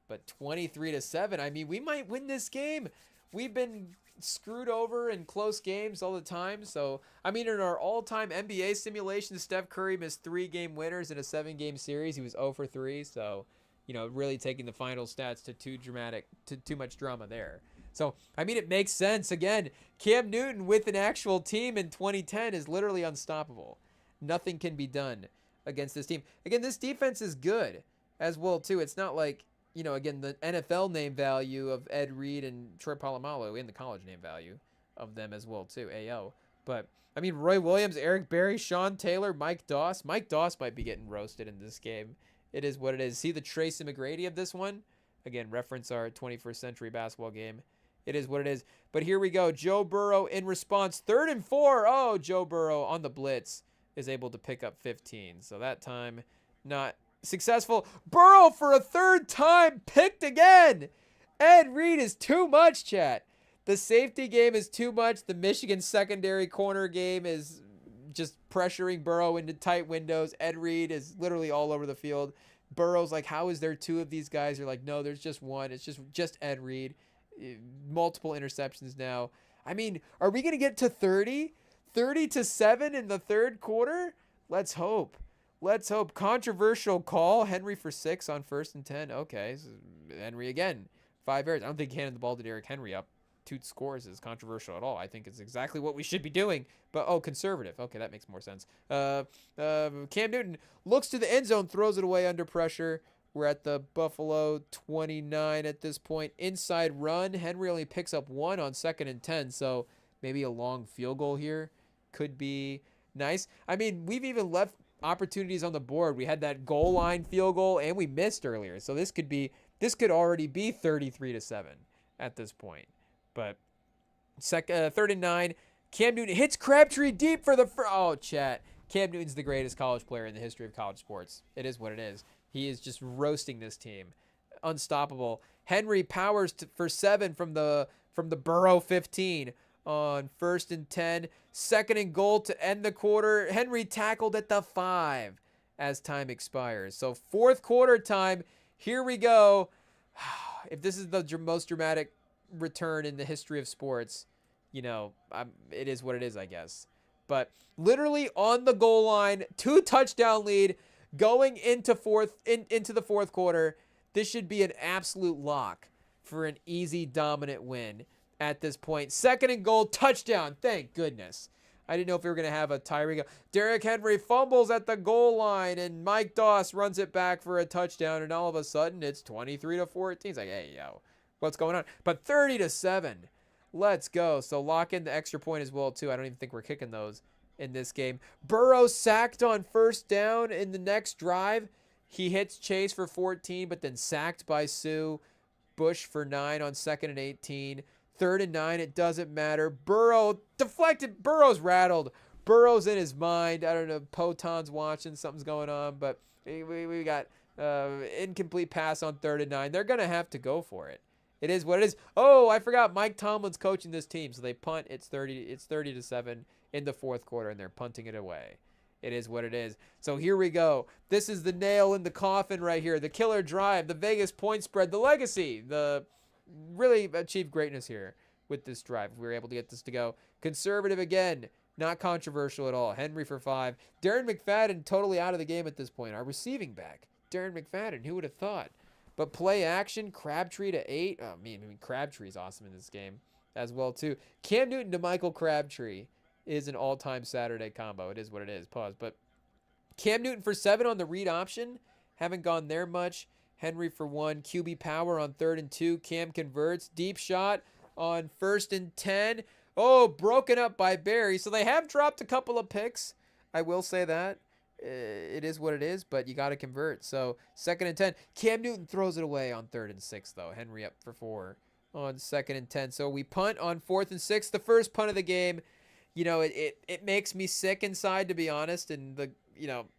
Speaker 2: But 23-7, I mean, we might win this game. We've been screwed over in close games all the time. So, I mean, in our all-time NBA simulation, Steph Curry missed 3 game winners in a 7-game series. He was 0 for 3. So, you know, really taking the final stats to too much drama there. So, I mean, it makes sense. Again, Cam Newton with an actual team in 2010 is literally unstoppable. Nothing can be done against this team. Again, this defense is good as well, too. It's not like, you know, again, the NFL name value of Ed Reed and Troy Polamalu and the college name value of them as well, too, AO. But, I mean, Roy Williams, Eric Berry, Sean Taylor, Mike Doss. Mike Doss might be getting roasted in this game. It is what it is. See the Tracy McGrady of this one? Again, reference our 21st century basketball game. It is what it is. But here we go. Joe Burrow in response. 3rd and 4. Oh, Joe Burrow on the blitz is able to pick up 15. So that time not successful. Burrow for a 3rd time picked again. Ed Reed is too much, chat. The safety game is too much. The Michigan secondary corner game is just pressuring Burrow into tight windows. Ed Reed is literally all over the field. Burrow's like, how is there 2 of these guys? You're like, no, there's just one. It's just Ed Reed. Multiple interceptions now. I mean, are we going to get to 30? 30-7 in the 3rd quarter? Let's hope. Let's hope. Controversial call. Henry for 6 on 1st and 10. Okay. So Henry again. 5 yards. I don't think handing the ball to Derrick Henry up 2 scores is controversial at all. I think it's exactly what we should be doing. But, conservative. Okay, that makes more sense. Cam Newton looks to the end zone, throws it away under pressure. We're at the Buffalo 29 at this point. Inside run. Henry only picks up 1 on 2nd and 10, so maybe a long field goal here could be nice. I mean, we've even left opportunities on the board. We had that goal line field goal, and we missed earlier. So this could already be 33-7 at this point. But 3rd and 9. Cam Newton hits Crabtree deep for the chat. Cam Newton's the greatest college player in the history of college sports. It is what it is. He is just roasting this team. Unstoppable. Henry powers for 7 from the Burrow 15 on 1st and 10. 2nd and goal to end the quarter. Henry tackled at the 5 as time expires. So 4th quarter time. Here we go. If this is the most dramatic return in the history of sports, you know, it is what it is, I guess. But literally on the goal line, 2 touchdown lead. Going into the 4th quarter, this should be an absolute lock for an easy, dominant win at this point. 2nd and goal, touchdown. Thank goodness. I didn't know if we were going to have a Tyreek. Derrick Henry fumbles at the goal line, and Mike Doss runs it back for a touchdown, and all of a sudden, it's 23-14. It's like, hey, yo, what's going on? But 30-7. Let's go. So lock in the extra point as well, too. I don't even think we're kicking those in this game. Burrow sacked on 1st down in the next drive. He hits Chase for 14, but then sacked by Sue. Bush for 9 on 2nd and 18. 3rd and 9, it doesn't matter. Burrow deflected. Burrow's rattled. Burrow's in his mind. I don't know. Poton's watching. Something's going on, but we got incomplete pass on 3rd and 9. They're going to have to go for it. It is what it is. Oh, I forgot. Mike Tomlin's coaching this team, so they punt. It's 30-7 in the 4th quarter, and they're punting it away. It is what it is. So here we go. This is the nail in the coffin right here. The killer drive, the Vegas point spread, the legacy, the really achieved greatness here with this drive. We were able to get this to go. Conservative again. Not controversial at all. Henry for 5. Darren McFadden totally out of the game at this point. Our receiving back, Darren McFadden. Who would have thought? But play action, Crabtree to 8. Oh, I mean, Crabtree's awesome in this game as well, too. Cam Newton to Michael Crabtree is an all-time Saturday combo. It is what it is. Pause. But Cam Newton for 7 on the read option. Haven't gone there much. Henry for 1. QB power on 3rd and 2. Cam converts. Deep shot on 1st and 10. Oh, broken up by Barry. So they have dropped a couple of picks. I will say that. It is what it is, but you got to convert. So 2nd and 10. Cam Newton throws it away on 3rd and 6, though. Henry up for 4 on 2nd and 10. So we punt on 4th and 6, the first punt of the game. You know, it makes me sick inside, to be honest. And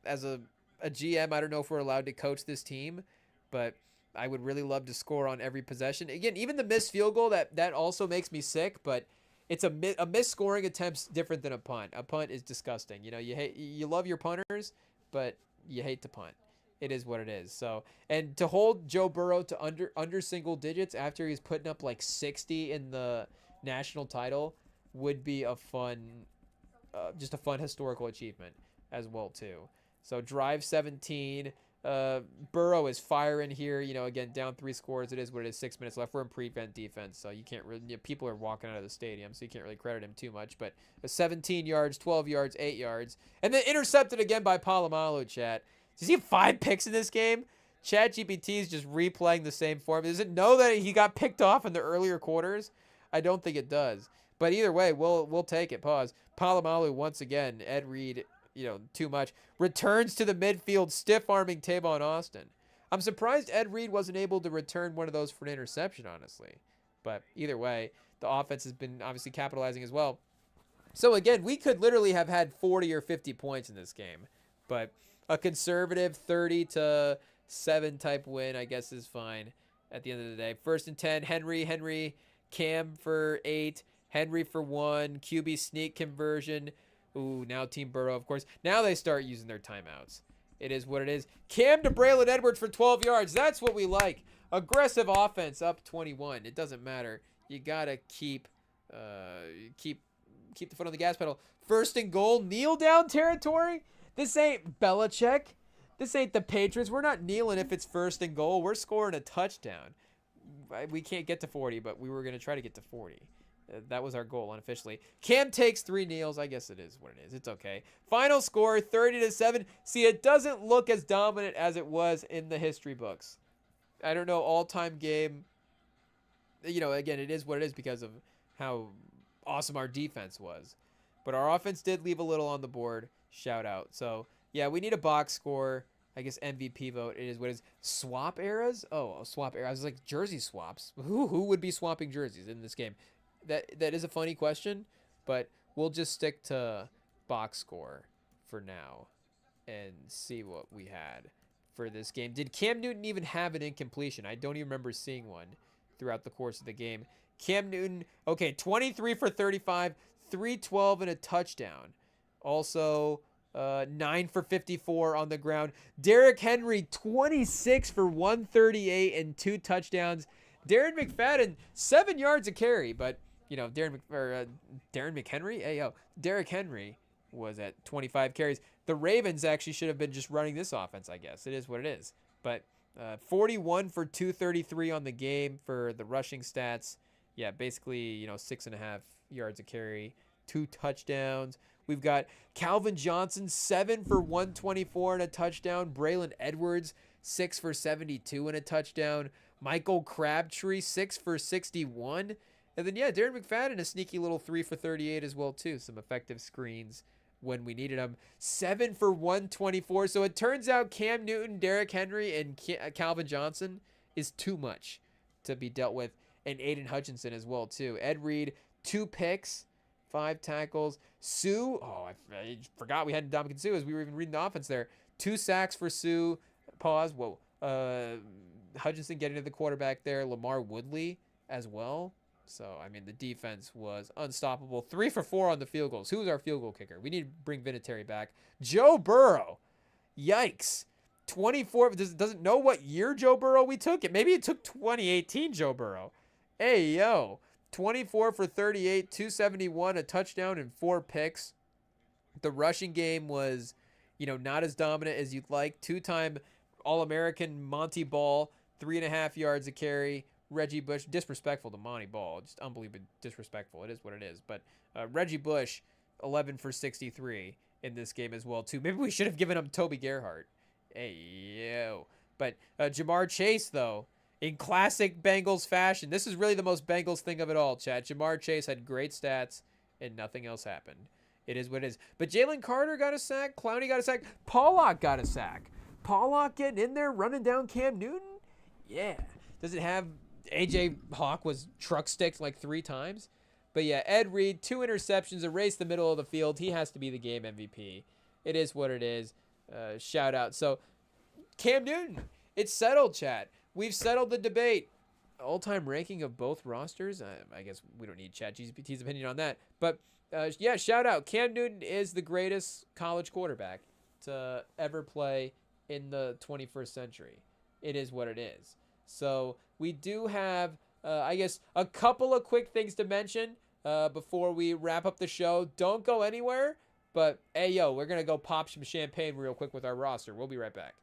Speaker 2: as a GM, I don't know if we're allowed to coach this team, but I would really love to score on every possession. Again, even the missed field goal, that also makes me sick, but it's a missed scoring attempt's different than a punt. A punt is disgusting. You know, you love your punters, but you hate to punt. It is what it is. So, and to hold Joe Burrow to under single digits after he's putting up like 60 in the national title would be a fun historical achievement as well too. So drive 17. Burrow is firing here. You know, again, down 3 scores. It is what it is. 6 minutes left. We're in prevent defense, so you can't really. People are walking out of the stadium, so you can't really credit him too much. But 17 yards, 12 yards, 8 yards, and then intercepted again by Polamalu. Chat. Does he have 5 picks in this game? ChatGPT is just replaying the same form. Does it know that he got picked off in the earlier quarters? I don't think it does. But either way, we'll take it. Pause. Polamalu once again. Ed Reed, too much. Returns to the midfield, stiff-arming Tavon Austin. I'm surprised Ed Reed wasn't able to return one of those for an interception, honestly. But either way, the offense has been obviously capitalizing as well. So again, we could literally have had 40 or 50 points in this game. But a conservative 30-7 type win, I guess, is fine at the end of the day. 1st and 10, Henry, Cam for 8, Henry for 1, QB sneak conversion. Ooh, now Team Burrow, of course. Now they start using their timeouts. It is what it is. Cam to Braylon Edwards for 12 yards. That's what we like. Aggressive offense, up 21. It doesn't matter. You gotta keep the foot on the gas pedal. 1st and goal, kneel down territory. This ain't Belichick. This ain't the Patriots. We're not kneeling if it's 1st and goal. We're scoring a touchdown. We can't get to 40, but we were going to try to get to 40. That was our goal unofficially. Cam takes 3 kneels. I guess it is what it is. It's okay. Final score, 30-7. See, it doesn't look as dominant as it was in the history books. I don't know, all-time game. Again, it is what it is because of how awesome our defense was. But our offense did leave a little on the board. Shout out. So, yeah, we need a box score. I guess MVP vote. It is what it is. Swap eras? Oh, swap era. I was like, jersey swaps. Who would be swapping jerseys in this game? That is a funny question, but we'll just stick to box score for now and see what we had for this game. Did Cam Newton even have an incompletion? I don't even remember seeing one throughout the course of the game. Cam Newton, okay, 23 for 35, 312 and a touchdown. Also, 9 for 54 on the ground. Derrick Henry, 26 for 138 and 2 touchdowns. Darren McFadden, 7 yards a carry, but Darren McHenry. Hey yo, Derrick Henry was at 25 carries. The Ravens actually should have been just running this offense. I guess it is what it is. But 41 for 233 on the game for the rushing stats. Yeah, basically 6.5 yards a carry, 2 touchdowns. We've got Calvin Johnson, 7 for 124 and a touchdown. Braylon Edwards, 6 for 72 and a touchdown. Michael Crabtree, 6 for 61. And then, Darren McFadden, a sneaky little 3 for 38 as well, too. Some effective screens when we needed them. 7 for 124. So it turns out Cam Newton, Derrick Henry, and Calvin Johnson is too much to be dealt with. And Aiden Hutchinson as well, too. Ed Reed, 2 picks. 5 tackles. Sue, I forgot we had Ndamukong Suh as we were even reading the offense there. 2 sacks for Sue. Pause. Whoa. Hutchinson getting to the quarterback there. Lamar Woodley as well. So, the defense was unstoppable. 3 for 4 on the field goals. Who's our field goal kicker? We need to bring Vinatieri back. Joe Burrow. Yikes. 24. Doesn't know what year Joe Burrow we took it. Maybe it took 2018 Joe Burrow. Hey, yo. 24 for 38, 271, a touchdown, and 4 picks. The rushing game was, not as dominant as you'd like. 2-time All-American Monty Ball, 3.5 yards a carry. Reggie Bush, disrespectful to Monty Ball. Just unbelievably disrespectful. It is what it is. But Reggie Bush, 11 for 63 in this game as well, too. Maybe we should have given him Toby Gerhart. Hey, yo. But Jamar Chase, though, in classic Bengals fashion. This is really the most Bengals thing of it all, Chad. Jamar Chase had great stats, and nothing else happened. It is what it is. But Jalen Carter got a sack. Clowney got a sack. Pollock got a sack. Pollock getting in there, running down Cam Newton? Yeah. Does it have AJ Hawk was truck sticked like 3 times. But yeah, Ed Reed, 2 interceptions, erased the middle of the field. He has to be the game MVP. It is what it is. Shout out. So Cam Newton, it's settled, chat. We've settled the debate. All-time ranking of both rosters. I guess we don't need ChatGPT's opinion on that. But yeah, shout out. Cam Newton is the greatest college quarterback to ever play in the 21st century. It is what it is. So we do have, I guess, a couple of quick things to mention before we wrap up the show. Don't go anywhere. But, hey, yo, we're going to go pop some champagne real quick with our roster. We'll be right back.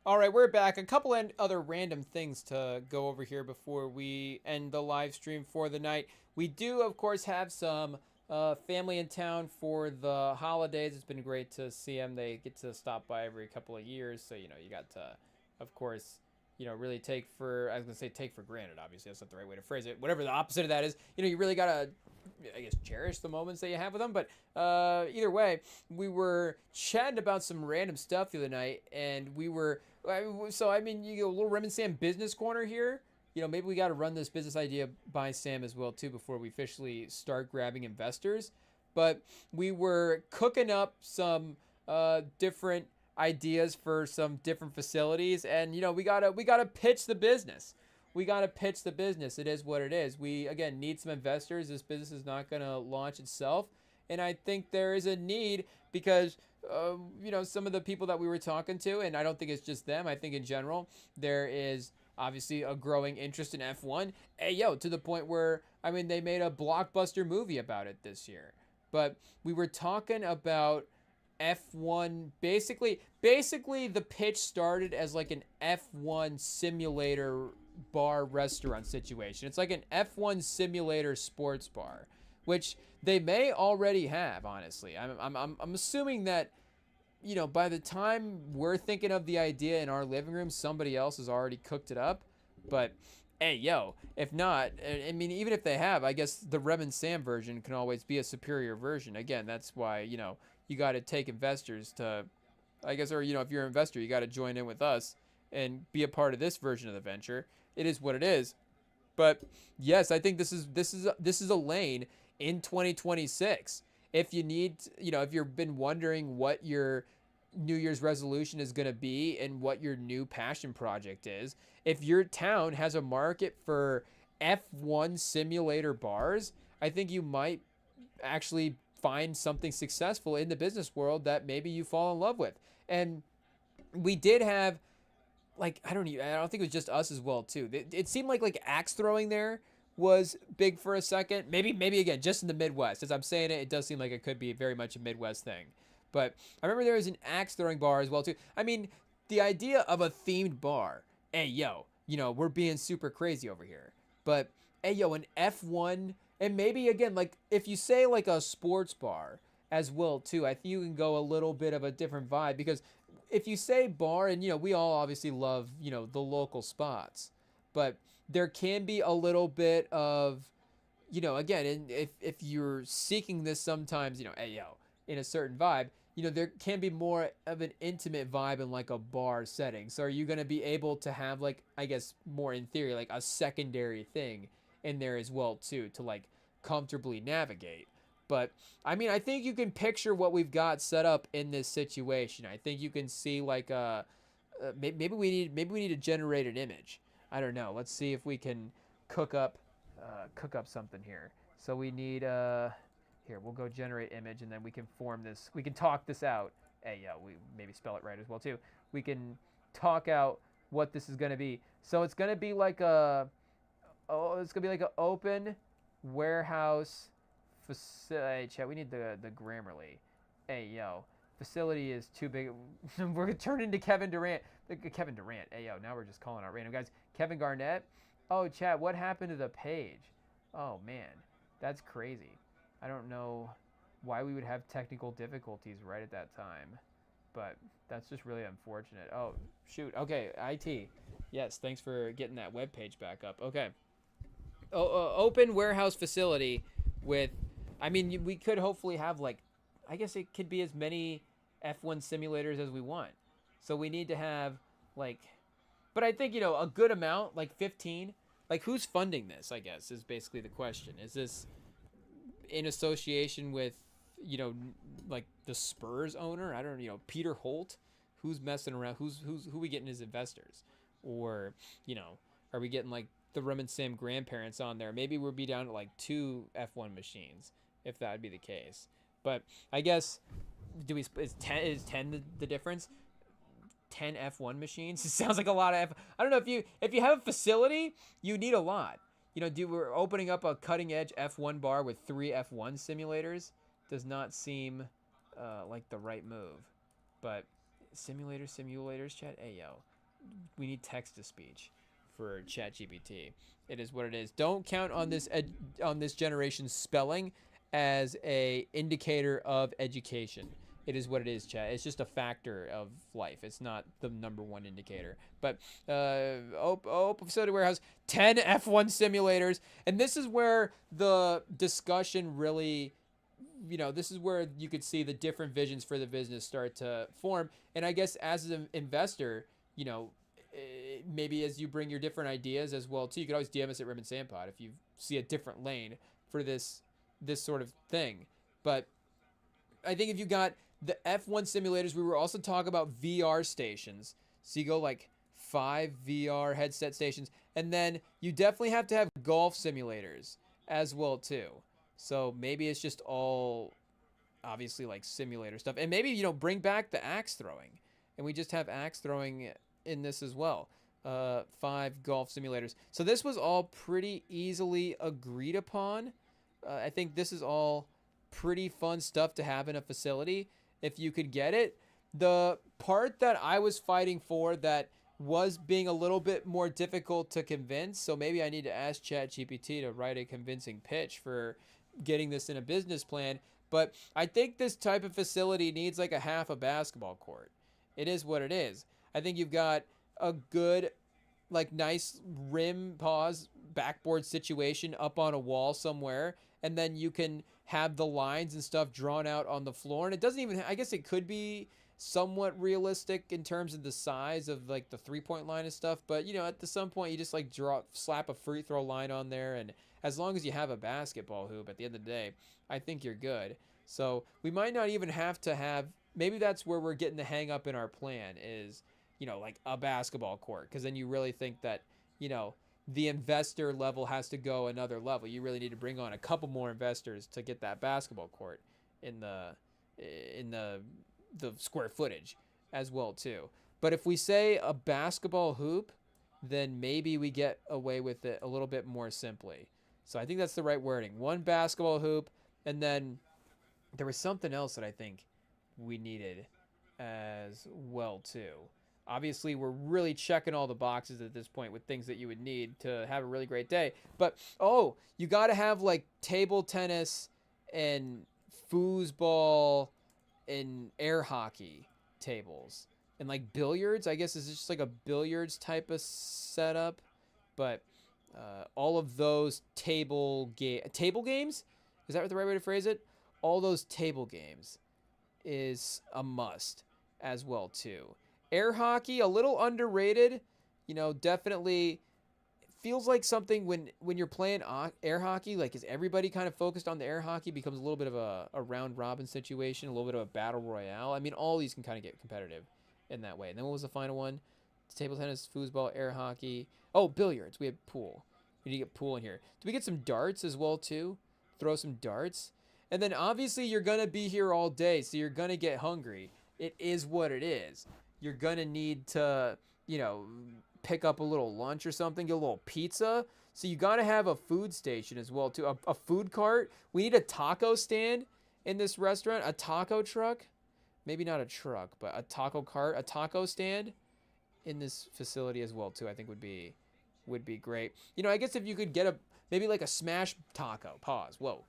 Speaker 2: All right, we're back. A couple of other random things to go over here before we end the live stream for the night. We do, of course, have some family in town for the holidays. It's been great to see them. They get to stop by every couple of years. So, you got to, of course, really take for granted, obviously. That's not the right way to phrase it. Whatever the opposite of that is, you really got to, I guess, cherish the moments that you have with them. But either way, we were chatting about some random stuff the other night, and we were... So, I mean, you go a little Rem and Sam business corner here. Maybe we got to run this business idea by Sam as well, too, before we officially start grabbing investors. But we were cooking up some different ideas for some different facilities, and we gotta pitch the business. We gotta pitch the business. It is what it is. We again need some investors. This business is not gonna launch itself, and I think there is a need because some of the people that we were talking to, and I don't think it's just them. I think in general there is obviously a growing interest in F1. Hey yo, to the point where they made a blockbuster movie about it this year. But we were talking about F1 basically the pitch started as like an F1 simulator bar restaurant situation. It's like an F1 simulator sports bar, which they may already have, honestly. I'm assuming that by the time we're thinking of the idea in our living room, somebody else has already cooked it up. But hey, yo, if not, even if they have, I guess the Rem and Sam version can always be a superior version. Again, that's why, you got to take investors to, I guess, or, if you're an investor, you got to join in with us and be a part of this version of the venture. It is what it is. But yes, I think this is a lane in 2026. If you need, if you've been wondering what your New Year's resolution is going to be and what your new passion project is, if your town has a market for F1 simulator bars, I think you might actually find something successful in the business world that maybe you fall in love with. And we did have, like, I don't think it was just us as well too. It seemed like axe throwing there was big for a second. Maybe again, just in the Midwest. As I'm saying it does seem like it could be very much a Midwest thing. But I remember there was an axe throwing bar as well too. The idea of a themed bar. Hey yo, we're being super crazy over here. But hey yo, an F1, and maybe again, like if you say like a sports bar as well too, I think you can go a little bit of a different vibe, because if you say bar, and we all obviously love the local spots, but there can be a little bit of again, and if you're seeking this sometimes, hey yo, in a certain vibe, there can be more of an intimate vibe in like a bar setting. So are you going to be able to have, like, I guess more in theory, like a secondary thing in there as well too, to like comfortably navigate? But I think you can picture what we've got set up in this situation. I think you can see like maybe we need to generate an image. I don't know. Let's see if we can cook up something here. So we need here, we'll go generate image, and then we can form this. We can talk this out. Hey, yeah, we maybe spell it right as well too. We can talk out what this is going to be. So it's going to be like an open warehouse facility. Chat, we need the Grammarly. Hey, yo, facility is too big. We're going to turn into Kevin Durant. Kevin Durant. Hey, yo, now we're just calling out random guys. Kevin Garnett. Oh, chat, what happened to the page? Oh, man, that's crazy. I don't know why we would have technical difficulties right at that time, but that's just really unfortunate. Oh, shoot. Okay, IT. Yes, thanks for getting that web page back up. Okay. Open warehouse facility with, we could hopefully have, like, I guess it could be as many F1 simulators as we want. So we need to have, like, but I think, a good amount, like 15. Like, who's funding this, I guess, is basically the question. Is this in association with, like the Spurs owner? I don't know, Peter Holt? Who's messing around? Who we getting as investors? Or, are we getting like the Rem and Sam grandparents on there? Maybe we'll be down to like 2 F1 machines, if that would be the case. But I guess, is 10 the difference? 10 F1 machines? It sounds like a lot of I don't know, if you have a facility, you need a lot. We're opening up a cutting edge F1 bar with 3 F1 simulators does not seem like the right move. But simulators, chat. Hey yo, we need text to speech for ChatGPT. It is what it is. Don't count on this generation's spelling as a indicator of education. It is what it is, chat. It's just a factor of life. It's not the number one indicator. But open facility warehouse, 10 F1 simulators. And this is where the discussion really, this is where you could see the different visions for the business start to form. And I guess as an investor, maybe as you bring your different ideas as well too, you could always DM us at Rem and Sam Pod if you see a different lane for this sort of thing. But I think if you got the F1 simulators, we were also talking about VR stations. So you go like 5 VR headset stations, and then you definitely have to have golf simulators as well too. So maybe it's just all obviously like simulator stuff, and maybe bring back the axe throwing, and we just have axe throwing in this as well. 5 golf simulators. So this was all pretty easily agreed upon. I think this is all pretty fun stuff to have in a facility if you could get it. The part that I was fighting for that was being a little bit more difficult to convince, so maybe I need to ask ChatGPT to write a convincing pitch for getting this in a business plan. But I think this type of facility needs like a half a basketball court. It is what it is. I think you've got a good, like, nice backboard situation up on a wall somewhere, and then you can have the lines and stuff drawn out on the floor. And it doesn't even, I guess it could be somewhat realistic in terms of the size of like the 3-point line and stuff, but at some point you just like slap a free throw line on there, and as long as you have a basketball hoop at the end of the day, I think you're good. So we might not even have to have, maybe that's where we're getting the hang up in our plan is, like a basketball court, because then you really think that, the investor level has to go another level. You really need to bring on a couple more investors to get that basketball court in the square footage as well too. But if we say a basketball hoop, then maybe we get away with it a little bit more simply. So I think that's the right wording. 1 basketball hoop, and then there was something else that I think we needed as well too. Obviously, we're really checking all the boxes at this point with things that you would need to have a really great day. But, you got to have like table tennis and foosball and air hockey tables. And like billiards, I guess is just like a billiards type of setup. But all of those table games? Is that the right way to phrase it? All those table games is a must as well too. Air hockey, a little underrated. Definitely feels like something when you're playing air hockey, like is everybody kind of focused on the air hockey, becomes a little bit of a round robin situation, a little bit of a battle royale. I mean, all these can kind of get competitive in that way. And then what was the final one? Table tennis, foosball, air hockey. Oh, billiards. We have pool. We need to get pool in here. Do we get some darts as well too? Throw some darts. And then obviously you're going to be here all day, so you're going to get hungry. It is what it is. You're going to need to, pick up a little lunch or something, get a little pizza. So you got to have a food station as well too. A food cart. We need a taco stand in this restaurant, a taco truck. Maybe not a truck, but a taco cart, a taco stand in this facility as well too. I think would be great. I guess if you could get maybe like a smash taco. Pause. Whoa.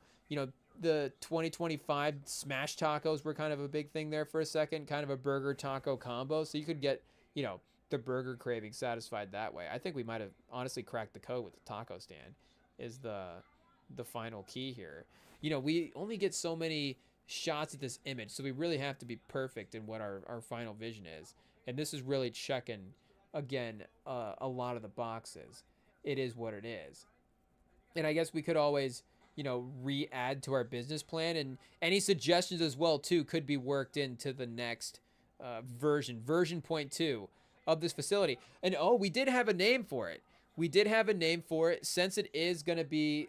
Speaker 2: The 2025 smash tacos were kind of a big thing there for a second, kind of a burger taco combo. So you could get, the burger craving satisfied that way. I think we might have honestly cracked the code with the taco stand is the final key here. We only get so many shots at this image, so we really have to be perfect in what our final vision is. And this is really checking, again, a lot of the boxes. It is what it is. And I guess we could always, re-add to our business plan, and any suggestions as well too could be worked into the next version 0.2 of this facility. And we did have a name for it. Since it is going to be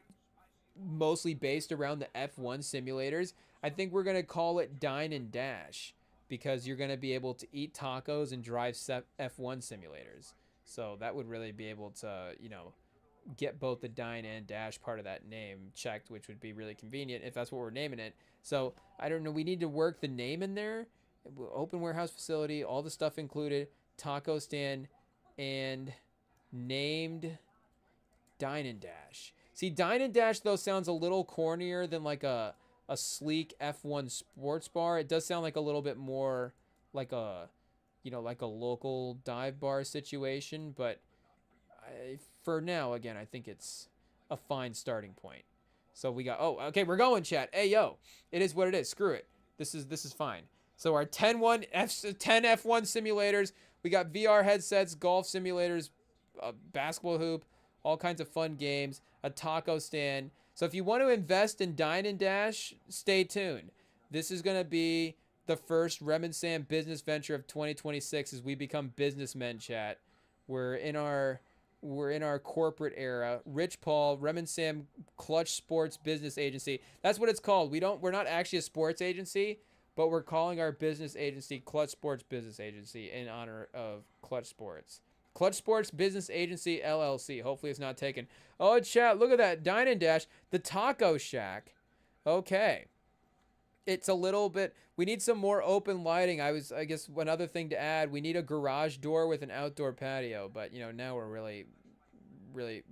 Speaker 2: mostly based around the F1 simulators, I think we're going to call it Dine and Dash, because you're going to be able to eat tacos and drive F1 simulators. So that would really be able to, get both the Dine and Dash part of that name checked, which would be really convenient if that's what we're naming it. So I don't know. We need to work the name in there. Open warehouse facility, all the stuff included, taco stand, and named Dine and Dash. See, Dine and Dash though sounds a little cornier than like a sleek F1 sports bar. It does sound like a little bit more like a, like a local dive bar situation, but for now, again, I think it's a fine starting point. So we got, okay, we're going, chat. Hey, yo, it is what it is. Screw it. This is fine. So our 10 F1 simulators, we got VR headsets, golf simulators, a basketball hoop, all kinds of fun games, a taco stand. So if you want to invest in Dine and Dash, stay tuned. This is going to be the first Rem and Sam business venture of 2026 as we become businessmen, chat. We're in our corporate era. Rich Paul, Rem and Sam Clutch Sports Business Agency. That's what it's called. We're not actually a sports agency, but we're calling our business agency Clutch Sports Business Agency in honor of Clutch Sports. Clutch Sports Business Agency LLC. Hopefully it's not taken. Oh, chat, look at that. Dine and Dash, the Taco Shack. Okay. It's a little bit, we need some more open lighting. I guess one other thing to add, we need a garage door with an outdoor patio, but now we're really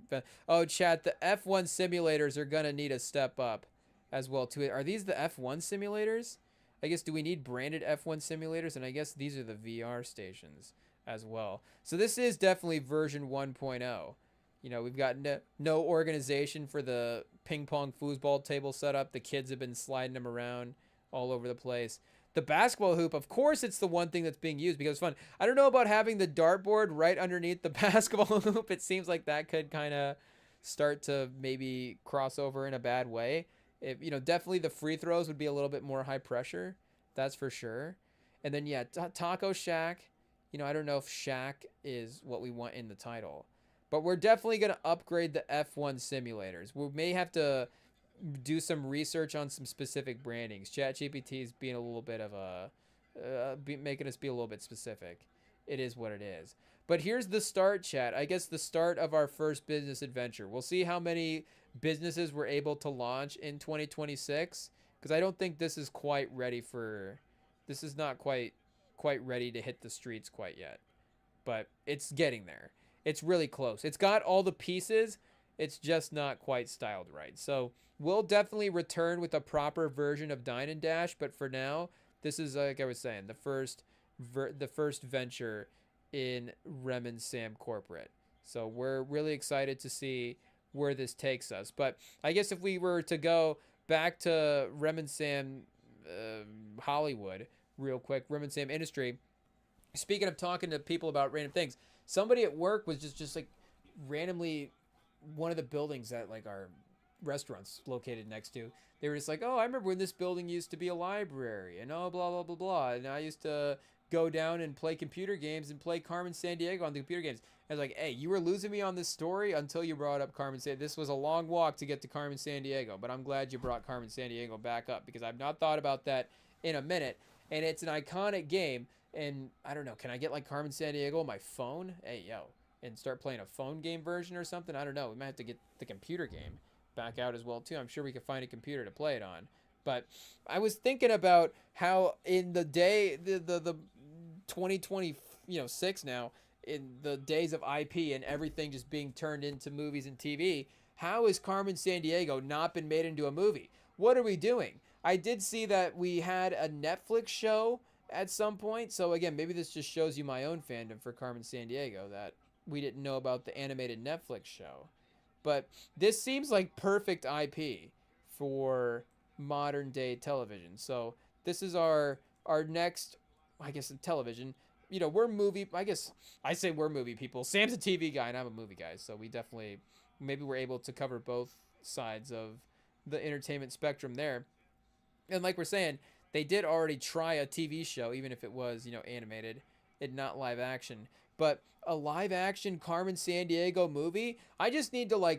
Speaker 2: oh, chat, the F1 simulators are gonna need a step up as well too. Are these the F1 simulators? I guess, do we need branded F1 simulators? And I guess these are the VR stations as well. So this is definitely version 1.0. We've got no organization for the ping pong foosball table setup. The kids have been sliding them around all over the place. The basketball hoop, of course, it's the one thing that's being used because it's fun. I don't know about having the dartboard right underneath the basketball hoop. It seems like that could kind of start to maybe cross over in a bad way. Definitely the free throws would be a little bit more high pressure. That's for sure. And then, yeah, Taco Shack. I don't know if Shack is what we want in the title. But we're definitely going to upgrade the F1 simulators. We may have to do some research on some specific brandings. ChatGPT is being a little bit of making us be a little bit specific. It is what it is. But here's the start, chat. I guess the start of our first business adventure. We'll see how many businesses we're able to launch in 2026. Because I don't think this is quite ready for... This is not quite ready to hit the streets quite yet. But it's getting there. It's really close. It's got all the pieces. It's just not quite styled right. So we'll definitely return with a proper version of Dine and Dash. But for now, this is, like I was saying, the first venture in Rem and Sam Corporate. So we're really excited to see where this takes us. But I guess if we were to go back to Rem and Sam Hollywood real quick, Rem and Sam Industry, speaking of talking to people about random things, somebody at work was just like randomly one of the buildings that like our restaurant's located next to. They were just like, oh, I remember when this building used to be a library and blah, blah, blah, blah. And I used to go down and play computer games and play Carmen Sandiego on the computer games. I was like, hey, you were losing me on this story until you brought up Carmen Sandiego. This was a long walk to get to Carmen Sandiego, but I'm glad you brought Carmen Sandiego back up because I've not thought about that in a minute. And it's an iconic game. And I don't know, can I get like Carmen Sandiego on my phone? Hey, yo. And start playing a phone game version or something? I don't know. We might have to get the computer game back out as well, too. I'm sure we could find a computer to play it on. But I was thinking about how in the day, the 2026 now, in the days of IP and everything just being turned into movies and TV, how has Carmen Sandiego not been made into a movie? What are we doing? I did see that we had a Netflix show at some point. So again, maybe this just shows you my own fandom for Carmen Sandiego, that we didn't know about the animated Netflix show. But this seems like perfect IP for modern day television. So this is our next, I guess, television. We're movie, I guess I say we're movie people. Sam's a TV guy and I'm a movie guy. So we definitely, maybe we're able to cover both sides of the entertainment spectrum there. And like we're saying, they did already try a TV show, even if it was, animated and not live action. But a live action Carmen Sandiego movie, I just need to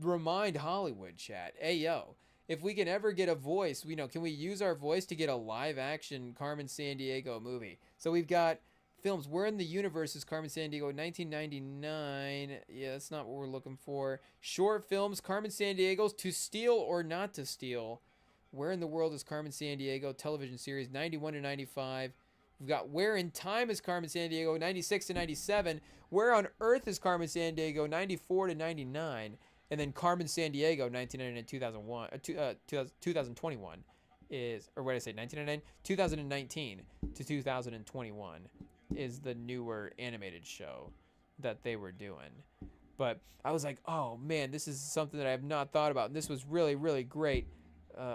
Speaker 2: remind Hollywood, chat. Hey, yo, if we can ever get a voice, can we use our voice to get a live action Carmen Sandiego movie? So we've got films. Where in the universe is Carmen Sandiego? 1999. Yeah, that's not what we're looking for. Short films, Carmen Sandiego's To Steal or Not to Steal. Where in the world is Carmen Sandiego? Television series, 91 to 95. We've got Where in Time is Carmen Sandiego, 96 to 97. Where on Earth is Carmen Sandiego, 94 to 99. And then Carmen Sandiego, 1999 to 2021 is, or what did I say, 1999? 2019 to 2021 is the newer animated show that they were doing. But I was like, oh man, this is something that I have not thought about. And this was really, really great.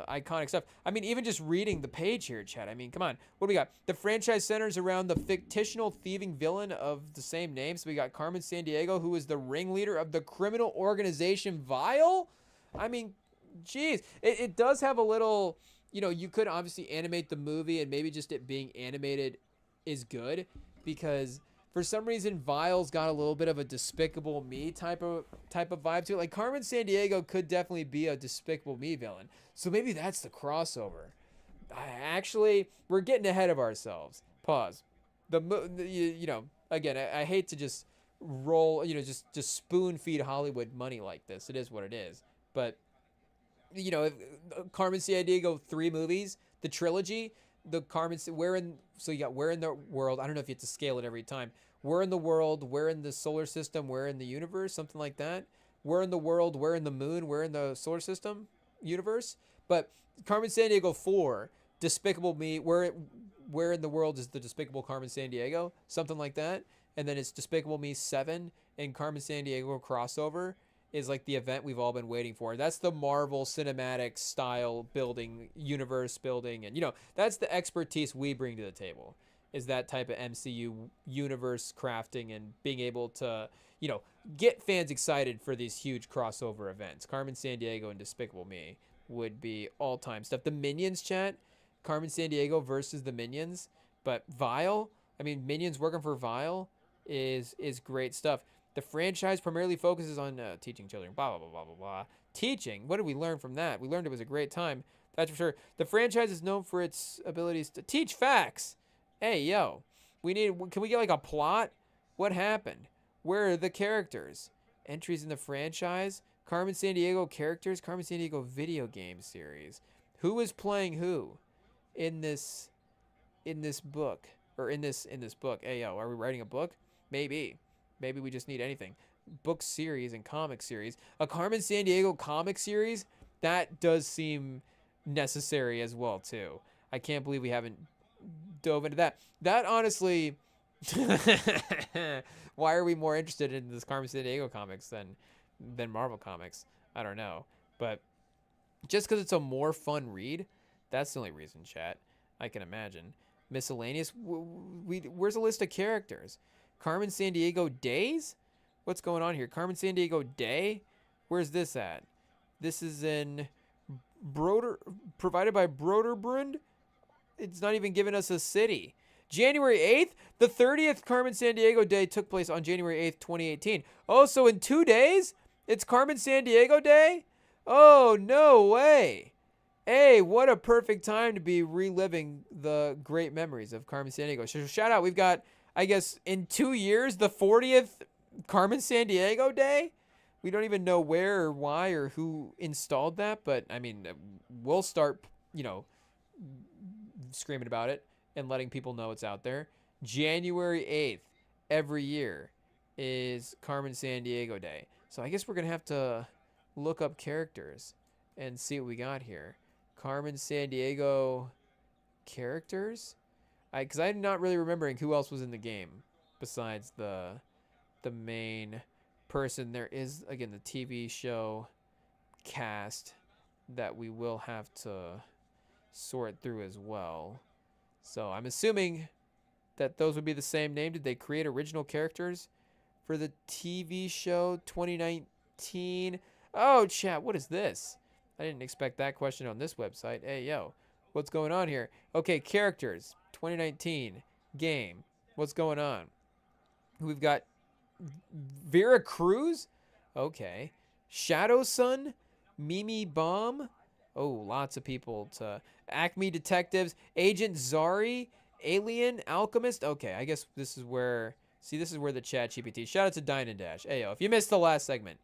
Speaker 2: Iconic stuff. I mean, even just reading the page here, chat. I mean, come on. What do we got? The franchise centers around the fictional thieving villain of the same name. So we got Carmen Sandiego, who is the ringleader of the criminal organization Vile. I mean, geez. It does have a little you know, you could obviously animate the movie, and maybe just it being animated is good, because for some reason Vile's got a little bit of a Despicable Me type of vibe to it. Like Carmen Sandiego could definitely be a Despicable Me villain. So maybe that's the crossover. Actually, we're getting ahead of ourselves. Pause. You know, again, I hate to just roll, you know, just spoon feed Hollywood money like this. It is what it is. But you know, if, Carmen Sandiego 3 movies, the trilogy, the Carmen, where in, so you got where in the world, I don't know if you have to scale it every time. Where in the world, where in the solar system, where in the universe, something like that. Where in the world, where in the moon, where in the solar system universe. But Carmen Sandiego 4, Despicable Me, where in the world is the Despicable Carmen Sandiego, something like that. And then it's Despicable Me 7 and Carmen Sandiego crossover is like the event we've all been waiting for. That's the Marvel cinematic style building, universe building, and you know, that's the expertise we bring to the table. Is that type of MCU universe crafting and being able to, you know, get fans excited for these huge crossover events. Carmen Sandiego and Despicable Me would be all-time stuff. The Minions chat, Carmen Sandiego versus the Minions, but Vile, I mean, Minions working for Vile is great stuff. The franchise primarily focuses on teaching children, blah, blah, blah, blah, blah, blah. Teaching, what did we learn from that? We learned it was a great time, that's for sure. The franchise is known for its abilities to teach facts. Hey, yo, can we get like a plot? What happened? Where are the characters? Entries in the franchise? Carmen Sandiego characters? Carmen Sandiego video game series. Who is playing who in this book? Or in this book? Hey, yo, are we writing a book? Maybe we just need anything. Book series and comic series. A Carmen Sandiego comic series, that does seem necessary as well, too. I can't believe we haven't dove into that. That honestly, why are we more interested in this Carmen Sandiego comics than Marvel comics? I don't know. But just because it's a more fun read, that's the only reason, chat. I can imagine. Miscellaneous, where's a list of characters? Carmen Sandiego Days? What's going on here? Carmen Sandiego Day? Where's this at? This is in provided by Broderbrund. It's not even giving us a city. January 8th? The 30th Carmen Sandiego Day took place on January 8th, 2018. Oh, so in 2 days, it's Carmen Sandiego Day? Oh, no way. Hey, what a perfect time to be reliving the great memories of Carmen Sandiego. So shout out, we've got, I guess, in 2 years, the 40th Carmen Sandiego Day. We don't even know where or why or who installed that, but I mean, we'll start, you know, screaming about it and letting people know it's out there. January 8th every year is Carmen Sandiego Day. So I guess we're going to have to look up characters and see what we got here. Carmen Sandiego characters? Because I'm not really remembering who else was in the game besides the main person. There is, again, the TV show cast that we will have to sort through as well. So I'm assuming that those would be the same name. Did they create original characters for the TV show 2019? Oh, chat, what is this? I didn't expect that question on this website. Hey, yo, what's going on here? Okay, characters, 2019 game. What's going on? We've got Vera Cruz. Okay. Shadow Sun, Mimi Bomb. Oh, lots of people to Acme Detectives, Agent Zari, Alien Alchemist. Okay, I guess this is where the chat GPT. Shout out to Dine and Dash. Hey, yo, if you missed the last segment,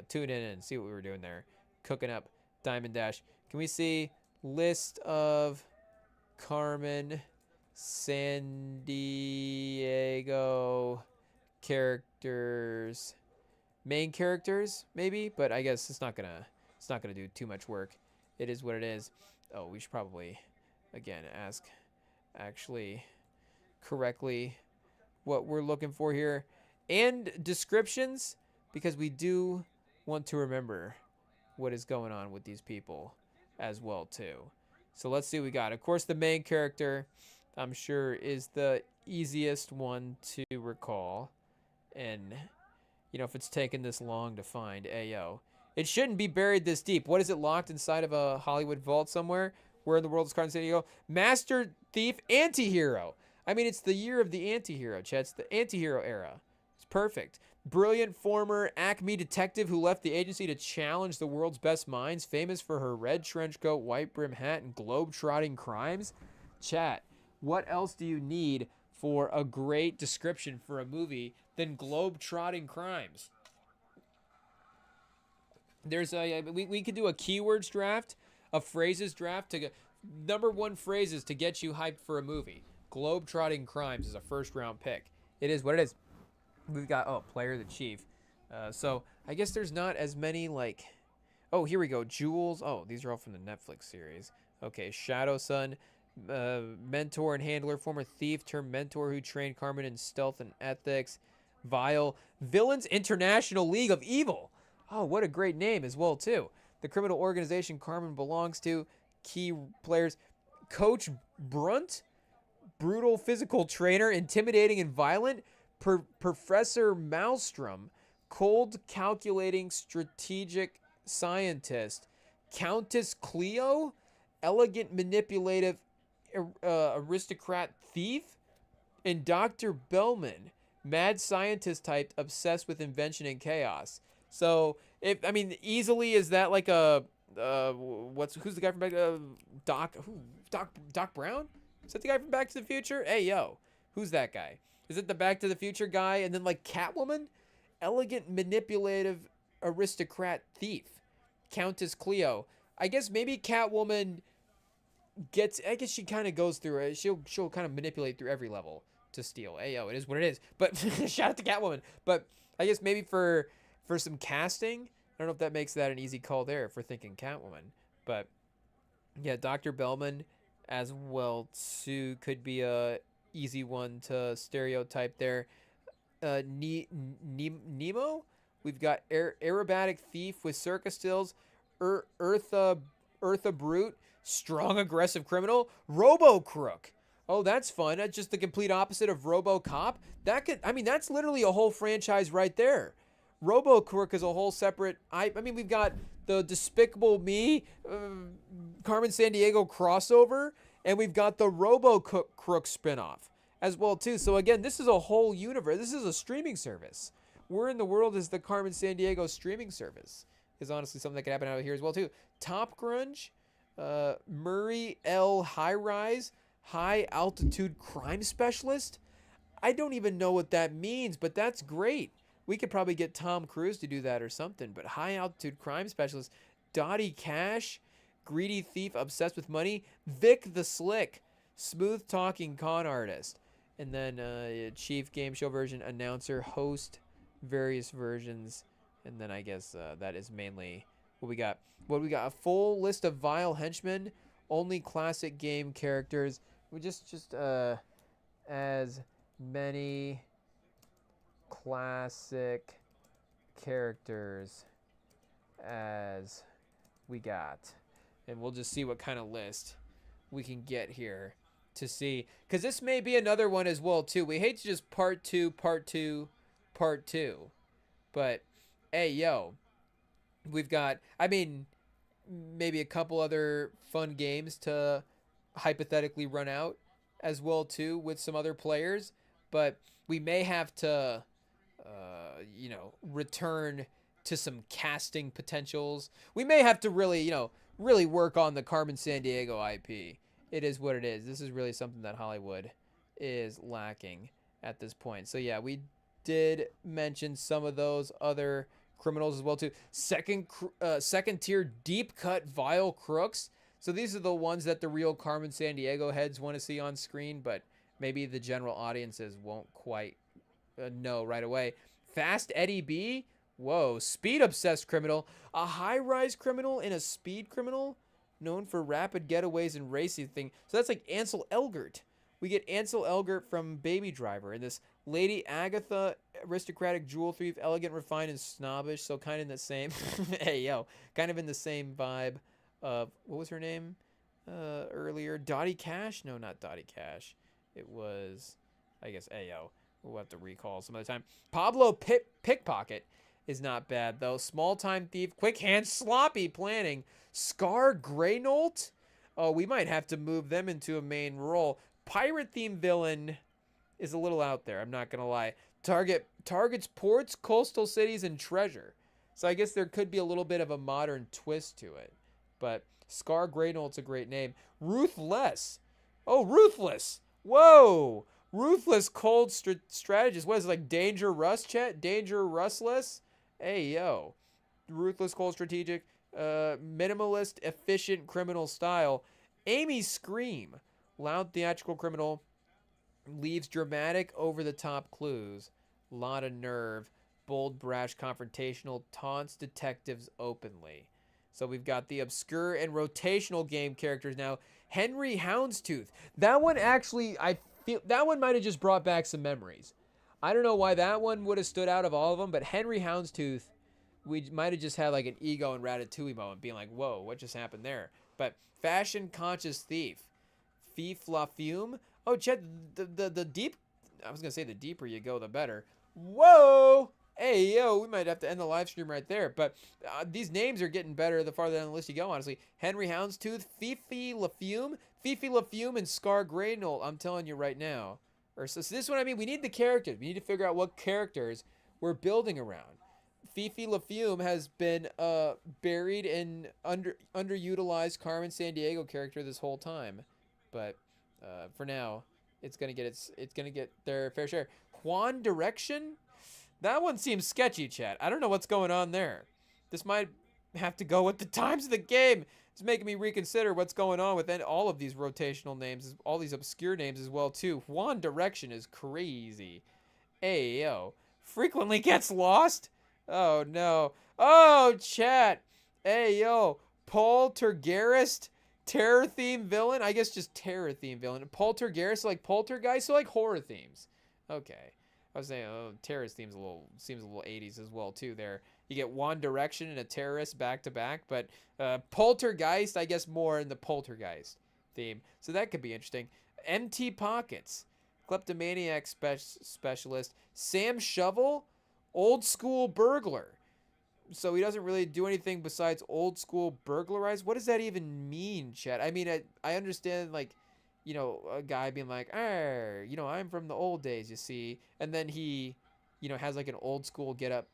Speaker 2: tune in and see what we were doing there. Cooking up Diamond Dash. Can we see list of Carmen Sandiego characters, main characters maybe, but I guess it's not gonna do too much work. It is what it is. Oh, we should probably again ask actually correctly what we're looking for here and descriptions, because we do want to remember what is going on with these people as well too. So let's see what we got. Of course, the main character, I'm sure, is the easiest one to recall. And, you know, if it's taken this long to find, Ayo, it shouldn't be buried this deep. What is it, locked inside of a Hollywood vault somewhere? Where in the world is Carmen Sandiego? Master Thief Antihero. I mean, it's the year of the antihero, Chet. It's the antihero era. It's perfect. Brilliant former Acme detective who left the agency to challenge the world's best minds, famous for her red trench coat, white brim hat, and globe-trotting crimes. Chat, what else do you need for a great description for a movie than globe-trotting crimes? There's we could do a keywords draft, a phrases draft to get number one phrases to get you hyped for a movie. Globe-trotting crimes is a first-round pick. It is what it is. We've got player the chief. So I guess there's not as many like. Oh, here we go. Jewels. Oh, these are all from the Netflix series. Okay, Shadow Son, mentor and handler, former thief turned mentor who trained Carmen in stealth and ethics. Vile Villains International League of Evil. Oh, what a great name as well, too. The criminal organization Carmen belongs to. Key players. Coach Brunt. Brutal physical trainer. Intimidating and violent. Professor Maelstrom. Cold calculating strategic scientist. Countess Cleo. Elegant manipulative aristocrat thief. And Dr. Bellman. Mad scientist type obsessed with invention and chaos. So, easily is that like a who's the guy from Doc Brown? Is that the guy from Back to the Future? Hey yo, who's that guy? Is it the Back to the Future guy? And then like Catwoman, elegant manipulative aristocrat thief, Countess Cleo. I guess maybe Catwoman gets. I guess she kind of goes through it. She'll kind of manipulate through every level to steal. Hey yo, it is what it is. But shout out to Catwoman. But I guess maybe for some casting, I don't know if that makes that an easy call there for thinking Catwoman. But yeah, Dr. Bellman as well too could be a easy one to stereotype there. Nemo, we've got aerobatic thief with circus stills. Eartha Brute, strong aggressive criminal. Robo Crook. Oh, that's fun. That's just the complete opposite of RoboCop. That's literally a whole franchise right there. Robo Crook is a whole separate. We've got the Despicable Me, Carmen Sandiego crossover, and we've got the Robo Crook spinoff as well too. So again, this is a whole universe. This is a streaming service. Where in the world is the Carmen Sandiego streaming service? Is honestly something that could happen out here as well too. Top Grunge, Murray L. High Rise, High Altitude Crime Specialist. I don't even know what that means, but that's great. We could probably get Tom Cruise to do that or something. But High Altitude Crime Specialist, Dottie Cash, Greedy Thief Obsessed with Money, Vic the Slick, Smooth Talking Con Artist, and then Chief Game Show version, announcer, host, various versions, and then I guess that is mainly what we got. A full list of vile henchmen, only classic game characters. We just as many classic characters as we got, and we'll just see what kind of list we can get here to see, because this may be another one as well too. We hate to just part two, but hey yo, we've got maybe a couple other fun games to hypothetically run out as well too with some other players, but we may have to return to some casting potentials. We may have to really work on the Carmen Sandiego IP. It is what it is. This is really something that Hollywood is lacking at this point. So yeah, we did mention some of those other criminals as well too. Second tier deep cut vile crooks. So these are the ones that the real Carmen Sandiego heads want to see on screen, but maybe the general audiences won't quite know right away. Fast Eddie B. Whoa, speed obsessed criminal, a high rise criminal and a speed criminal, known for rapid getaways and racing thing. So that's like Ansel Elgort. We get Ansel Elgort from Baby Driver, and this Lady Agatha, aristocratic jewel thief, elegant, refined, and snobbish. So kind of in the same, kind of in the same vibe of, what was her name earlier? Dottie Cash? No, not Dottie Cash. It was, I guess, we'll have to recall some other time. Pablo Pickpocket is not bad, though. Small-time thief, quick hand, sloppy planning. Scar Greynolt, Oh, we might have to move them into a main role. Pirate-themed villain is a little out there, I'm not going to lie. Targets ports, coastal cities, and treasure. So I guess there could be a little bit of a modern twist to it. But Scar Greynold's a great name. Ruthless. Oh, Ruthless. Whoa. Ruthless cold strategist. What is it, like Danger Rust chat? Danger Rustless? Hey, yo. Ruthless cold strategic. Minimalist, efficient criminal style. Amy Scream. Loud theatrical criminal. Leaves dramatic, over-the-top clues. Lot of nerve. Bold, brash, confrontational. Taunts detectives openly. So we've got the obscure and rotational game characters now. Henry Houndstooth. That one actually, I feel, that one might have just brought back some memories. I don't know why that one would have stood out of all of them, but Henry Houndstooth, we might have just had like an ego and Ratatouille moment, being like, whoa, what just happened there? But fashion-conscious thief. Fief La Fume. Oh, Chet, the deep, I was going to say the deeper you go, the better. Whoa! Hey, yo, we might have to end the live stream right there. But these names are getting better the farther down the list you go, honestly. Henry Houndstooth, Fifi LaFume, and Scar Greynold. I'm telling you right now. So this is what I mean. We need the characters. We need to figure out what characters we're building around. Fifi LaFume has been buried in underutilized Carmen Sandiego character this whole time. But for now, it's gonna get their fair share. Juan Direction? That one seems sketchy, chat. I don't know what's going on there. This might have to go with the times of the game. It's making me reconsider what's going on with all of these rotational names, all these obscure names as well, too. Juan Direction is crazy. Hey, yo. Frequently gets lost? Oh, no. Oh, chat. Hey, yo. Poltergeist? Terror-themed villain? I guess just terror-themed villain. Poltergeist, like poltergeist, so like horror themes. Okay. I was saying, oh, terrorist seems a little 80s as well too. There, you get One Direction and a terrorist back to back, but Poltergeist, I guess more in the Poltergeist theme. So that could be interesting. Empty Pockets, kleptomaniac specialist. Sam Shovel, old school burglar. So he doesn't really do anything besides old school burglarize. What does that even mean, chat? I mean, I understand like, you know, a guy being like, you know, I'm from the old days, you see. And then he, you know, has like an old school get up,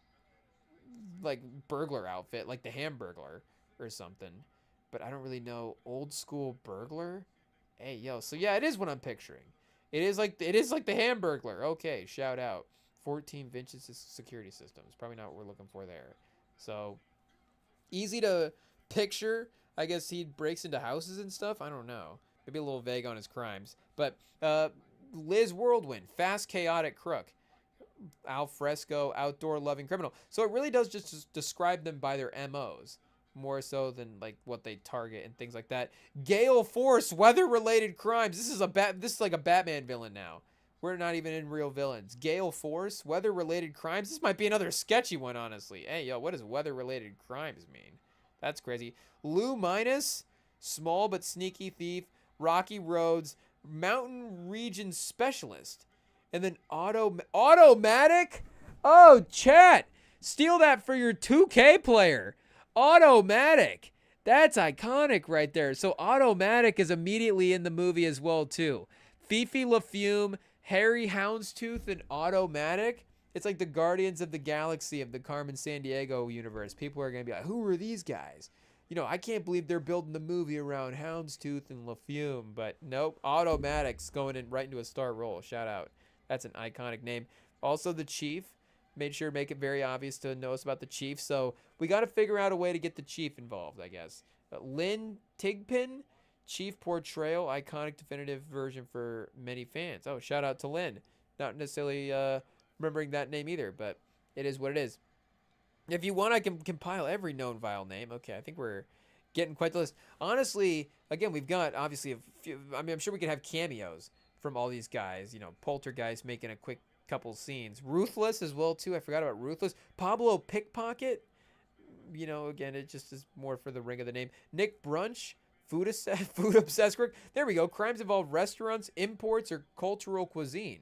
Speaker 2: like burglar outfit, like the Hamburglar or something. But I don't really know old school burglar. Hey, yo. So yeah, it is what I'm picturing. It is like the Hamburglar. Okay, shout out. 14 vintage security systems. Probably not what we're looking for there. So easy to picture. I guess he breaks into houses and stuff. I don't know. Maybe a little vague on his crimes. But Liz Whirlwind, fast, chaotic crook. Al fresco, outdoor loving criminal. So it really does just describe them by their MOs. More so than like what they target and things like that. Gale Force, weather-related crimes. This is like a Batman villain now. We're not even in real villains. Gale Force, weather-related crimes. This might be another sketchy one, honestly. Hey, yo, what does weather-related crimes mean? That's crazy. Lou Minus, small but sneaky thief. Rocky Roads, mountain region specialist. And then Automatic? Oh, chat. Steal that for your 2K player. Automatic. That's iconic right there. So Automatic is immediately in the movie as well, too. Fifi LaFume, Harry Houndstooth, and Automatic. It's like the Guardians of the Galaxy of the Carmen Sandiego universe. People are going to be like, who are these guys? You know, I can't believe they're building the movie around Houndstooth and LaFume. But nope, Automatic's going in right into a star role. Shout out. That's an iconic name. Also, the Chief. Made sure to make it very obvious to know us about the Chief. So we got to figure out a way to get the Chief involved, I guess. Lynn Tigpin, Chief portrayal, iconic definitive version for many fans. Oh, shout out to Lynn. Not necessarily remembering that name either, but it is what it is. If you want, I can compile every known vile name. Okay, I think we're getting quite the list. Honestly, again, we've got obviously a few. I mean, I'm sure we could have cameos from all these guys. You know, Poltergeist making a quick couple scenes. Ruthless as well, too. I forgot about Ruthless. Pablo Pickpocket. You know, again, it just is more for the ring of the name. Nick Brunch. Food obsessed crook. There we go. Crimes involve restaurants, imports, or cultural cuisine.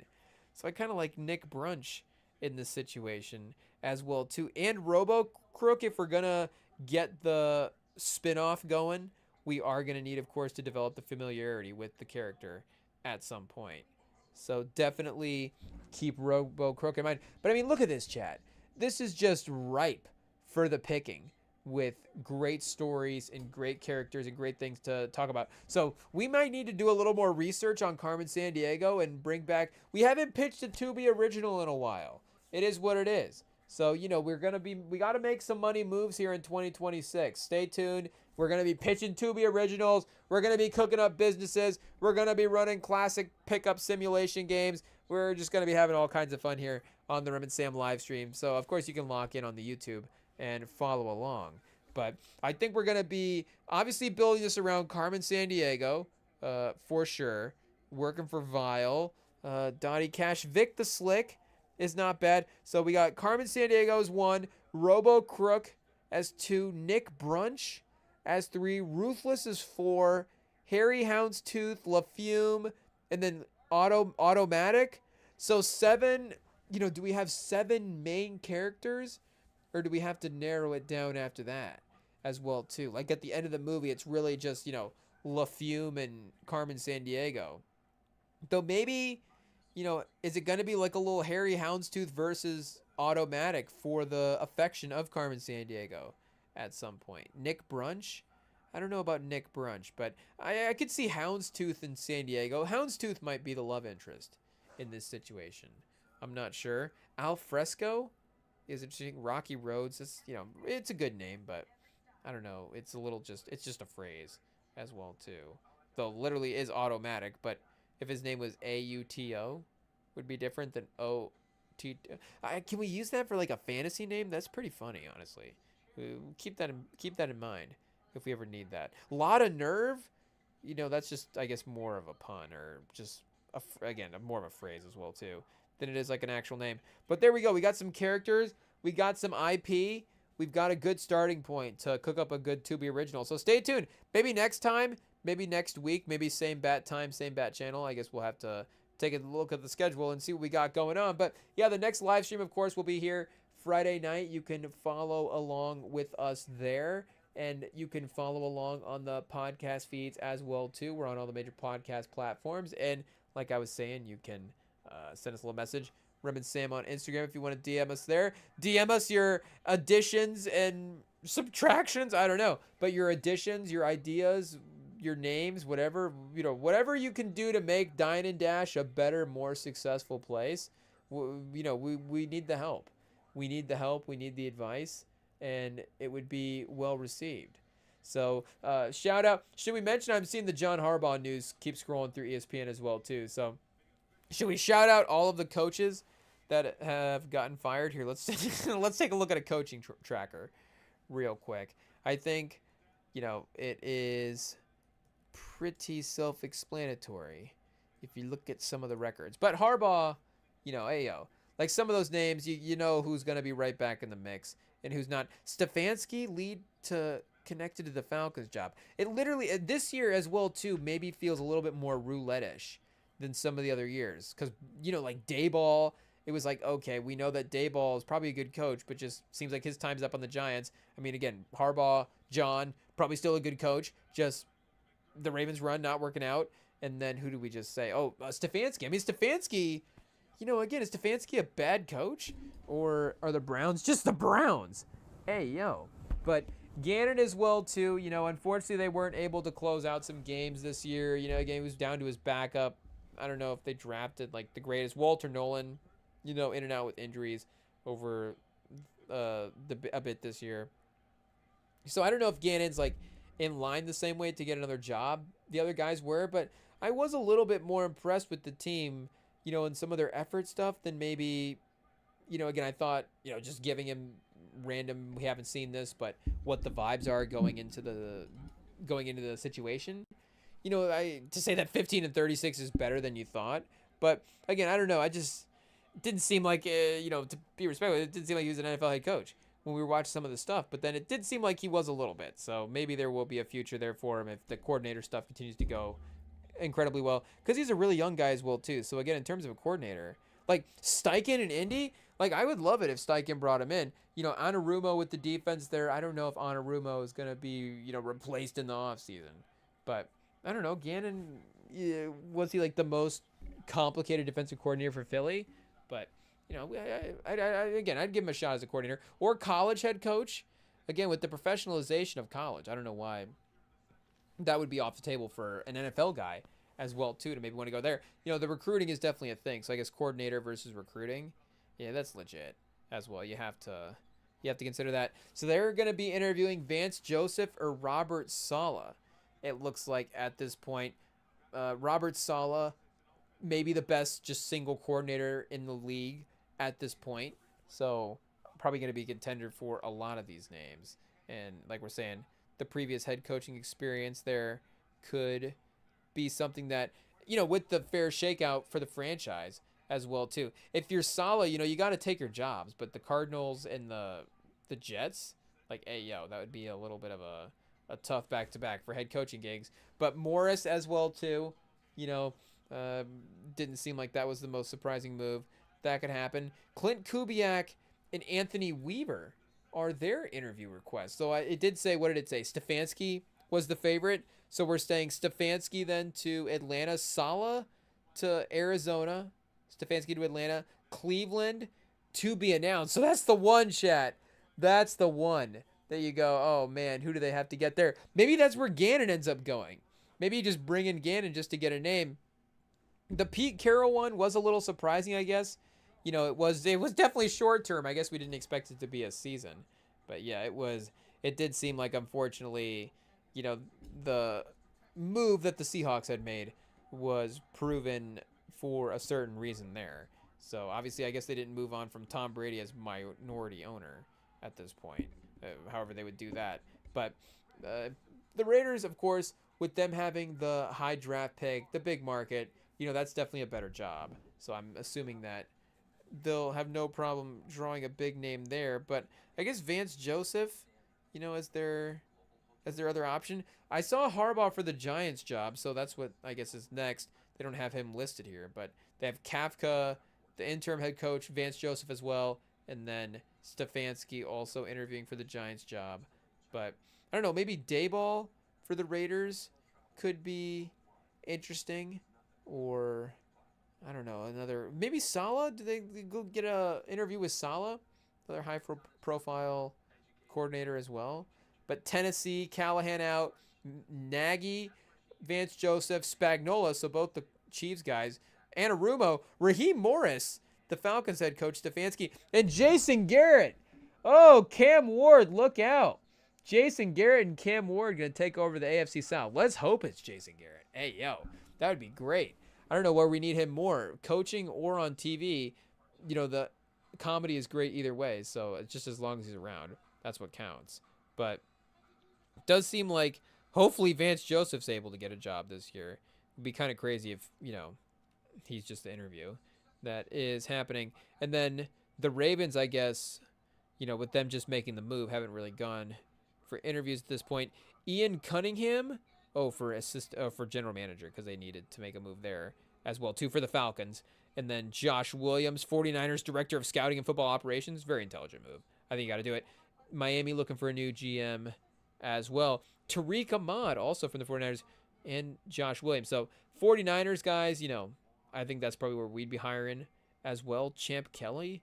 Speaker 2: So I kind of like Nick Brunch in this situation as well too. And Robo Crook, if we're gonna get the spin-off going, we are going to need, of course, to develop the familiarity with the character at some point. So definitely keep Robo Crook in mind. But I mean, look at this, chat. This is just ripe for the picking with great stories and great characters and great things to talk about. So we might need to do a little more research on Carmen Sandiego and bring back. We haven't pitched a Tubi original in a while. It is what it is. So, we got to make some money moves here in 2026. Stay tuned. We're going to be pitching Tubi originals. We're going to be cooking up businesses. We're going to be running classic pickup simulation games. We're just going to be having all kinds of fun here on the Rem and Sam live stream. So, of course, you can lock in on the YouTube and follow along. But I think we're going to be obviously building this around Carmen Sandiego, for sure. Working for Vile. Dottie Cash. Vic the Slick is not bad. So we got Carmen Sandiego as 1, Robo Crook as 2, Nick Brunch as 3, Ruthless as 4, Harry Houndstooth, LaFume, and then Automatic. So 7, do we have 7 main characters? Or do we have to narrow it down after that as well, too? Like at the end of the movie, it's really just, LaFume and Carmen Sandiego. Though maybe, is it going to be like a little Harry Houndstooth versus Automatic for the affection of Carmen Sandiego at some point? Nick Brunch? I don't know about Nick Brunch, but I could see Houndstooth and Sandiego. Houndstooth might be the love interest in this situation. I'm not sure. Al Fresco is interesting. Rocky Roads is, it's a good name, but I don't know. It's just a phrase as well, too. Though literally is Automatic, but if his name was AUTO, would be different than OT. Can we use that for like a fantasy name? That's pretty funny, honestly. Keep that in mind if we ever need that. Lot of Nerve, that's just, I guess, more of a pun or just more of a phrase as well too than it is like an actual name. But there we go. We got some characters. We got some IP. We've got a good starting point to cook up a good Tubi original. So stay tuned. Maybe next time. Maybe next week, maybe same bat time, same bat channel. I guess we'll have to take a look at the schedule and see what we got going on. But yeah, the next live stream, of course, will be here Friday night. You can follow along with us there. And you can follow along on the podcast feeds as well, too. We're on all the major podcast platforms. And like I was saying, you can send us a little message. Rem and Sam on Instagram if you want to DM us there. DM us your additions and subtractions. I don't know. But your additions, your ideas, your names, whatever you can do to make Dine and Dash a better, more successful place. We need the help. We need the help. We need the advice, and it would be well received. So shout out. Should we mention I'm seeing the John Harbaugh news keep scrolling through ESPN as well too. So should we shout out all of the coaches that have gotten fired here? Let's take a look at a coaching tracker real quick. I think it is pretty self-explanatory if you look at some of the records. But Harbaugh, like some of those names, you know who's going to be right back in the mix and who's not. Stefanski connected to the Falcons job. It literally, this year as well too, maybe feels a little bit more roulette-ish than some of the other years. Because, like Dayball, it was like, okay, we know that Dayball is probably a good coach, but just seems like his time's up on the Giants. I mean, again, Harbaugh, John, probably still a good coach, just the Ravens run not working out. And then who do we just say? Oh, Stefanski. I mean, Stefanski, again, is Stefanski a bad coach? Or are the Browns just the Browns? Hey, yo. But Gannon as well, too. Unfortunately, they weren't able to close out some games this year. Again, he was down to his backup. I don't know if they drafted, like, the greatest. Walter Nolan, in and out with injuries over a bit this year. So I don't know if Gannon's, like, in line the same way to get another job the other guys were, but I was a little bit more impressed with the team, and some of their effort stuff than maybe, again, I thought, just giving him random, we haven't seen this, but what the vibes are going into the situation. To say that 15-36 is better than you thought, but again, I don't know. It didn't seem like, to be respectful, it didn't seem like he was an NFL head coach when we were watching some of the stuff, but then it did seem like he was a little bit. So maybe there will be a future there for him if the coordinator stuff continues to go incredibly well, because he's a really young guy as well too. So again, in terms of a coordinator, Like Steichen in Indy, like I would love it if Steichen brought him in. Anarumo with the defense there. I don't know if Anarumo is going to be, replaced in the offseason. But I don't know. Gannon, was he like the most complicated defensive coordinator for Philly? But, again, I'd give him a shot as a coordinator. Or college head coach. Again, with the professionalization of college. I don't know why that would be off the table for an NFL guy as well, too, to maybe want to go there. The recruiting is definitely a thing. So I guess coordinator versus recruiting. Yeah, that's legit as well. You have to consider that. So they're going to be interviewing Vance Joseph or Robert Saleh. It looks like at this point, Robert Saleh may be the best just single coordinator in the league at this point. So probably going to be a contender for a lot of these names. And like we're saying, the previous head coaching experience there could be something that, with the fair shakeout for the franchise as well too. If you're Saleh, you got to take your jobs. But the Cardinals and the Jets, like, hey, that would be a little bit of a tough back-to-back for head coaching gigs. But Morris as well too, didn't seem like that was the most surprising move. That could happen. Clint Kubiak and Anthony Weaver are their interview requests. So it did say, what did it say? Stefanski was the favorite. So we're saying Stefanski then to Atlanta, Saleh to Arizona, Stefanski to Atlanta, Cleveland to be announced. So that's the one, chat. That's the one that you go, oh man, who do they have to get there? Maybe that's where Gannon ends up going. Maybe you just bring in Gannon just to get a name. The Pete Carroll one was a little surprising, I guess. It was definitely short term. I guess we didn't expect it to be a season. But yeah, it did seem like, unfortunately, the move that the Seahawks had made was proven for a certain reason there. So obviously, I guess they didn't move on from Tom Brady as minority owner at this point. However they would do that. But the Raiders, of course, with them having the high draft pick, the big market, that's definitely a better job. So I'm assuming that they'll have no problem drawing a big name there. But I guess Vance Joseph, as their other option. I saw Harbaugh for the Giants job, so that's what I guess is next. They don't have him listed here, but they have Kafka, the interim head coach, Vance Joseph as well, and then Stefanski also interviewing for the Giants job. But I don't know, maybe Dayball for the Raiders could be interesting, or I don't know, maybe Saleh. Do they go get a interview with Saleh, another high profile coordinator as well? But Tennessee, Callahan out, Nagy, Vance Joseph, Spagnuolo, so both the Chiefs guys, Anarumo, Raheem Morris, the Falcons head coach, Stefanski, and Jason Garrett. Oh, Cam Ward, look out. Jason Garrett and Cam Ward going to take over the AFC South. Let's hope it's Jason Garrett. Hey, that would be great. I don't know where we need him more, coaching or on TV. The comedy is great either way, so it's just as long as he's around. That's what counts. But it does seem like hopefully Vance Joseph's able to get a job this year. It would be kind of crazy if, he's just the interview that is happening. And then the Ravens, I guess, with them just making the move, haven't really gone for interviews at this point. Ian Cunningham, for general manager, because they needed to make a move there as well, too, for the Falcons. And then Josh Williams, 49ers director of scouting and football operations. Very intelligent move. I think you got to do it. Miami looking for a new GM as well. Tariq Ahmad, also from the 49ers, and Josh Williams. So 49ers guys, I think that's probably where we'd be hiring as well. Champ Kelly,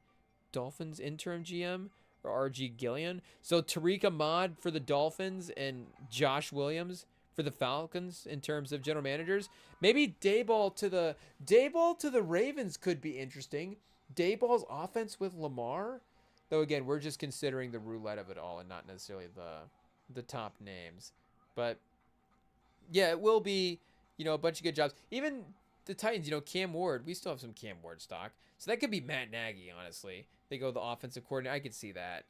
Speaker 2: Dolphins interim GM, or RG Gillian. So Tariq Ahmad for the Dolphins and Josh Williams for the Falcons in terms of general managers. Maybe Dayball to the Ravens could be interesting. Dayball's offense with Lamar. Though again, we're just considering the roulette of it all and not necessarily the top names. But yeah, it will be, a bunch of good jobs. Even the Titans, Cam Ward, we still have some Cam Ward stock. So that could be Matt Nagy, honestly. They go the offensive coordinator. I could see that.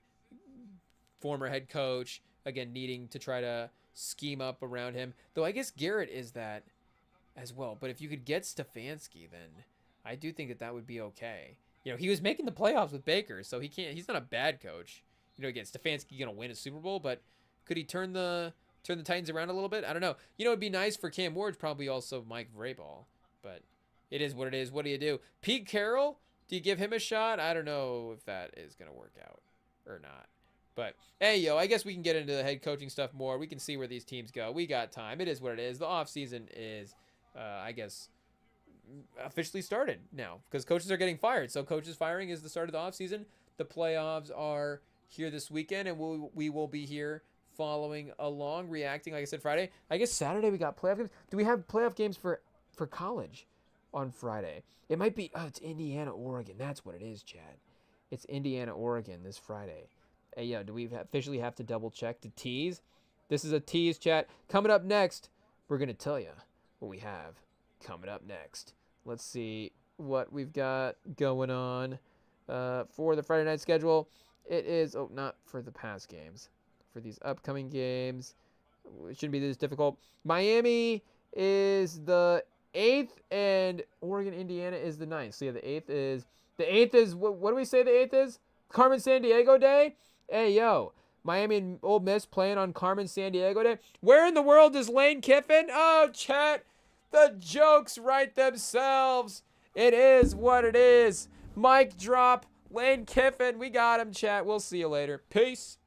Speaker 2: Former head coach, again, needing to try to scheme up around him. Though I guess Garrett is that as well. But if you could get Stefanski, then I do think that would be okay. He was making the playoffs with Baker, so he's not a bad coach. Again, Stefanski going to win a Super Bowl, but could he turn the Titans around a little bit? I don't know. It'd be nice for Cam Ward, probably also Mike Vrabel, but it is what it is. What do you do? Pete Carroll, Do you give him a shot? I don't know if that is going to work out or not. But, hey, yo, I guess we can get into the head coaching stuff more. We can see where these teams go. We got time. It is what it is. The offseason is, I guess, officially started now because coaches are getting fired. So coaches firing is the start of the offseason. The playoffs are here this weekend, and we will be here following along, reacting, like I said, Friday. I guess Saturday we got playoff games. Do we have playoff games for college on Friday? It might be, it's Indiana, Oregon. That's what it is, Chad. It's Indiana, Oregon this Friday. Hey, yo, do we officially have to double check to tease? This is a tease, chat. Coming up next, we're going to tell you what we have coming up next. Let's see what we've got going on for the Friday night schedule. It is, not for the past games. For these upcoming games, it shouldn't be this difficult. Miami is the 8th, and Oregon, Indiana is the 9th. So, yeah, the 8th is, what do we say the 8th is? Carmen San Diego Day? Hey, yo, Miami and Ole Miss playing on Carmen San Diego Day. Where in the world is Lane Kiffin? Oh, chat, the jokes write themselves. It is what it is. Mic drop, Lane Kiffin. We got him, chat. We'll see you later. Peace.